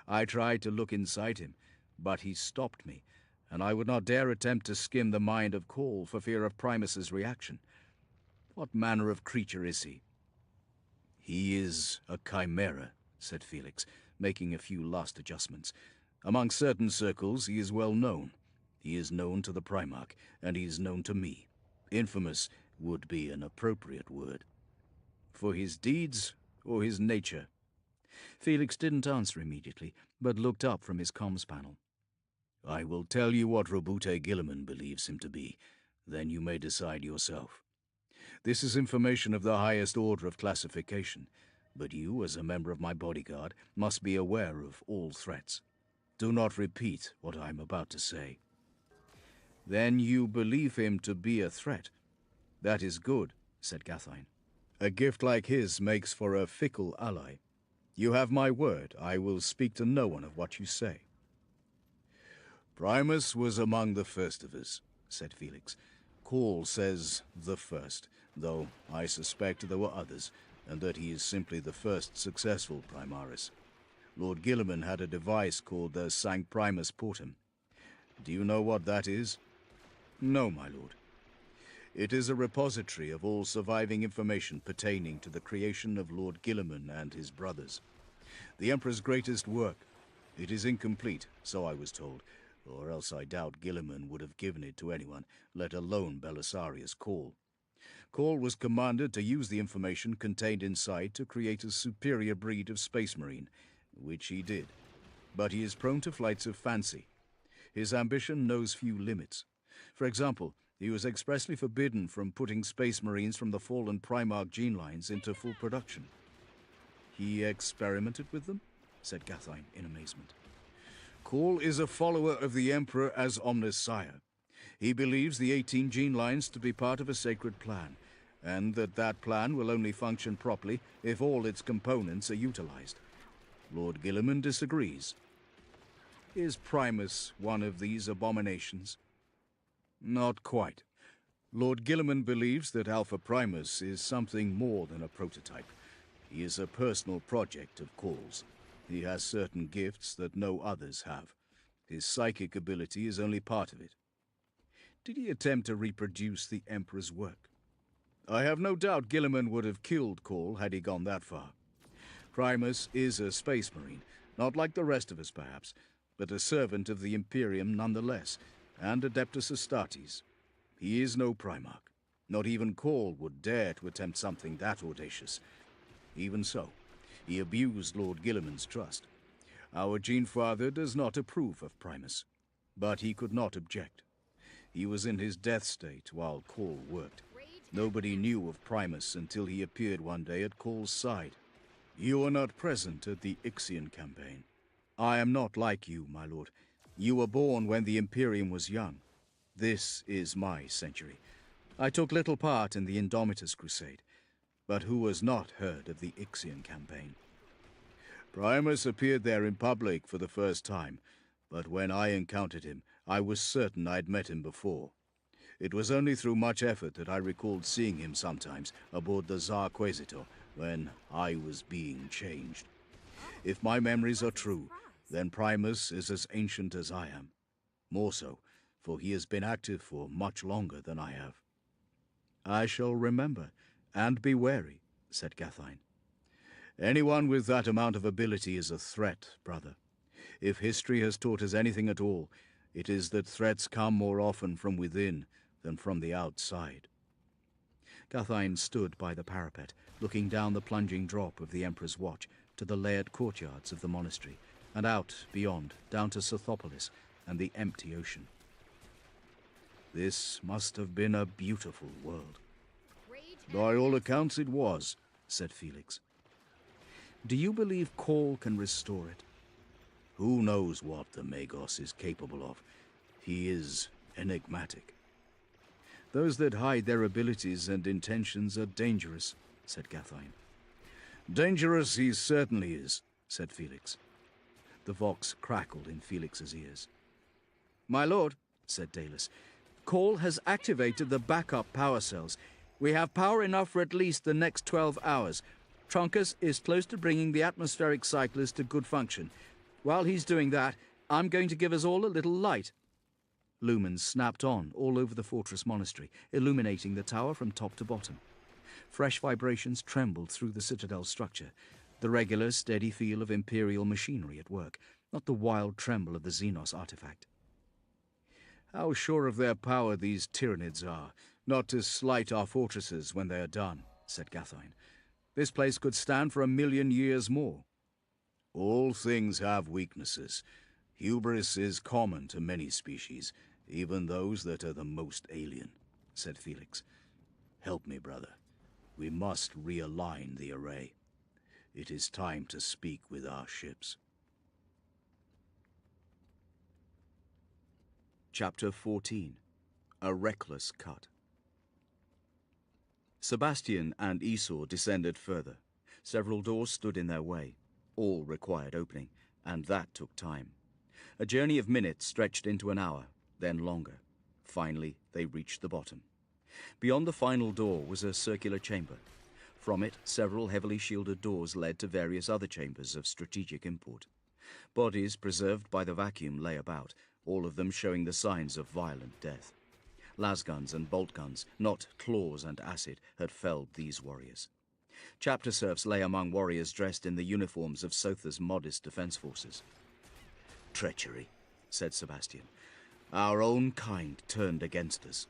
I tried to look inside him, but he stopped me, and I would not dare attempt to skim the mind of Call for fear of Primus's reaction. What manner of creature is he? He is a chimera, said Felix, making a few last adjustments. Among certain circles he is well known. He is known to the Primarch, and he is known to me. Infamous would be an appropriate word. For his deeds or his nature? Felix didn't answer immediately, but looked up from his comms panel. I will tell you what Robute Gilliman believes him to be. Then you may decide yourself. This is information of the highest order of classification, but you, as a member of my bodyguard, must be aware of all threats. Do not repeat what I am about to say. Then you believe him to be a threat. That is good, said Gathine. A gift like his makes for a fickle ally. You have my word, I will speak to no one of what you say. Primus was among the first of us, said Felix. Call says the first, though I suspect there were others, and that he is simply the first successful Primaris. Lord Guilliman had a device called the Sanct Primus Portum. Do you know what that is? No, my lord. It is a repository of all surviving information pertaining to the creation of Lord Guilliman and his brothers. The Emperor's greatest work. It is incomplete, so I was told, or else I doubt Guilliman would have given it to anyone, let alone Belisarius Cawl. Cawl was commanded to use the information contained inside to create a superior breed of space marine, which he did. But he is prone to flights of fancy. His ambition knows few limits. For example, he was expressly forbidden from putting space marines from the fallen Primarch gene lines into full production. He experimented with them? Said Gathine in amazement. Cawl is a follower of the Emperor as Omnis Sire. He believes the 18 gene lines to be part of a sacred plan, and that plan will only function properly if all its components are utilized. Lord Guilliman disagrees. Is Primus one of these abominations? Not quite. Lord Guilliman believes that Alpha Primus is something more than a prototype. He is a personal project of Cawl's. He has certain gifts that no others have. His psychic ability is only part of it. Did he attempt to reproduce the Emperor's work? I have no doubt Guilliman would have killed Cawl had he gone that far. Primus is a space marine, not like the rest of us perhaps, but a servant of the Imperium nonetheless, and Adeptus Astartes. He is no Primarch. Not even Cawl would dare to attempt something that audacious. Even so, he abused Lord Guilliman's trust. Our Gene Father does not approve of Primus, but he could not object. He was in his death state while Cawl worked. Nobody knew of Primus until he appeared one day at Cawl's side. You were not present at the Ixian campaign. I am not like you, my lord. You were born when the Imperium was young. This is my century. I took little part in the Indomitus Crusade, but who has not heard of the Ixian campaign? Primus appeared there in public for the first time, but when I encountered him, I was certain I'd met him before. It was only through much effort that I recalled seeing him sometimes aboard the Tsar Quasitor when I was being changed. If my memories are true, then Primus is as ancient as I am. More so, for he has been active for much longer than I have. I shall remember, and be wary, said Gathine. Anyone with that amount of ability is a threat, brother. If history has taught us anything at all, it is that threats come more often from within than from the outside. Gathine stood by the parapet, looking down the plunging drop of the Emperor's Watch to the layered courtyards of the monastery, and out beyond, down to Sothopolis and the empty ocean. This must have been a beautiful world. By all accounts it was, said Felix. Do you believe Cawl can restore it? Who knows what the Magos is capable of? He is enigmatic. Those that hide their abilities and intentions are dangerous, said Gathine. Dangerous he certainly is, said Felix. The vox crackled in Felix's ears. My lord, said Dalis, Cawl has activated the backup power cells. We have power enough for at least the next 12 hours. Tronkus is close to bringing the atmospheric cyclers to good function. While he's doing that, I'm going to give us all a little light. Lumens snapped on all over the fortress monastery, illuminating the tower from top to bottom. Fresh vibrations trembled through the citadel structure, the regular, steady feel of Imperial machinery at work, not the wild tremble of the Xenos artifact. How sure of their power these Tyranids are, not to slight our fortresses when they are done, said Gathine. This place could stand for 1,000,000 years more. All things have weaknesses. Hubris is common to many species, even those that are the most alien, said Felix. Help me, brother. We must realign the array. It is time to speak with our ships. Chapter 14. A Reckless Cut. Sebastian and Esau descended further. Several doors stood in their way. All required opening, and that took time. A journey of minutes stretched into an hour, then longer. Finally, they reached the bottom. Beyond the final door was a circular chamber. From it, several heavily shielded doors led to various other chambers of strategic import. Bodies preserved by the vacuum lay about, all of them showing the signs of violent death. Lasguns and bolt guns, not claws and acid, had felled these warriors. Chapter serfs lay among warriors dressed in the uniforms of Sotha's modest defense forces. "Treachery," said Sebastian. "Our own kind turned against us."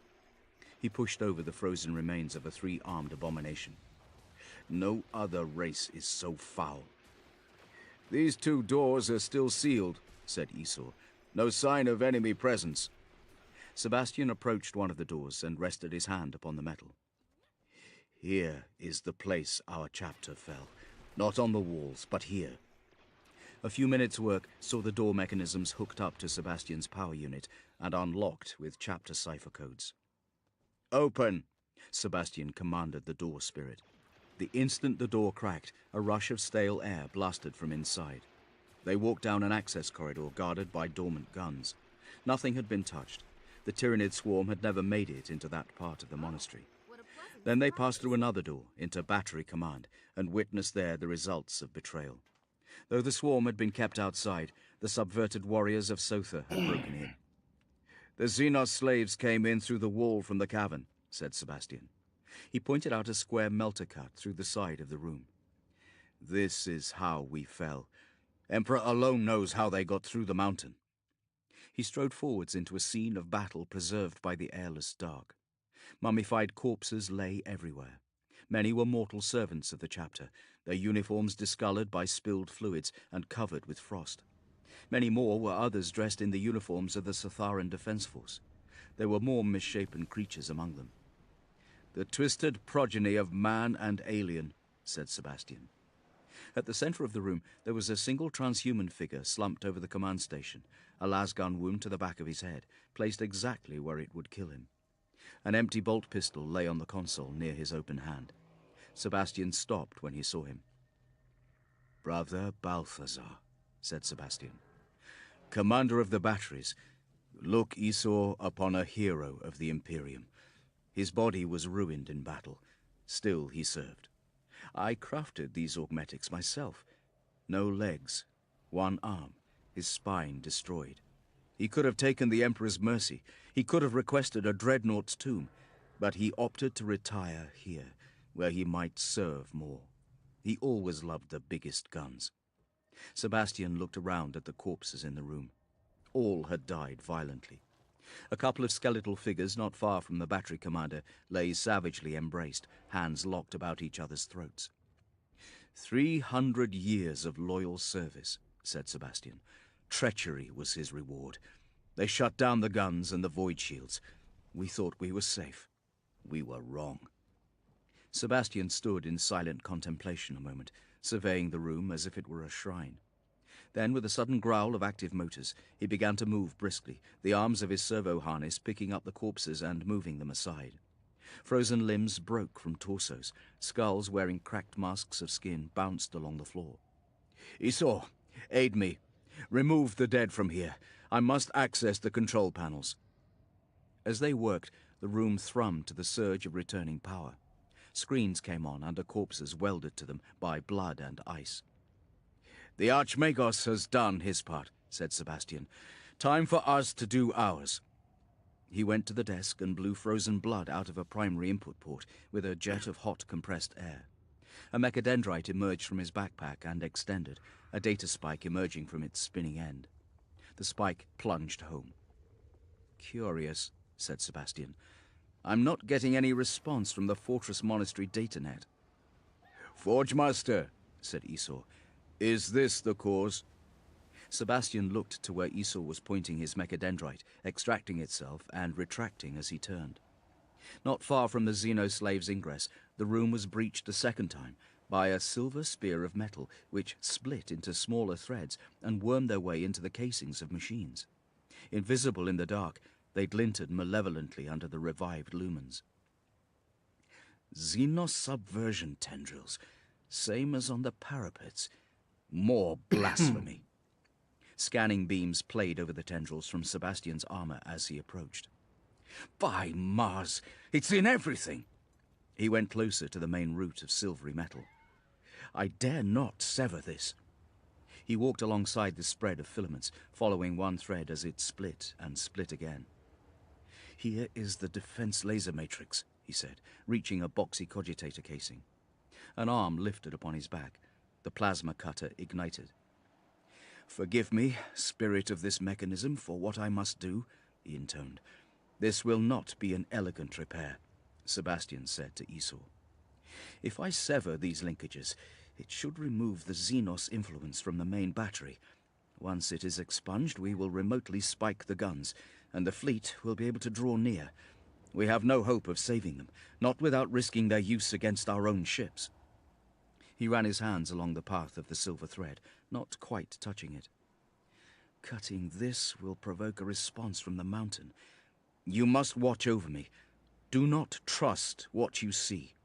He pushed over the frozen remains of a three-armed abomination. "No other race is so foul." "These two doors are still sealed," said Esau. "No sign of enemy presence." Sebastian approached one of the doors and rested his hand upon the metal. "Here is the place our chapter fell. Not on the walls, but here." A few minutes' work saw the door mechanisms hooked up to Sebastian's power unit and unlocked with chapter cipher codes. "Open!" Sebastian commanded the door spirit. The instant the door cracked, a rush of stale air blasted from inside. They walked down an access corridor guarded by dormant guns. Nothing had been touched. The Tyranid swarm had never made it into that part of the monastery. Then they passed through another door, into Battery Command, and witnessed there the results of betrayal. Though the swarm had been kept outside, the subverted warriors of Sotha had broken in. "The Xenos slaves came in through the wall from the cavern," said Sebastian. He pointed out a square melter cut through the side of the room. "This is how we fell. Emperor alone knows how they got through the mountain." He strode forwards into a scene of battle preserved by the airless dark. Mummified corpses lay everywhere. Many were mortal servants of the chapter, their uniforms discolored by spilled fluids and covered with frost. Many more were others dressed in the uniforms of the Sotharan Defense Force. There were more misshapen creatures among them. "The twisted progeny of man and alien," said Sebastian. At the center of the room, there was a single transhuman figure slumped over the command station, a lasgun wound to the back of his head, placed exactly where it would kill him. An empty bolt pistol lay on the console near his open hand. Sebastian stopped when he saw him. "Brother Balthazar," said Sebastian. "Commander of the batteries, look Esau upon a hero of the Imperium. His body was ruined in battle. Still he served. I crafted these augmetics myself. No legs, one arm, his spine destroyed. He could have taken the Emperor's mercy. He could have requested a dreadnaught's tomb, but he opted to retire here, where he might serve more. He always loved the biggest guns." Sebastian looked around at the corpses in the room. All had died violently. A couple of skeletal figures not far from the battery commander lay savagely embraced, hands locked about each other's throats. 300 years of loyal service, said Sebastian. Treachery was his reward. They shut down the guns and the void shields. We thought we were safe. We were wrong. Sebastian stood in silent contemplation a moment, surveying the room as if it were a shrine. Then, with a sudden growl of active motors, he began to move briskly, the arms of his servo harness picking up the corpses and moving them aside. Frozen limbs broke from torsos. Skulls wearing cracked masks of skin bounced along the floor. "Esau, aid me. Remove the dead from here. I must access the control panels." As they worked, the room thrummed to the surge of returning power. Screens came on under corpses welded to them by blood and ice. "The Archmagos has done his part," said Sebastian. "Time for us to do ours." He went to the desk and blew frozen blood out of a primary input port with a jet of hot compressed air. A mechadendrite emerged from his backpack and extended, a data spike emerging from its spinning end. The spike plunged home. "Curious," said Sebastian. "I'm not getting any response from the Fortress Monastery datanet." "Forgemaster," said Esau. "Is this the cause?" Sebastian looked to where Esau was pointing his mechadendrite, extracting itself and retracting as he turned. Not far from the Xenoslave's ingress, the room was breached a second time by a silver spear of metal which split into smaller threads and wormed their way into the casings of machines. Invisible in the dark, they glinted malevolently under the revived lumens. Xenos subversion tendrils, same as on the parapets. More blasphemy. Scanning beams played over the tendrils from Sebastian's armor as he approached. By Mars, it's in everything. He went closer to the main root of silvery metal. I dare not sever this. He walked alongside the spread of filaments, following one thread as it split and split again. Here is the defense laser matrix, he said, reaching a boxy cogitator casing. An arm lifted upon his back. The plasma cutter ignited. Forgive me, spirit of this mechanism, for what I must do, he intoned. This will not be an elegant repair, Sebastian said to Esau. If I sever these linkages, it should remove the Xenos influence from the main battery. Once it is expunged, we will remotely spike the guns, and the fleet will be able to draw near. We have no hope of saving them, not without risking their use against our own ships. He ran his hands along the path of the silver thread, not quite touching it. Cutting this will provoke a response from the mountain. You must watch over me. Do not trust what you see.